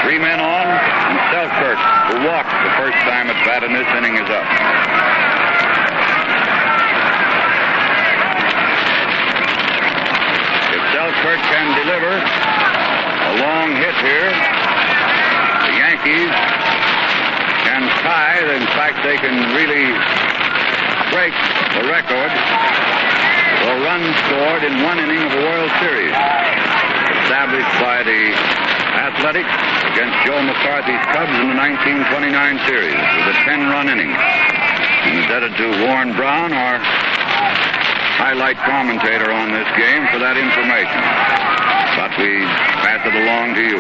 3 men on, and Selkirk, who walked the first time at bat in this inning, is up. If Selkirk can deliver a long hit here, the Yankees can tie. In fact, they can really break the record for runs scored in 1 inning of a World Series, established by the Athletics against Joe McCarthy's Cubs in the 1929 series. It was a 10-run inning. I'm indebted to Warren Brown, our highlight commentator on this game, for that information. But we pass it along to you.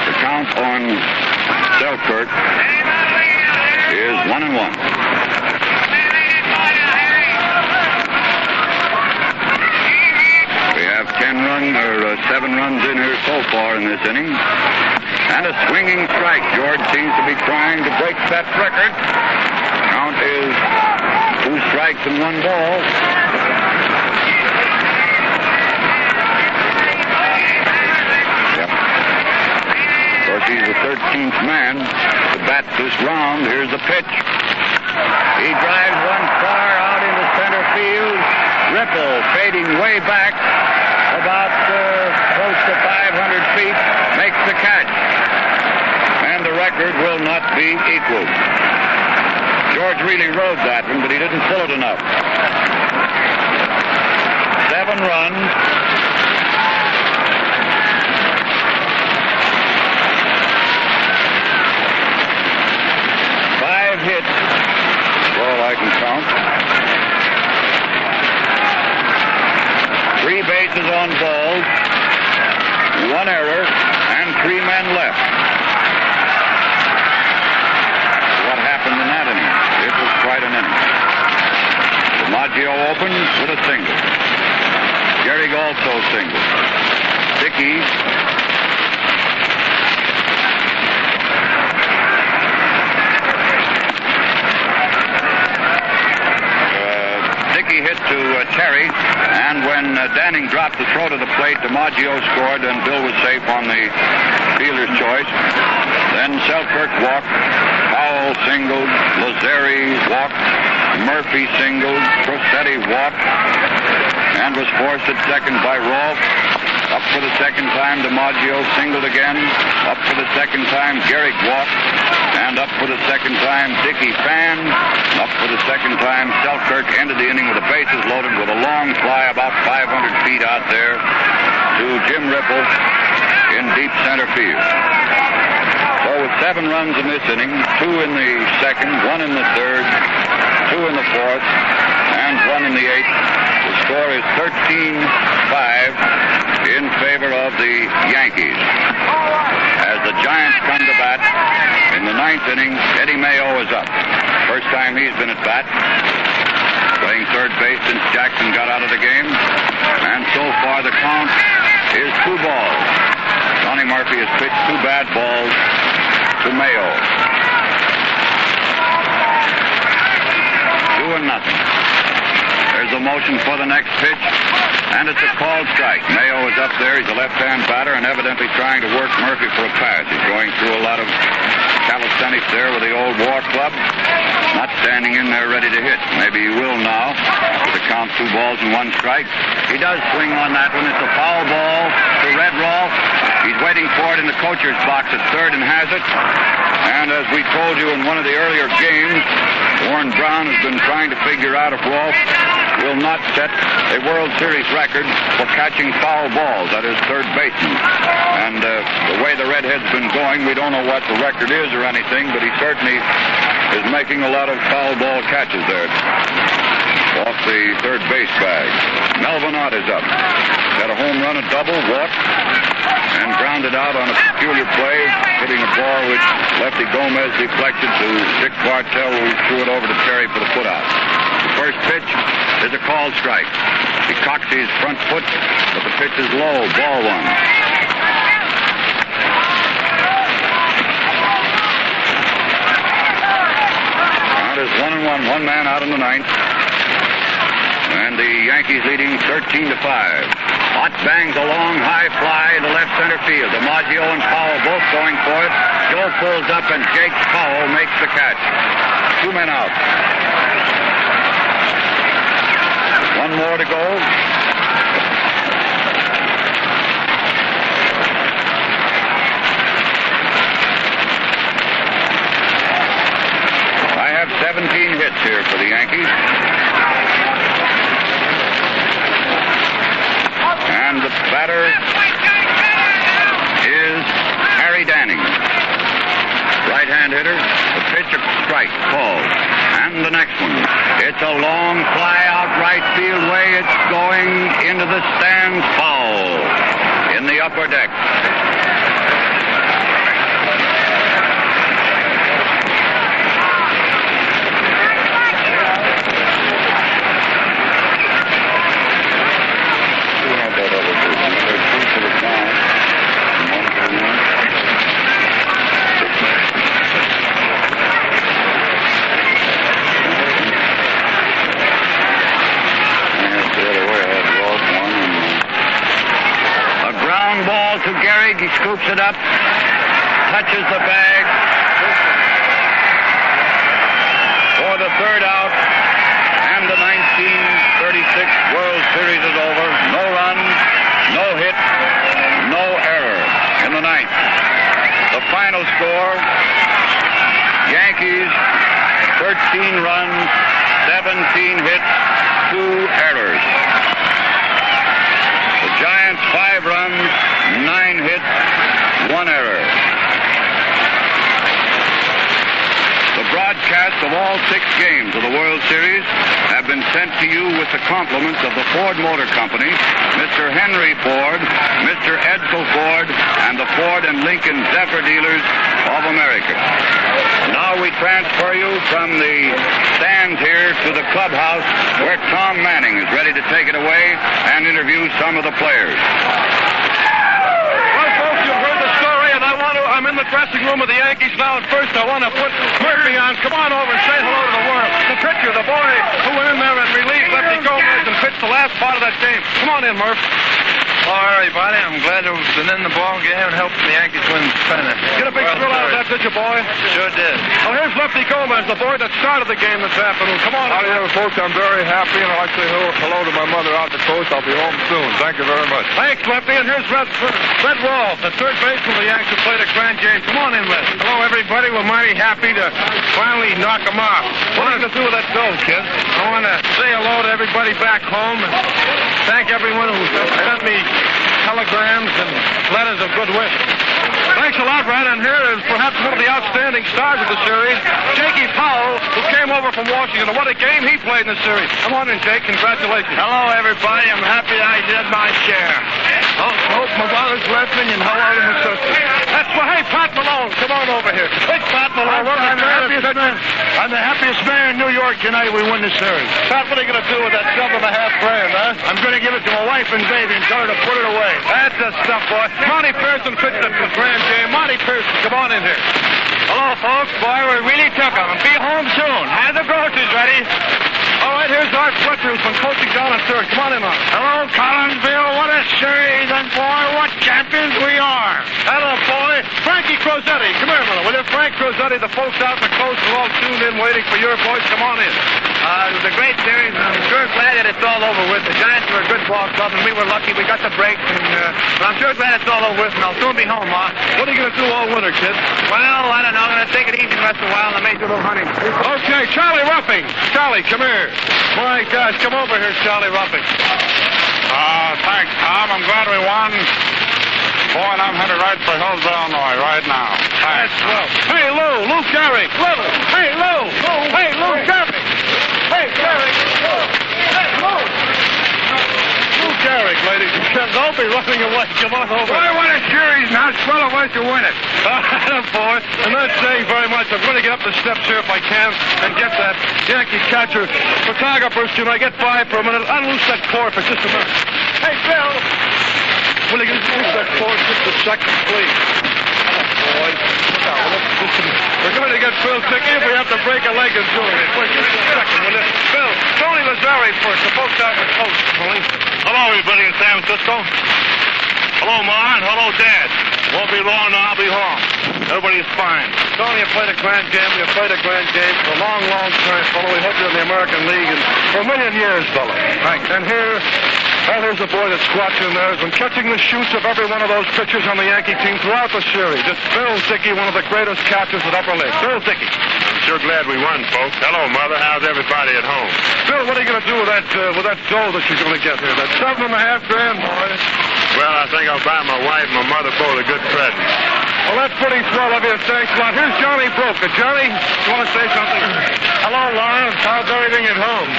The count on Selkirk is 1-1. We have 7 runs in here so far in this inning. And a swinging strike. George seems to be trying to break that record. Count is 2 strikes and 1 ball. Yep. Of course, he's the 13th man to bat this round. Here's the pitch. He drives one far out into center field. Ripple fading way back about close to 500 feet, makes the catch. And the record will not be equaled. George really rode that one, but he didn't pull it enough. 7 runs. Hits. Well, I can count. 3 bases on balls, 1 error, and 3 men left. What happened in that inning? It was quite an inning. DiMaggio opens with a single. Gehrig also single. Dickey hit to Terry, and when Danning dropped the throw to the plate, DiMaggio scored, and Bill was safe on the fielder's choice. Then Selkirk walked, Powell singled, Lazzeri walked, Murphy singled, Rossetti walked, and was forced at second by Rolfe. Up for the second time, DiMaggio singled again. Up for the second time, Gehrig walked. And up for the second time, Dickie Fan. Up for the second time, Selkirk ended the inning with the bases loaded with a long fly about 500 feet out there to Jim Ripple in deep center field. So with 7 runs in this inning, 2 in the second, 1 in the third, 2 in the fourth, and 1 in the eighth, the score is 13-5 in favor of the Yankees. As the Giants come to bat in the 9th inning, Eddie Mayo is up. First time he's been at bat. Playing third base since Jackson got out of the game. And so far the count is 2 balls. Johnny Murphy has pitched 2 bad balls to Mayo. 2-0. There's a motion for the next pitch, and it's a called strike. Mayo is up there. He's a left-hand batter and evidently trying to work Murphy for a pass. He's going through a lot of calisthenics there with the old war club. Not standing in there ready to hit. Maybe he will now. The count 2 balls and 1 strike. He does swing on that one. It's a foul ball to Redroth. He's waiting for it in the coacher's box at third and has it. And as we told you in one of the earlier games, Warren Brown has been trying to figure out if Rolfe will not set a World Series record for catching foul balls. That is third baseman. And the way the Redhead's been going, we don't know what the record is or anything, but he certainly is making a lot of foul ball catches there off the third base bag. Melvin Ott is up. Got a home run, a double, walked, and grounded out on a peculiar play, hitting a ball which Lefty Gomez deflected to Dick Bartell, who threw it over to Terry for the putout. The first pitch is a called strike. He cocks his front foot, but the pitch is low, ball 1. Count is 1-1, 1 man out in the 9th. And the Yankees leading 13-5. Ott bangs a long high fly into left center field. DiMaggio and Powell both going for it. Joe pulls up and Jake Powell makes the catch. 2 men out. 1 more to go. I have 17 hits here for the Yankees. And the batter is Harry Danning. Right-hand hitter. The pitch, a strike called. And the next one. It's a long fly out right field way. It's going into the stands, foul in the upper deck. To Gehrig, he scoops it up, touches the bag for the third out, and the 1936 World Series is over. No runs, no hit, no error in the 9th. The final score, Yankees 13 runs, 17 hits, 2 errors. The Giants 5 runs, 9 hits, 1 error. The broadcasts of all 6 games of the World Series have been sent to you with the compliments of the Ford Motor Company, Mr. Henry Ford, Mr. Edsel Ford, and the Ford and Lincoln Zephyr dealers of America. Now we transfer you from the stands here to the clubhouse where Tom Manning is ready to take it away and interview some of the players. I'm in the dressing room of the Yankees now, and first I want to put Murphy on. Come on over and say hello to the world. The pitcher, the boy who went in there and relieved Lefty Gomez and pitched the last part of that game. Come on in, Murph. Hello, everybody. I'm glad to have been in the ball game and helped the Yankees win the pennant. Get a big thrill out of that, did you, boy? Sure did. Well, here's Lefty Gomez, the boy that started the game this afternoon. Come on. Howdy, folks. I'm very happy, and I'd like to say hello to my mother out the coast. I'll be home soon. Thank you very much. Thanks, Lefty. And here's Red Rolfe, the third baseman of the Yankees, who played a grand game. Come on in, Red. Hello, everybody. We're mighty happy to finally knock them off. What are you going to do with that dough, kid? I want to say hello to everybody back home and thank everyone who sent me telegrams and letters of good wish. Thanks a lot, Red. And here is perhaps one of the outstanding stars of the series, Jakey Powell, who came over from Washington. And what a game he played in the series. Come on in, Jake. Congratulations. Hello, everybody. I'm happy I did my share. Hope my mother's listening and hello to my sister. That's well, hey, Pat Malone. Come on over here. Big Pat Malone. I'm the happiest man in New York tonight we win the series. Pat, what are you going to do with that $7.5 grand, huh? I'm going to give it to my wife and baby and tell her to put it away. That's the stuff, boy. Monty Pearson pitched the grand game. Monty Pearson, come on in here. Hello, folks. Boy, we really took them. Be home soon. Have the groceries ready. All right, here's Art Fletcher, who's been coaching down at third. Come on in, Art. Hello, Collinsville. What a series, and boy, what champions we are. Hello, boy. Frankie Crosetti. Come here a minute, will you? Frank Crosetti, the folks out on the coast are all tuned in waiting for your voice. Come on in. It was a great series, and I'm sure glad that it's all over with. The Giants were a good ball club, and we were lucky. We got the break, but I'm sure glad it's all over with, and I'll soon be home, Ma. What are you going to do all winter, kid? Well, I don't know. I'm going to take it easy the rest of the while, and I may do a little hunting. Okay, Charlie Ruffing. Charlie, come here. All right, guys, come over here, Charlie Ruffing. Thanks, Tom. I'm glad we won. Boy, and I'm headed right for Hillsborough, Illinois, right now. Thanks. Hey, Lou Gehrig. Hey, Lou. Hey, Lou Gehrig. Hey, Gehrig. Hey, Lou. Lou Gehrig, ladies and gentlemen. Don't be running away. Come on over. Boy, what a series, and how swell it was to win it. Boy, I'm not saying very much. I'm going to get up the steps here if I can and get that Yankee catcher. Photographers, can I get by for a minute? Unloose that cord for just a minute. Hey, Bill. Will you loose that cord just a second, please? Boy. We're going to get Phil Ticky if we have to break a leg in doing it. Wait just a second, will you? Bill, Tony Lazzari first. The folks out on the coast, Tony. Hello, everybody in San Francisco. Hello, Ma, and hello, Dad. Won't be long now, I'll be home. Everybody's fine. Tony, you played a grand game. You played a grand game for a long, long time, fellow. We hope you're in the American League and for a million years, fellow. Thanks. And here's the boy that's squatching there, has been catching the shoots of every one of those pitchers on the Yankee team throughout the series. It's Phil Dickey, one of the greatest catchers at Upper Lake. Phil Dickey. I'm sure glad we won, folks. Hello, Mother. How's everybody at home? Phil, what are you going to do with that dough that you're going to get here? That $7.5 grand, boy. Well, I think I'll buy my wife and my mother both a good present. Well, that's pretty swell of you. Thanks a lot. Here's Johnny Broker. Johnny, you want to say something? Hello, Lawrence. How's everything at home?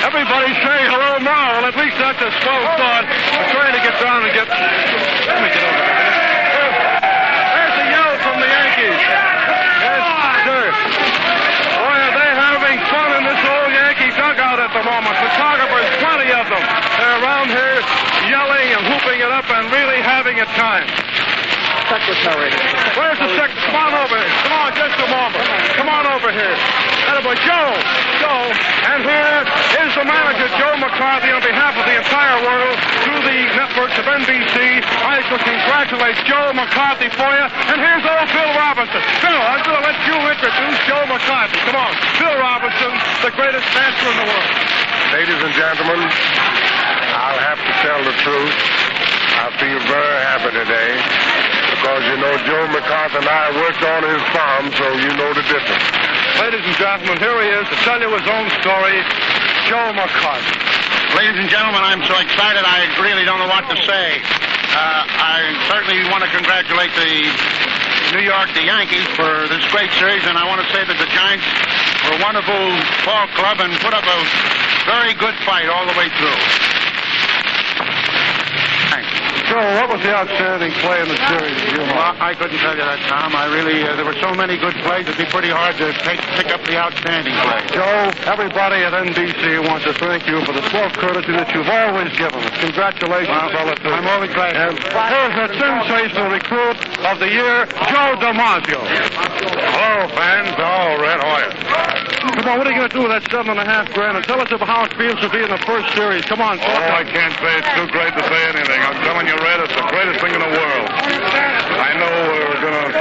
Everybody say hello now. Well, at least that's a swell thought. I'm trying to get down and get... Let me get over there. There's a yell from the Yankees. Yes, sir. Boy, are they having fun in this old Yankee dugout at the moment. Photographers, plenty of them. They're around here yelling and whooping it up and really having a time. Secretary. Where's the secretary? Come on over here. Come on, just a moment. Come on over here. Attaboy, Joe. And here is the manager, Joe McCarthy, on behalf of the entire world, through the networks of NBC. I shall congratulate Joe McCarthy for you. And here's old Bill Robinson. Bill, I'm going to let you introduce Joe McCarthy. Come on. Bill Robinson, the greatest dancer in the world. Ladies and gentlemen, I'll have to tell the truth. I feel very happy today because, you know, Joe McCarthy and I worked on his farm, so you know the difference. Ladies and gentlemen, here he is to tell you his own story, Joe McCarthy. Ladies and gentlemen, I'm so excited I really don't know what to say. I certainly want to congratulate the Yankees for this great series, and I want to say that the Giants were a wonderful ball club and put up a very good fight all the way through. Joe, what was the outstanding play in the series? Well, I couldn't tell you that, Tom. I really, there were so many good plays, it'd be pretty hard to pick up the outstanding play. Joe, everybody at NBC wants to thank you for the swell courtesy that you've always given us. Congratulations, fellas. I'm always glad. And here's the sensational recruit of the year, Joe DiMaggio. Hello, fans. Oh, Red Hoya. Come on, what are you going to to do with that $7.5 grand? And tell us about how it feels to be in the first series. Come on, talk. Oh, I can't say it's too great to say anything. I'm telling you, Red, it's the greatest thing in the world. I know we're going to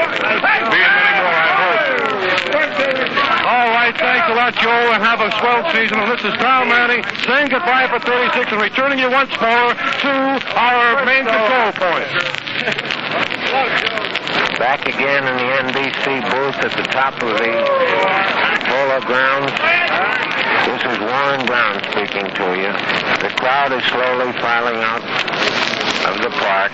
be in many more, I hope. All right, thanks a lot, Joe, and have a swell season. And this is Tom Manning saying goodbye for 36 and returning you once more to our main control point. Back again in the NBC booth at the top of the Polo Grounds. This is Warren Brown speaking to you. The crowd is slowly filing out of the park.